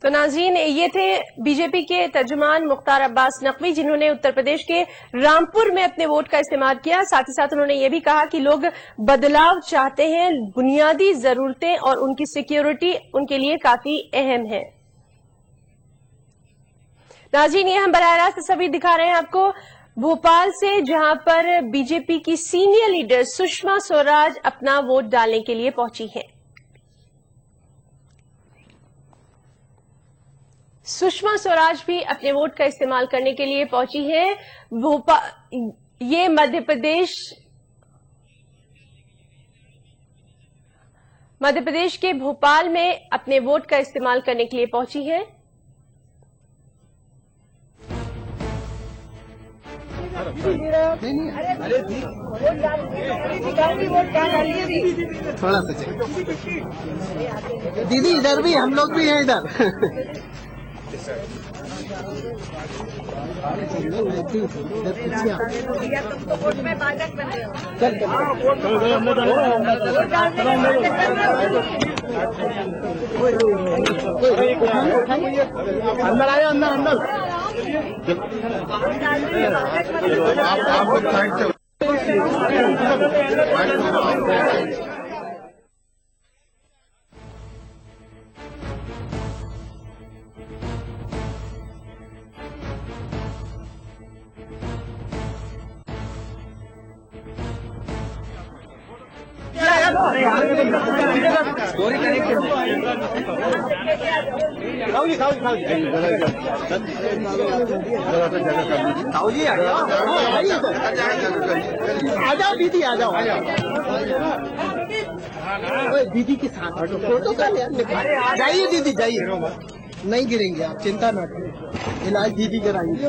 तो नाज़रीन, ये थे बीजेपी के तर्जुमान मुख्तार अब्बास नकवी, जिन्होंने उत्तर प्रदेश के रामपुर में अपने वोट का इस्तेमाल किया। साथ ही साथ उन्होंने ये भी कहा कि लोग बदलाव चाहते हैं, बुनियादी जरूरतें और उनकी सिक्योरिटी उनके लिए काफी अहम है। नाज़रीन, ये हम बराह रास्त तस्वीर दिखा रहे हैं आपको भोपाल से, जहां पर बीजेपी की सीनियर लीडर सुषमा स्वराज अपना वोट डालने के लिए पहुंची हैं। सुषमा स्वराज भी अपने वोट का इस्तेमाल करने के लिए पहुंची हैं। ये मध्य प्रदेश के भोपाल में अपने वोट का इस्तेमाल करने के लिए पहुंची हैं। थोड़ा सा दीदी, इधर भी हम लोग भी हैं इधर। अंदर आए, अंदर अंदर। जाओ दीदी, आ जाओ दीदी के साथ फोटो का जाइए दीदी, जाइए, नहीं गिरेंगे आप, चिंता ना करें, इलाज दीदी कराएंगे।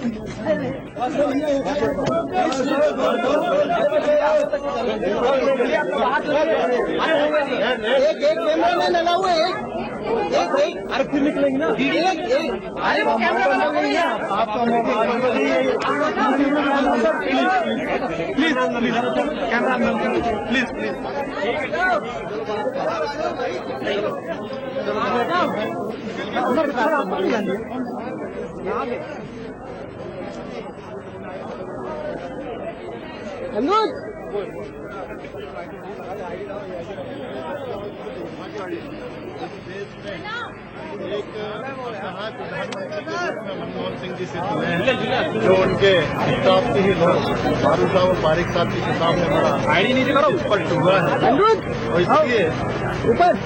एक कैमरा मैन लगा हुआ है, एक अरे फिर निकलेंगे ना, अरे वो camera man please camera man please Manmohan Singh ji से सुने हैं, जो उनके किताब के ही लोग फारूक साहब और पारिक साहब की किताब में बड़ा स्पष्ट हुआ है। और इसलिए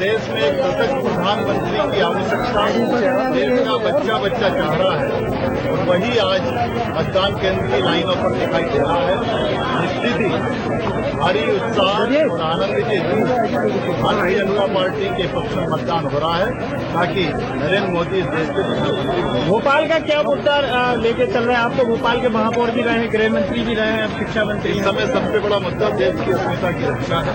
देश में एक सशक्त प्रधानमंत्री की आवश्यकता देश का बच्चा बच्चा चाह रहा है, और वही आज मतदान केंद्र की लाइनों पर दिखाई दे रहा है। निश्चित ही भारी उत्साह और आनंद के बीच भारतीय जनता पार्टी के पक्ष में मतदान हो रहा है, ताकि नरेंद्र मोदी इस देश के भोपाल का क्या मुद्दा लेके चल रहे हैं? आप तो भोपाल के महापौर भी रहे हैं, गृह मंत्री भी रहे हैं, अब शिक्षा मंत्री। इस समय सबसे बड़ा मुद्दा देश की अस्मिता की रक्षा है।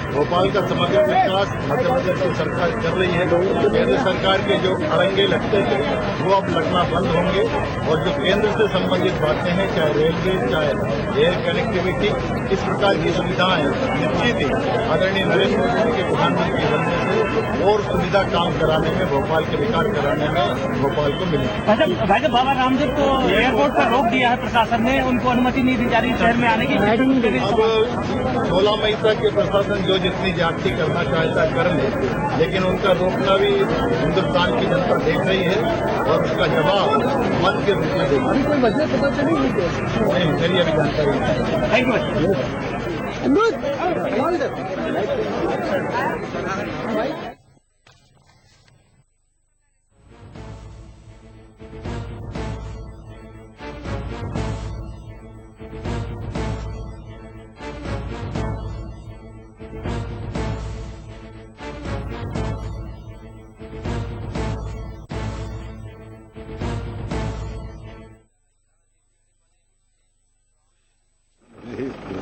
भोपाल का समग्र विकास मध्य प्रदेश की सरकार कर रही है। केंद्र सरकार के जो अड़ंगे लगते थे वो अब लगना बंद होंगे, और जो केंद्र से संबंधित बातें हैं, चाहे रेलवे, चाहे एयर कनेक्टिविटी, इस प्रकार की सुविधाएं निश्चित ही आदरणीय नरेंद्र मोदी के प्रधानमंत्री बनने से और सुविधा काम कराने में, भोपाल के विकास कराने में भोपाल को मिलेगी। भाई साहब, बाबा रामदेव को एयरपोर्ट पर रोक दिया है प्रशासन ने, उनको अनुमति नहीं दी जा रही शहर में आने की। अब 16 मई तक के प्रशासन जो जितनी जागती करना चाहता कर ले, लेकिन उनका रोकना भी हिन्दुस्तान की जनता देख रही है, और उसका जवाब मत के रूप में देगी। कोई वजह पता चली नहीं, मेरी अभी जानकारी नहीं। Thank you.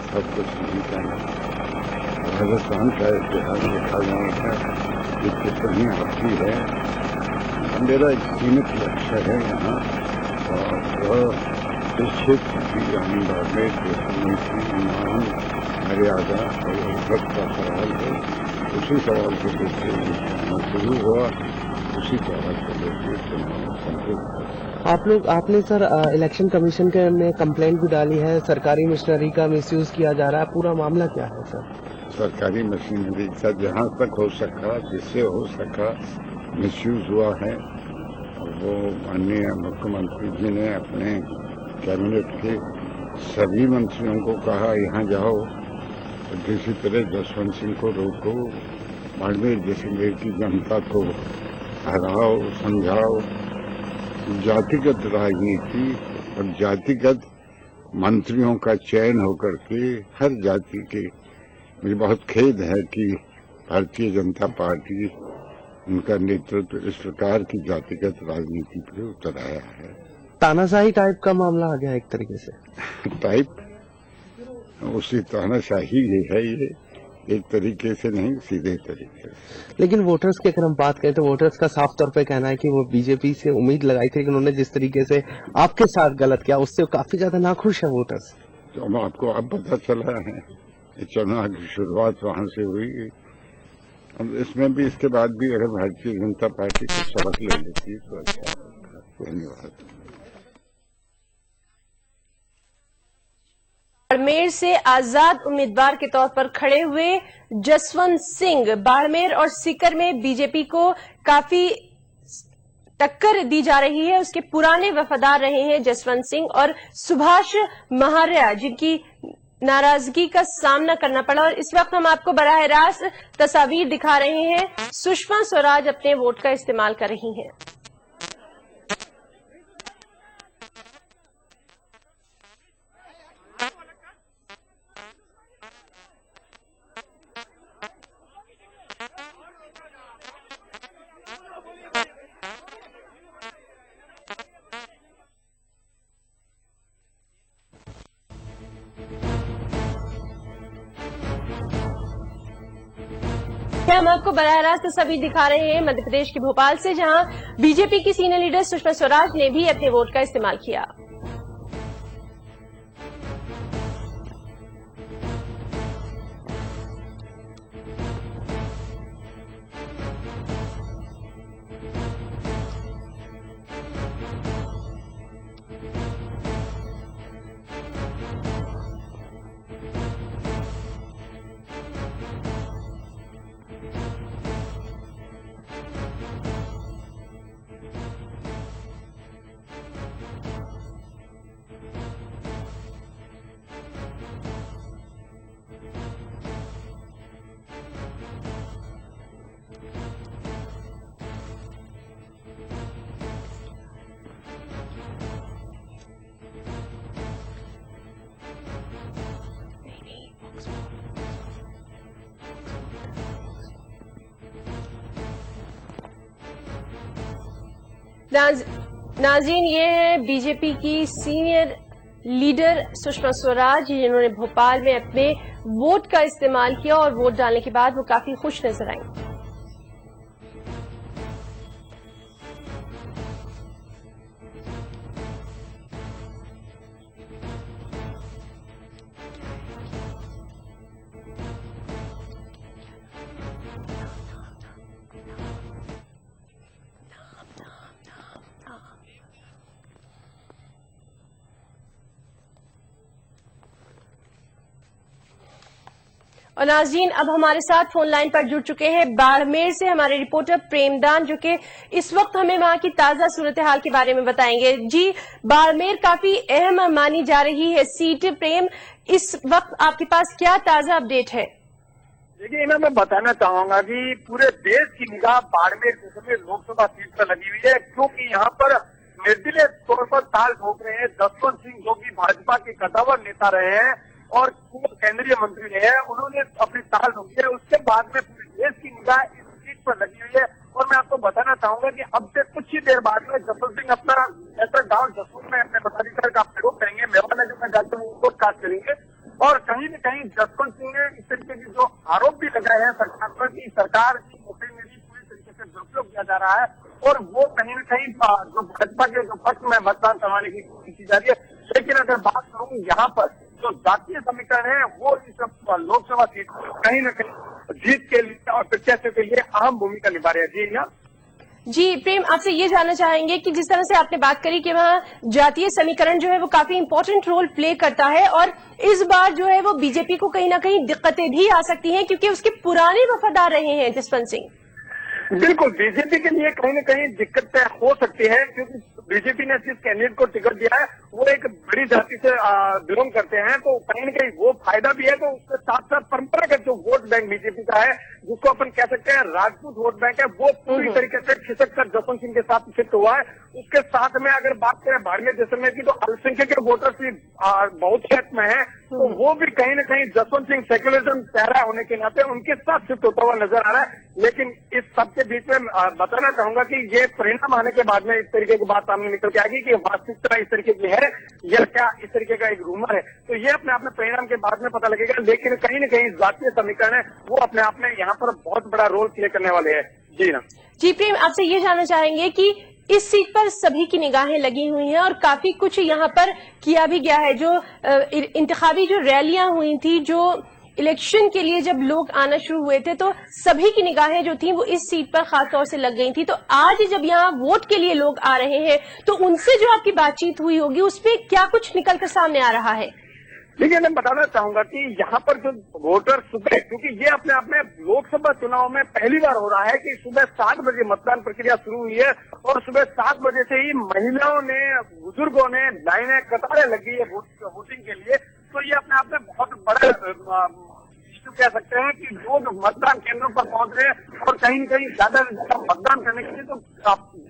सब कुछ नहीं चाहिए। राजस्थान का इतिहास देखा जाए कि कितनी हस्ती है। मेरा एक सीमित लक्ष्य है यहाँ, और इस क्षेत्र की बाड़मेर मान मर्यादा और इज्जत का सवाल है। उसी सवाल को लेकर शुरू हुआ, उसी सवाल को लेकर चुनाव संपन्न। आपने सर इलेक्शन कमीशन के में कंप्लेंट भी डाली है, सरकारी मशीनरी का मिसयूज किया जा रहा है, पूरा मामला क्या है सर? सरकारी मशीनरी का जहाँ तक हो सका, जिससे हो सका मिसयूज हुआ है। वो माननीय मुख्यमंत्री जी ने अपने कैबिनेट के सभी मंत्रियों को कहा, यहाँ जाओ, किसी तरह जसवंत सिंह को रोको, बाड़मेर जैसलमेर की जनता को हराओ, समझाओ। जातिगत राजनीति और जातिगत मंत्रियों का चयन होकर के हर जाति के, मुझे बहुत खेद है कि भारतीय जनता पार्टी, उनका नेतृत्व इस प्रकार की जातिगत राजनीति पर उतर आया है। तानाशाही टाइप का मामला आ गया एक तरीके से। टाइप उसी तानाशाही है ये, एक तरीके से नहीं, सीधे तरीके से। लेकिन वोटर्स की अगर हम बात करें तो वोटर्स का साफ तौर पे कहना है कि वो बीजेपी से उम्मीद लगाई थी, लेकिन उन्होंने जिस तरीके से आपके साथ गलत किया उससे काफी ज्यादा नाखुश है वोटर्स। तो आपको अब पता चला है, चुनाव की शुरुआत वहां से हुई। अब इसमें भी, इसके बाद भी अगर भारतीय जनता पार्टी को सबक ले लेती तो अच्छा होगा। धन्यवाद। बाड़मेर से आजाद उम्मीदवार के तौर पर खड़े हुए जसवंत सिंह, बाड़मेर और सीकर में बीजेपी को काफी टक्कर दी जा रही है। उसके पुराने वफादार रहे हैं जसवंत सिंह और सुभाष महार्या, जिनकी नाराजगी का सामना करना पड़ा। और इस वक्त हम आपको बराह रास्त तस्वीर दिखा रहे हैं, सुषमा स्वराज अपने वोट का इस्तेमाल कर रही हैं। हम आपको बराह रास्त तस्वीर दिखा रहे हैं मध्य प्रदेश के भोपाल से, जहां बीजेपी की सीनियर लीडर सुषमा स्वराज ने भी अपने वोट का इस्तेमाल किया। नाज़रीन, ये है बीजेपी की सीनियर लीडर सुषमा स्वराज, जिन्होंने भोपाल में अपने वोट का इस्तेमाल किया और वोट डालने के बाद वो काफी खुश नजर आई। और नाज़रीन, अब हमारे साथ फोन लाइन पर जुड़ चुके हैं बाड़मेर से हमारे रिपोर्टर प्रेमदान, जो कि इस वक्त हमें वहां की ताजा सूरत हाल के बारे में बताएंगे। जी, बाड़मेर काफी अहम मानी जा रही है सीट। प्रेम, इस वक्त आपके पास क्या ताजा अपडेट है? देखिए, मैं बताना चाहूंगा कि पूरे देश की निगाह बाड़मेर जिले लोकसभा सीट पर लगी हुई है, क्योंकि यहाँ पर निर्दलीय तौर पर ताल ठोक रहे हैं जसवंत सिंह, जो कि भाजपा के कद्दावर नेता रहे हैं और पूर्व केंद्रीय मंत्री रहे हैं। उन्होंने अपनी ताल ठोकी है। उसके बाद में पूरे देश की निगाह इस सीट पर लगी हुई है। और मैं आपको बताना चाहूंगा कि अब से कुछ ही देर बाद में जसवंत सिंह अपना गांव जसवंत में अपने पदाधिकारी का प्रयोग करेंगे। मेवाना जो मैं जाते हैं वो कास्ट करेंगे। और कहीं न कहीं जसवंत सिंह ने इस तरीके के जो आरोप भी लगाए हैं सरकार पर कि सरकार की नौकरी में भी पूरी तरीके से दुरुपयोग किया जा रहा है, और वो कहीं न कहीं जो भाजपा के जो पक्ष में मतदान करवाने की कोशिश की जा रही है। लेकिन अगर बात करूं, यहाँ पर जो जातीय समीकरण है वो इस लोकसभा सीट कहीं न कहीं जीत के लिए और प्रत्याशियों के लिए अहम भूमिका निभा रहे हैं। जी प्रेम, आपसे ये जानना चाहेंगे कि जिस तरह से आपने बात करी कि वहाँ जातीय समीकरण जो है वो काफी इंपॉर्टेंट रोल प्ले करता है, और इस बार जो है वो बीजेपी को कहीं ना कहीं दिक्कतें भी आ सकती हैं, क्योंकि उसके पुराने वफादार रहे हैं जसवंत सिंह। बिल्कुल, बीजेपी के लिए कहीं न कहीं दिक्कतें हो सकती है, क्योंकि बीजेपी ने जिस कैंडिडेट को टिकट दिया है वो एक बड़ी जाति से बिलोंग करते हैं, तो कहीं न कहीं वो फायदा भी है। तो उसके साथ साथ परंपरागत जो वोट बैंक बीजेपी का है, जिसको अपन कह सकते हैं राजपूत वोट बैंक है, वो पूरी तरीके से खिसक कर जसवंत सिंह के साथ शिफ्ट हुआ है। उसके साथ में अगर बात करें बाड़मेर जैसलमेर की, तो अल्पसंख्यक के वोटर्स भी बहुत में है, तो वो भी कहीं न कहीं जसवंत सिंह सेक्युलरिज्म चेहरा होने के नाते उनके साथ शिफ्ट होता हुआ नजर आ रहा है। लेकिन इस सबके बीच में बताना चाहूंगा कि ये परिणाम आने के बाद में इस तरीके की बात सामने निकल के आएगी कि वास्तविकता इस तरीके की है या क्या इस तरीके का एक रूमर है, तो ये अपने आप में परिणाम के बाद में पता लगेगा। लेकिन कहीं न कहीं जातीय समीकरण है वो अपने आप में यहाँ पर बहुत बड़ा रोल प्ले करने वाले हैं। जी ना जी प्रेम, आपसे ये जानना चाहेंगे कि इस सीट पर सभी की निगाहें लगी हुई हैं और काफी कुछ यहाँ पर किया भी गया है। जो इंतखाबी जो रैलियां हुई थी, जो इलेक्शन के लिए जब लोग आना शुरू हुए थे, तो सभी की निगाहें जो थी वो इस सीट पर खास तौर से लग गई थी। तो आज जब यहाँ वोट के लिए लोग आ रहे हैं, तो उनसे जो आपकी बातचीत हुई होगी उसमें क्या कुछ निकल कर सामने आ रहा है? देखिए, मैं बताना चाहूंगा कि यहाँ पर जो वोटर सुबह, क्योंकि ये अपने आप में लोकसभा चुनाव में पहली बार हो रहा है कि सुबह 7 बजे मतदान प्रक्रिया शुरू हुई है, और सुबह 7 बजे से ही महिलाओं ने, बुजुर्गों ने लाइनें, कतारें लगी है वोटिंग के लिए। तो ये अपने आप में बहुत बड़ा इश्यू कह सकते हैं कि लोग मतदान केंद्रों पर पहुंच रहे हैं और कहीं न कहीं ज्यादा मतदान करने के लिए। तो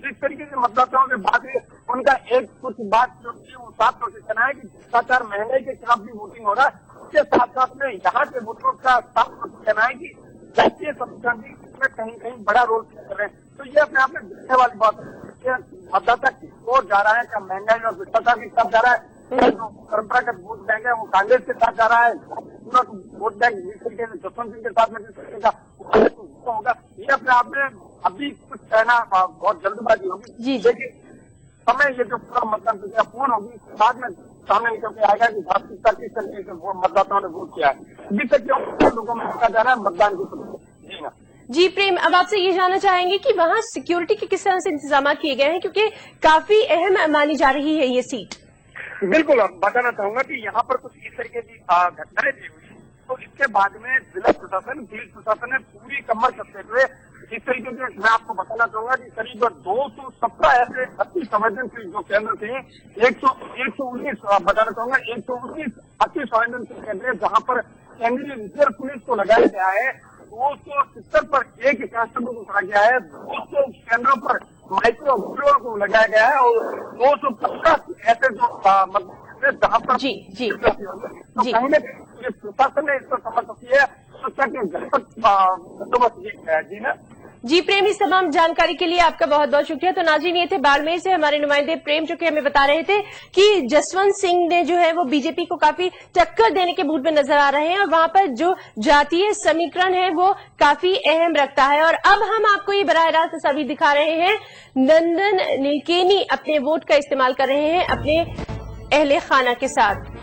जिस तरीके से मतदाताओं से बात है, उनका एक कुछ बात जो थी वो साफ तौर से कहना है कि भ्रष्टाचार, महंगाई के खिलाफ भी वोटिंग हो रहा है। इसके साथ साथ में यहाँ के वोटरों का साफ तौर से कहना है कि राष्ट्रीय समीकरण भी इसमें कहीं कहीं बड़ा रोल प्ले कर रहे हैं। तो ये अपने आप में दिखने वाली बात है, मतदाता किस ओर जा रहा है, क्या महंगाई और भ्रष्टाचार के साथ जा रहा है, जो परंपरागत वोट बैंक है वो कांग्रेस के साथ जा रहा है, वोट बैंक जिस तरीके से जसवंत सिंह के साथ में जिस तरीके का होगा, ये अपने आप में अभी कुछ कहना बहुत जल्दबाजी होगी। लेकिन समय ये जो पूरा मतदान प्रक्रिया पूर्ण होगी, बाद में सामने निकल के आएगा कि वास्तविकता किस तरीके से मतदाताओं ने वोट किया है। अभी तक जो लोगों में देखा जा रहा है मतदान की प्रक्रिया। जी प्रेम, अब आपसे ये जानना चाहेंगे कि वहाँ सिक्योरिटी के किस तरह से इंतजाम किए गए हैं, क्योंकि काफी अहम मानी जा रही है ये सीट। बिल्कुल, बताना चाहूंगा कि यहाँ पर कुछ इस तरीके की घटनाएं थी हुई, तो इसके बाद में जिला प्रशासन, पुलिस प्रशासन ने पूरी कमर कसते हुए इस तरीके से, मैं आपको बताना चाहूंगा कि करीब 217 ऐसे अति संवेदनशील जो केंद्र थे, 119 बताना चाहूंगा 119 अति संवेदनशील केंद्र जहाँ पर केंद्रीय रिजर्व पुलिस को लगाया गया है। 270 पर एक कांस्टेबल को खड़ा गया है, 200 केंद्रों पर माइक्रो ऑब्जर्वर को लगाया गया है और 250 ऐसे जो जहाँ पर तो कहीं न कहीं प्रशासन ने इसको समझ की है, सुरक्षा के व्यापक बंदोबस्त किया है। जी ना। जी प्रेम, इस तमाम जानकारी के लिए आपका बहुत बहुत शुक्रिया। तो नाज़रीन, ये थे बाड़मेर से हमारे नुमाइंदे प्रेम, जो कि हमें बता रहे थे कि जसवंत सिंह ने जो है वो बीजेपी को काफी टक्कर देने के मूड में नजर आ रहे हैं और वहां पर जो जातीय समीकरण है वो काफी अहम रखता है। और अब हम आपको ये बराह रास्त तस्वीर दिखा रहे हैं, नंदन नीलकेनी अपने वोट का इस्तेमाल कर रहे हैं अपने अहले खाना के साथ।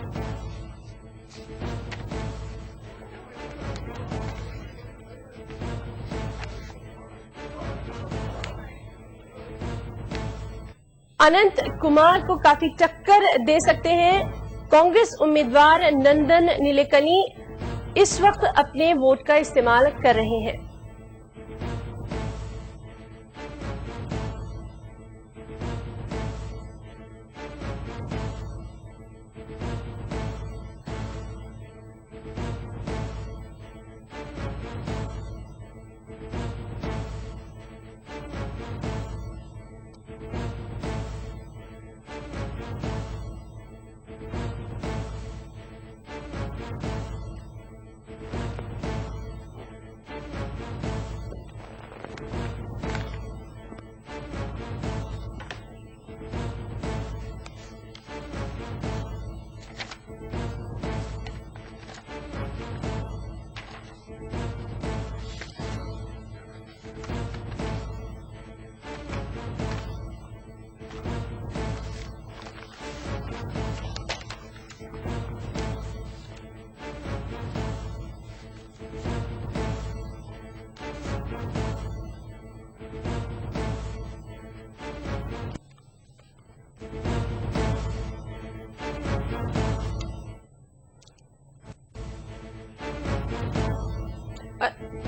अनंत कुमार को काफी टक्कर दे सकते हैं कांग्रेस उम्मीदवार नंदन नीलेकनी इस वक्त अपने वोट का इस्तेमाल कर रहे हैं।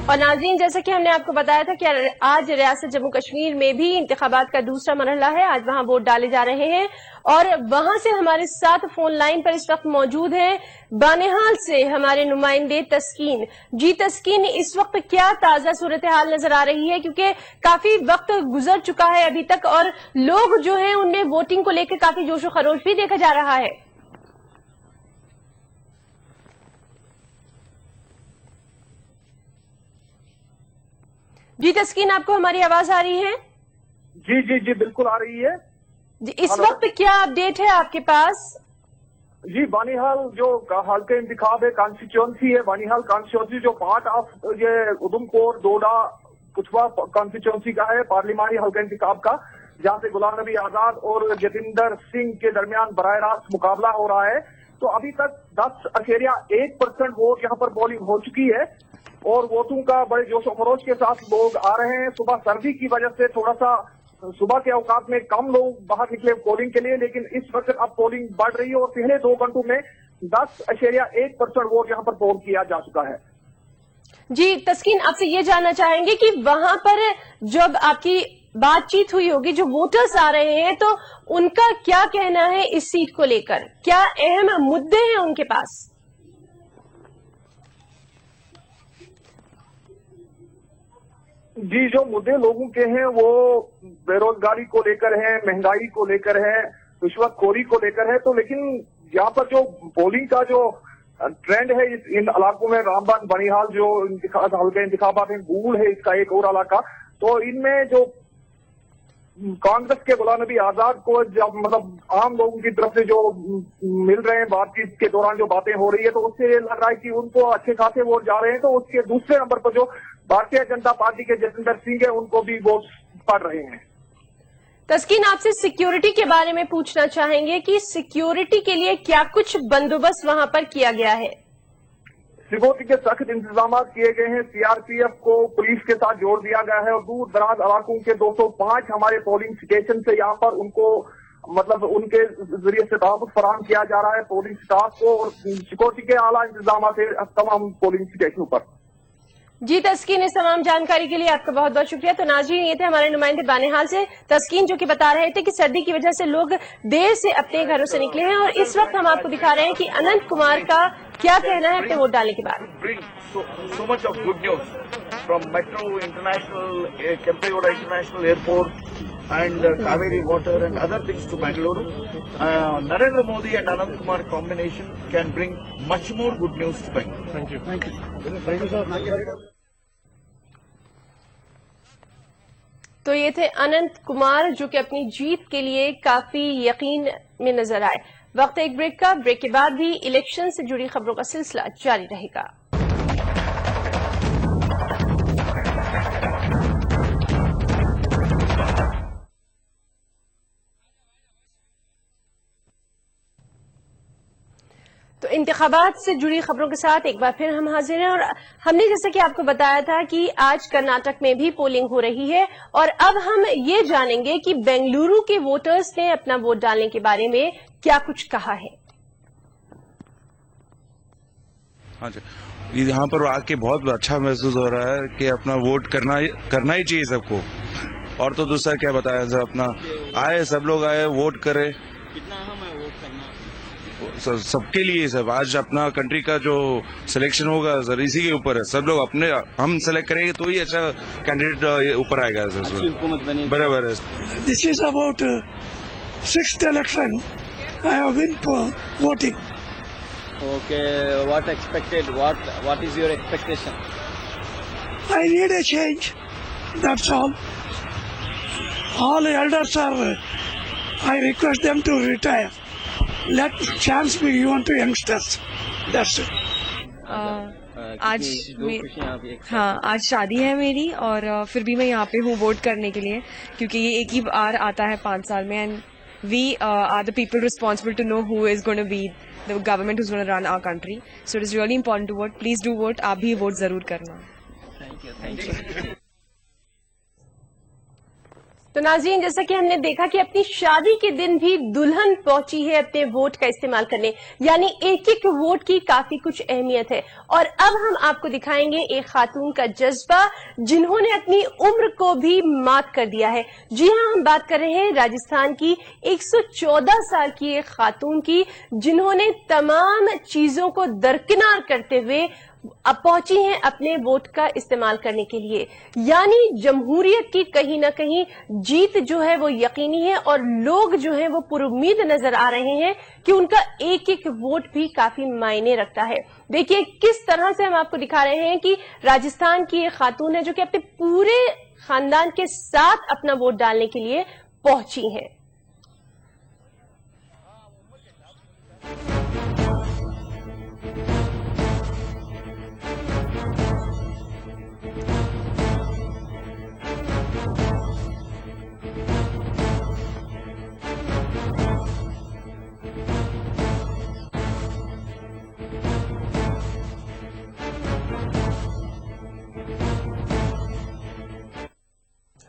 और नाज़रीन, जैसा कि हमने आपको बताया था कि आज रियासत जम्मू कश्मीर में भी इंतखाबात का दूसरा मरहला है। आज वहां वोट डाले जा रहे हैं और वहां से हमारे साथ फोन लाइन पर इस वक्त मौजूद हैं बानिहाल से हमारे नुमाइंदे तस्कीन। जी तस्कीन, इस वक्त क्या ताजा सूरत हाल नजर आ रही है, क्योंकि काफी वक्त गुजर चुका है अभी तक और लोग जो है उनमें वोटिंग को लेकर काफी जोशो खरोश भी देखा जा रहा है। जी तस्कीन, आपको हमारी आवाज आ रही है? जी जी जी बिल्कुल आ रही है जी। इस वक्त क्या अपडेट है आपके पास? जी, बानिहाल जो हल्के इंतखाब है, कॉन्स्टिट्यूंसी है, बानिहाल कॉन्स्टिट्यूंसी जो पार्ट ऑफ ये उधमपुर, डोडा, कुछवा कॉन्स्टिट्यूंसी का है, पार्लिमानी हल्का इंतखाब का, जहां से गुलाम नबी आजाद और जतिंदर सिंह के दरमियान बराह रास्त मुकाबला हो रहा है। तो अभी तक 10.1% वोट यहाँ पर पोलिंग हो चुकी है और वोटों का बड़े जोशो खरोश के साथ लोग आ रहे हैं। सुबह सर्दी की वजह से थोड़ा सा सुबह के औकात में कम लोग बाहर निकले पोलिंग के लिए, लेकिन इस वक्त अब पोलिंग बढ़ रही है और पहले 2 घंटों में 10.1% वोट यहाँ पर पोल किया जा चुका है। जी तस्कीन, आपसे ये जानना चाहेंगे कि वहां पर जब आपकी बातचीत हुई होगी, जो वोटर्स आ रहे हैं, तो उनका क्या कहना है इस सीट को लेकर? क्या अहम मुद्दे हैं उनके पास? जी, जो मुद्दे लोगों के हैं वो बेरोजगारी को लेकर है, महंगाई को लेकर है, रिश्वतखोरी को लेकर है। तो लेकिन यहाँ पर जो पोलिंग का जो ट्रेंड है इन इलाकों में, रामबन, बनिहाल जो हल्के इंतखाबात हैं, गूल है इसका एक और इलाका, तो इनमें जो कांग्रेस के गुलाम नबी आजाद को जब मतलब आम लोगों की तरफ से जो मिल रहे हैं, बातचीत के दौरान जो बातें हो रही है, तो उससे ये लग रहा है कि उनको अच्छे खासे वोट जा रहे हैं। तो उसके दूसरे नंबर पर जो भारतीय जनता पार्टी के जसविंदर सिंह है, उनको भी वोट पड़ रहे हैं। तस्कीन, आपसे सिक्योरिटी के बारे में पूछना चाहेंगे कि सिक्योरिटी के लिए क्या कुछ बंदोबस्त वहां पर किया गया है? सिक्योरिटी के सख्त इंतजाम किए गए हैं। सीआरपीएफ को पुलिस के साथ जोड़ दिया गया है और दूर दराज इलाकों के 205 हमारे पोलिंग स्टेशन से यहाँ पर उनको मतलब उनके जरिए से तहफ़्फ़ुज़ फराहम किया जा रहा है पोलिंग स्टाफ को, और सिक्योरिटी के आला इंतजाम है तमाम पोलिंग स्टेशनों पर। जी तस्कीन, इस तमाम जानकारी के लिए आपका बहुत बहुत शुक्रिया। तो नाज़रीन, ये थे हमारे नुमाइंदे बानेहाल से तस्कीन, जो कि बता रहे थे कि सर्दी की वजह से लोग देर से अपने घरों से निकले हैं, और इस वक्त हम आपको दिखा रहे हैं कि अनंत कुमार का क्या कहना है अपने वोट डालने के बाद। So much of good news from Metro International, Kempegowda International Airport, and Kaveri Water and other things to Bangalore. Narendra Modi and Anant Kumar combination can bring much more good news to Bangalore. Thank you. Thank you. Thank you, sir. Thank you. तो ये थे अनंत कुमार, जो कि अपनी जीत के लिए काफी यकीन में नजर आए। वक्त एक ब्रेक का, ब्रेक के बाद भी इलेक्शन से जुड़ी खबरों का सिलसिला जारी रहेगा। तो इंतखाबात से जुड़ी खबरों के साथ एक बार फिर हम हाजिर हैं, और हमने जैसे कि आपको बताया था कि आज कर्नाटक में भी पोलिंग हो रही है, और अब हम ये जानेंगे कि बेंगलुरु के वोटर्स ने अपना वोट डालने के बारे में क्या कुछ कहा है। हाँ जी, यहाँ पर आके बहुत अच्छा महसूस हो रहा है कि अपना वोट करना ही चाहिए सबको। और तो दूसरा क्या बताया सर, अपना आए, सब लोग आए, वोट करे। कितना अहम है वोट करना सबके लिए सब। आज अपना कंट्री का जो सिलेक्शन होगा सर, इसी के ऊपर है। सब लोग हम सेलेक्ट करेंगे तो ही अच्छा कैंडिडेट ऊपर आएगा सर। हुकूमत बनेगी। बराबर है। This is about 6th election. I have been voting. Okay, what expected? What is your expectation? I need a change. That's all. All elders are. I request them to retire. Let chance be given to youngsters. That's it. आज आज शादी है मेरी, और फिर भी मैं यहाँ पे हूँ वोट करने के लिए, क्योंकि ये एक ही बार आता है 5 साल में, and we are the people responsible to know who is going to be the government who's going to run our country. So it is really important to vote. Please do vote. आप भी vote जरूर करना। Thank you. तो नाज़रीन, जैसा कि हमने देखा कि अपनी शादी के दिन भी दुल्हन पहुंची है अपने वोट का इस्तेमाल करने, यानी एक एक वोट की काफी कुछ अहमियत है। और अब हम आपको दिखाएंगे एक खातून का जज्बा, जिन्होंने अपनी उम्र को भी मात कर दिया है। जी हां, हम बात कर रहे हैं राजस्थान की 114 साल की एक खातून की, जिन्होंने तमाम चीजों को दरकिनार करते हुए अब पहुंची हैं अपने वोट का इस्तेमाल करने के लिए। यानी जमहूरियत की कहीं ना कहीं जीत जो है वो यकीनी है, और लोग जो है वो पुरुम्मीद नजर आ रहे हैं कि उनका एक एक वोट भी काफी मायने रखता है। देखिए किस तरह से हम आपको दिखा रहे हैं कि राजस्थान की एक खातून है जो कि अपने पूरे खानदान के साथ अपना वोट डालने के लिए पहुंची हैं।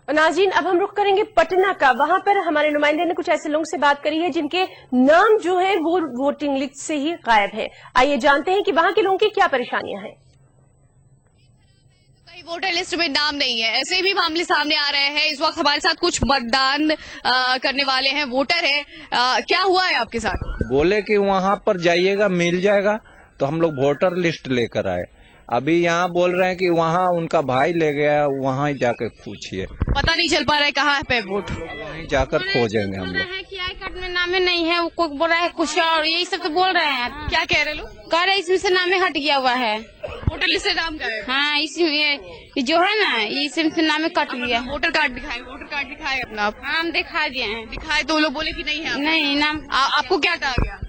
नाज़रीन, अब हम रुख करेंगे पटना का। वहां पर हमारे नुमाइंदे ने कुछ ऐसे लोगों से बात करी है जिनके नाम जो है वो वोटिंग लिस्ट से ही गायब है। आइए जानते हैं कि वहां के लोगों की क्या परेशानियां हैं। कई वोटर लिस्ट में नाम नहीं है, ऐसे भी मामले सामने आ रहे हैं। इस वक्त हमारे साथ कुछ मतदान करने वाले हैं, वोटर हैं। क्या हुआ है आपके साथ? बोले कि वहाँ पर जाइएगा मिल जाएगा, तो हम लोग वोटर लिस्ट लेकर आए। अभी यहाँ बोल रहे हैं कि वहाँ उनका भाई ले गया, वहाँ ही जाकर पूछिए। पता नहीं चल पा रहा है कहाँ पे वोट, वहीं जाकर खोजेंगे हम लोग। कि आई कार्ड में नाम नहीं है, वो कोई बोल रहा है कुछ और, यही सब तो बोल रहे हैं। क्या कह रहे लोग? कह रहे इसमें से नाम हट गया हुआ है, वोटर लिस्ट से नाम कर रहे हैं। हाँ, इसमें ये जो है ना, इसमें से नाम कट गया। वोटर कार्ड दिखाए, वोटर कार्ड दिखाए अपना आप। हाँ, हम दिखा दिए हैं। दिखाए तो लोग बोले कि नहीं है, नहीं नाम। आपको क्या कहा गया?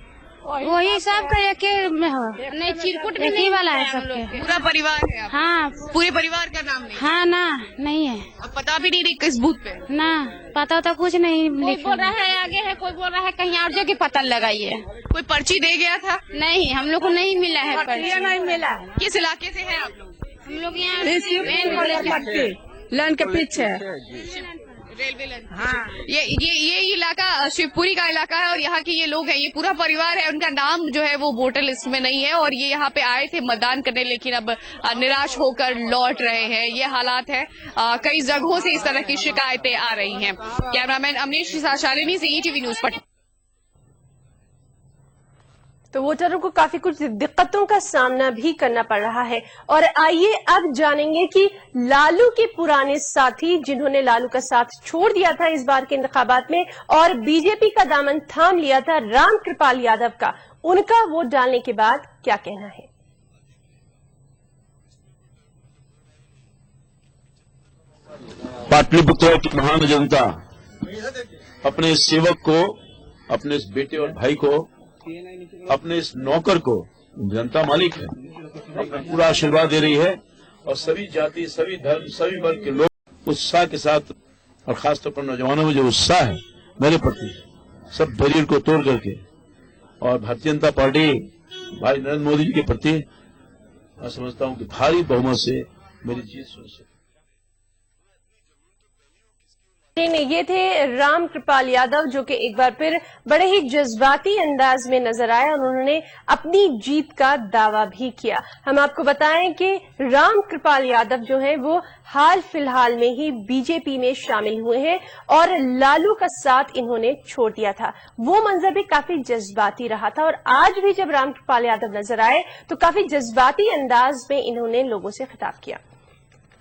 वही सब का के में हो, नहीं चिरकुट में नहीं वाला है सबके। पूरा परिवार है आपका? हाँ, पूरे परिवार का नाम नहीं? हाँ ना, नहीं है। अब पता भी नहीं किस बूथ पे? ना पता तो कुछ नहीं। कोई बोल रहा है आगे है, कोई बोल रहा है कहीं और जगह पता लगाइए। कोई पर्ची दे गया था? नहीं, हम लोग को नहीं मिला है पर्ची। नहीं मिला। किस इलाके से है आप लोग? हम लोग यहाँ लैंड के पीछे रेलवे लाइन। हाँ, ये इलाका शिवपुरी का इलाका है और यहाँ के ये लोग हैं, ये पूरा परिवार है। उनका नाम जो है वो वोटर लिस्ट में नहीं है और ये यहाँ पे आए थे मतदान करने, लेकिन अब निराश होकर लौट रहे हैं। ये हालात है। कई जगहों से इस तरह की शिकायतें आ रही हैं। कैमरामैन अमरीश के साथ शालिनी से ETV न्यूज पटना। तो वोटरों को काफी कुछ दिक्कतों का सामना भी करना पड़ रहा है। और आइए अब जानेंगे कि लालू के पुराने साथी जिन्होंने लालू का साथ छोड़ दिया था इस बार के इंतखाबात में और बीजेपी का दामन थाम लिया था राम कृपाल यादव का, उनका वोट डालने के बाद क्या कहना है। पाटलिपुत्र की महान जनता अपने सेवक को, अपने इस बेटे और भाई को, अपने इस नौकर को, जनता मालिक है, अपना पूरा आशीर्वाद दे रही है और सभी जाति, सभी धर्म, सभी वर्ग के लोग उत्साह के साथ और खासतौर पर नौजवानों में जो उत्साह है मेरे प्रति, सब बैरियर को तोड़ करके और भारतीय जनता पार्टी भाई नरेंद्र मोदी जी के प्रति मैं समझता हूं कि भारी बहुमत से मेरी जीत सुनिश्चित। ये थे राम कृपाल यादव जो कि एक बार फिर बड़े ही जज्बाती अंदाज में नजर आए और उन्होंने अपनी जीत का दावा भी किया। हम आपको बताएं कि राम कृपाल यादव जो है वो हाल फिलहाल में ही बीजेपी में शामिल हुए हैं और लालू का साथ इन्होंने छोड़ दिया था। वो मंजर भी काफी जज्बाती रहा था और आज भी जब राम कृपाल यादव नजर आए तो काफी जज्बाती अंदाज में इन्होंने लोगों से खिताब किया।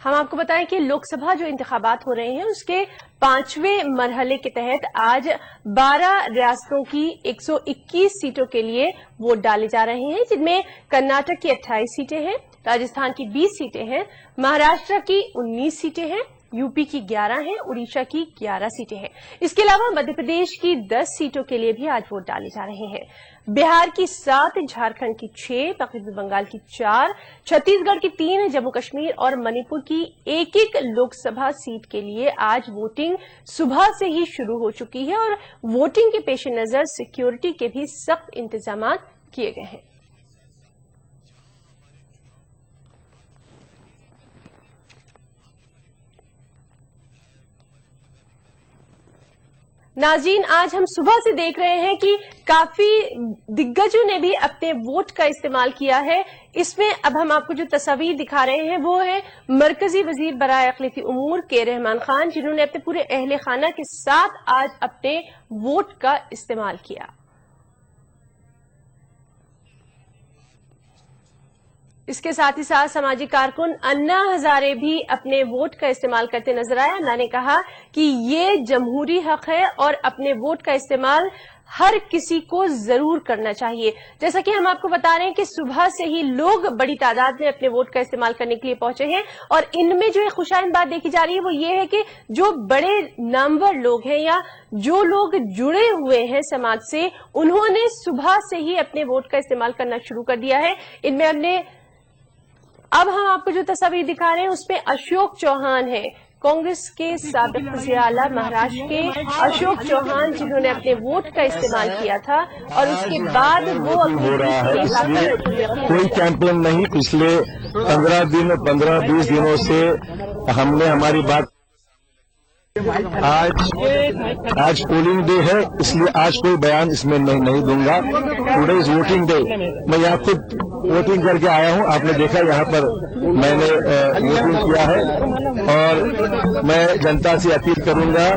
हम आपको बताएं कि लोकसभा जो इंतखाबात हो रहे हैं उसके 5वें मरहले के तहत आज 12 रियासतों की 121 सीटों के लिए वोट डाले जा रहे हैं, जिनमें कर्नाटक की 28 सीटें हैं, राजस्थान की 20 सीटें हैं, महाराष्ट्र की 19 सीटें हैं, यूपी की 11 हैं, उड़ीसा की 11 सीटें हैं। इसके अलावा मध्य प्रदेश की 10 सीटों के लिए भी आज वोट डाले जा रहे हैं। बिहार की 7, झारखंड की 6, पश्चिम बंगाल की 4, छत्तीसगढ़ की 3, जम्मू कश्मीर और मणिपुर की एक लोकसभा सीट के लिए आज वोटिंग सुबह से ही शुरू हो चुकी है और वोटिंग के पेश नजर सिक्योरिटी के भी सख्त इंतजाम किए गए हैं। नाज़रीन, आज हम सुबह से देख रहे हैं कि काफी दिग्गजों ने भी अपने वोट का इस्तेमाल किया है। इसमें अब हम आपको जो तस्वीर दिखा रहे हैं वो है मरकजी वजीर बराए अक़लियती उमूर के रहमान खान, जिन्होंने अपने पूरे अहले खाना के साथ आज अपने वोट का इस्तेमाल किया। इसके साथ ही साथ सामाजिक कारकुन अन्ना हजारे भी अपने वोट का इस्तेमाल करते नजर आए। अन्ना ने कहा कि ये जमहूरी हक है और अपने वोट का इस्तेमाल हर किसी को जरूर करना चाहिए। जैसा कि हम आपको बता रहे हैं कि सुबह से ही लोग बड़ी तादाद में अपने वोट का इस्तेमाल करने के लिए पहुंचे हैं और इनमें जो खुशाइन बात देखी जा रही है वो ये है कि जो बड़े नामवर लोग हैं या जो लोग जुड़े हुए हैं समाज से, उन्होंने सुबह से ही अपने वोट का इस्तेमाल करना शुरू कर दिया है। इनमें अब हम आपको जो तस्वीर दिखा रहे हैं उसमें अशोक चौहान है, कांग्रेस के साबिक वज़ीर आला महाराष्ट्र के अशोक चौहान, जिन्होंने अपने वोट का इस्तेमाल किया था और उसके बाद वो हो रहा है, इसलिए कोई कैंपेन नहीं। पिछले 15-20 दिनों से हमने हमारी बात, आज पोलिंग डे है इसलिए आज कोई बयान इसमें नहीं दूंगा। Today is voting day. मैं यहाँ खुद वोटिंग करके आया हूं। आपने देखा यहाँ पर मैंने वोटिंग किया है और मैं जनता से अपील करूंगा,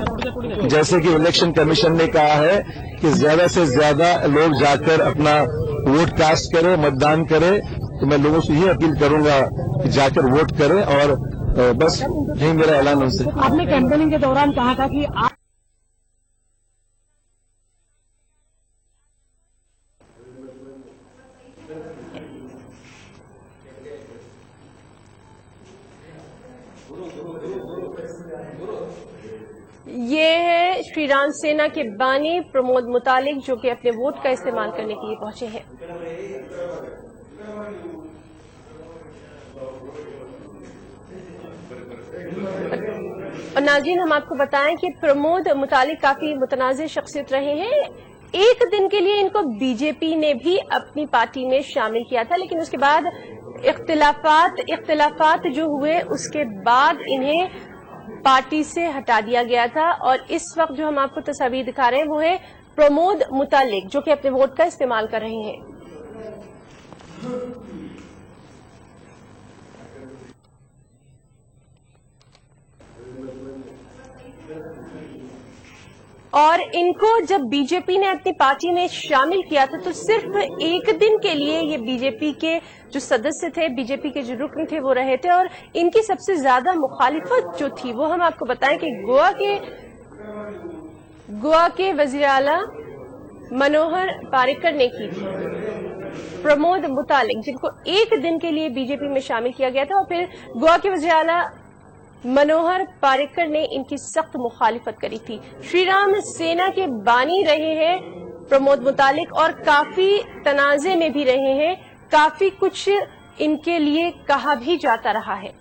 जैसे कि इलेक्शन कमीशन ने कहा है कि ज्यादा से ज्यादा लोग जाकर अपना वोट कास्ट करें, मतदान करें। तो मैं लोगों से यही अपील करूंगा कि जाकर वोट करें और बस यही मेरा ऐलान उनसे। आपने कैंपेनिंग के दौरान कहा था कि आप ये है श्री राम सेना के बानी प्रमोद मुतालिक, जो कि अपने वोट का इस्तेमाल करने के लिए पहुंचे हैं। और नाज़रीन, हम आपको बताएं कि प्रमोद मुतालिक काफी मुतनाज़िर शख्सियत रहे हैं। एक दिन के लिए इनको बीजेपी ने भी अपनी पार्टी में शामिल किया था, लेकिन उसके बाद इख्तिलाफात जो हुए उसके बाद इन्हें पार्टी से हटा दिया गया था। और इस वक्त जो हम आपको तस्वीर दिखा रहे हैं वो है प्रमोद मुतालिक, जो कि अपने वोट का इस्तेमाल कर रहे हैं। और इनको जब बीजेपी ने अपनी पार्टी में शामिल किया था तो सिर्फ एक दिन के लिए ये बीजेपी के जो सदस्य थे, बीजेपी के जो रुकन थे, वो रहे थे। और इनकी सबसे ज्यादा मुखालिफत जो थी वो हम आपको बताएं कि गोवा के वजीर आला मनोहर पारिकर ने की थी। प्रमोद मुतालिक, जिनको एक दिन के लिए बीजेपी में शामिल किया गया था, और फिर गोवा के वजीर आला मनोहर पारिकर ने इनकी सख्त मुखालिफत करी थी। श्री राम सेना के बानी रहे हैं प्रमोद मुतालिक और काफी तनाजे में भी रहे हैं। काफी कुछ इनके लिए कहा भी जाता रहा है।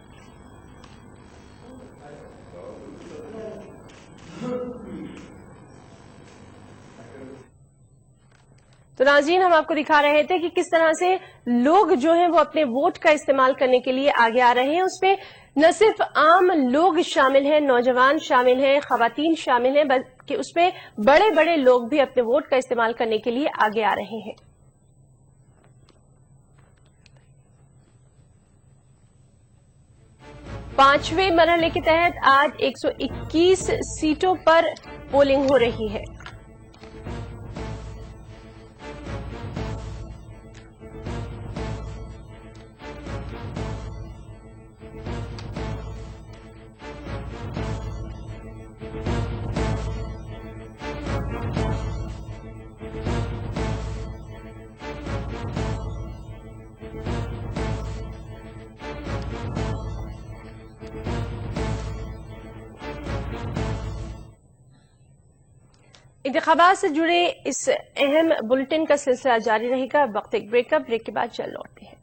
तो नाज़रीन, हम आपको दिखा रहे थे कि किस तरह से लोग जो हैं वो अपने वोट का इस्तेमाल करने के लिए आगे आ रहे हैं। उसमें न सिर्फ आम लोग शामिल हैं, नौजवान शामिल हैं, खवातीन शामिल हैं, बल्कि उसमें बड़े बड़े लोग भी अपने वोट का इस्तेमाल करने के लिए आगे आ रहे हैं। पांचवें मरहले के तहत आज 121 सीटों पर पोलिंग हो रही है। इंतखाबात से जुड़े इस अहम बुलेटिन का सिलसिला जारी रहेगा। वक्त एक ब्रेक के बाद चल लौटते हैं।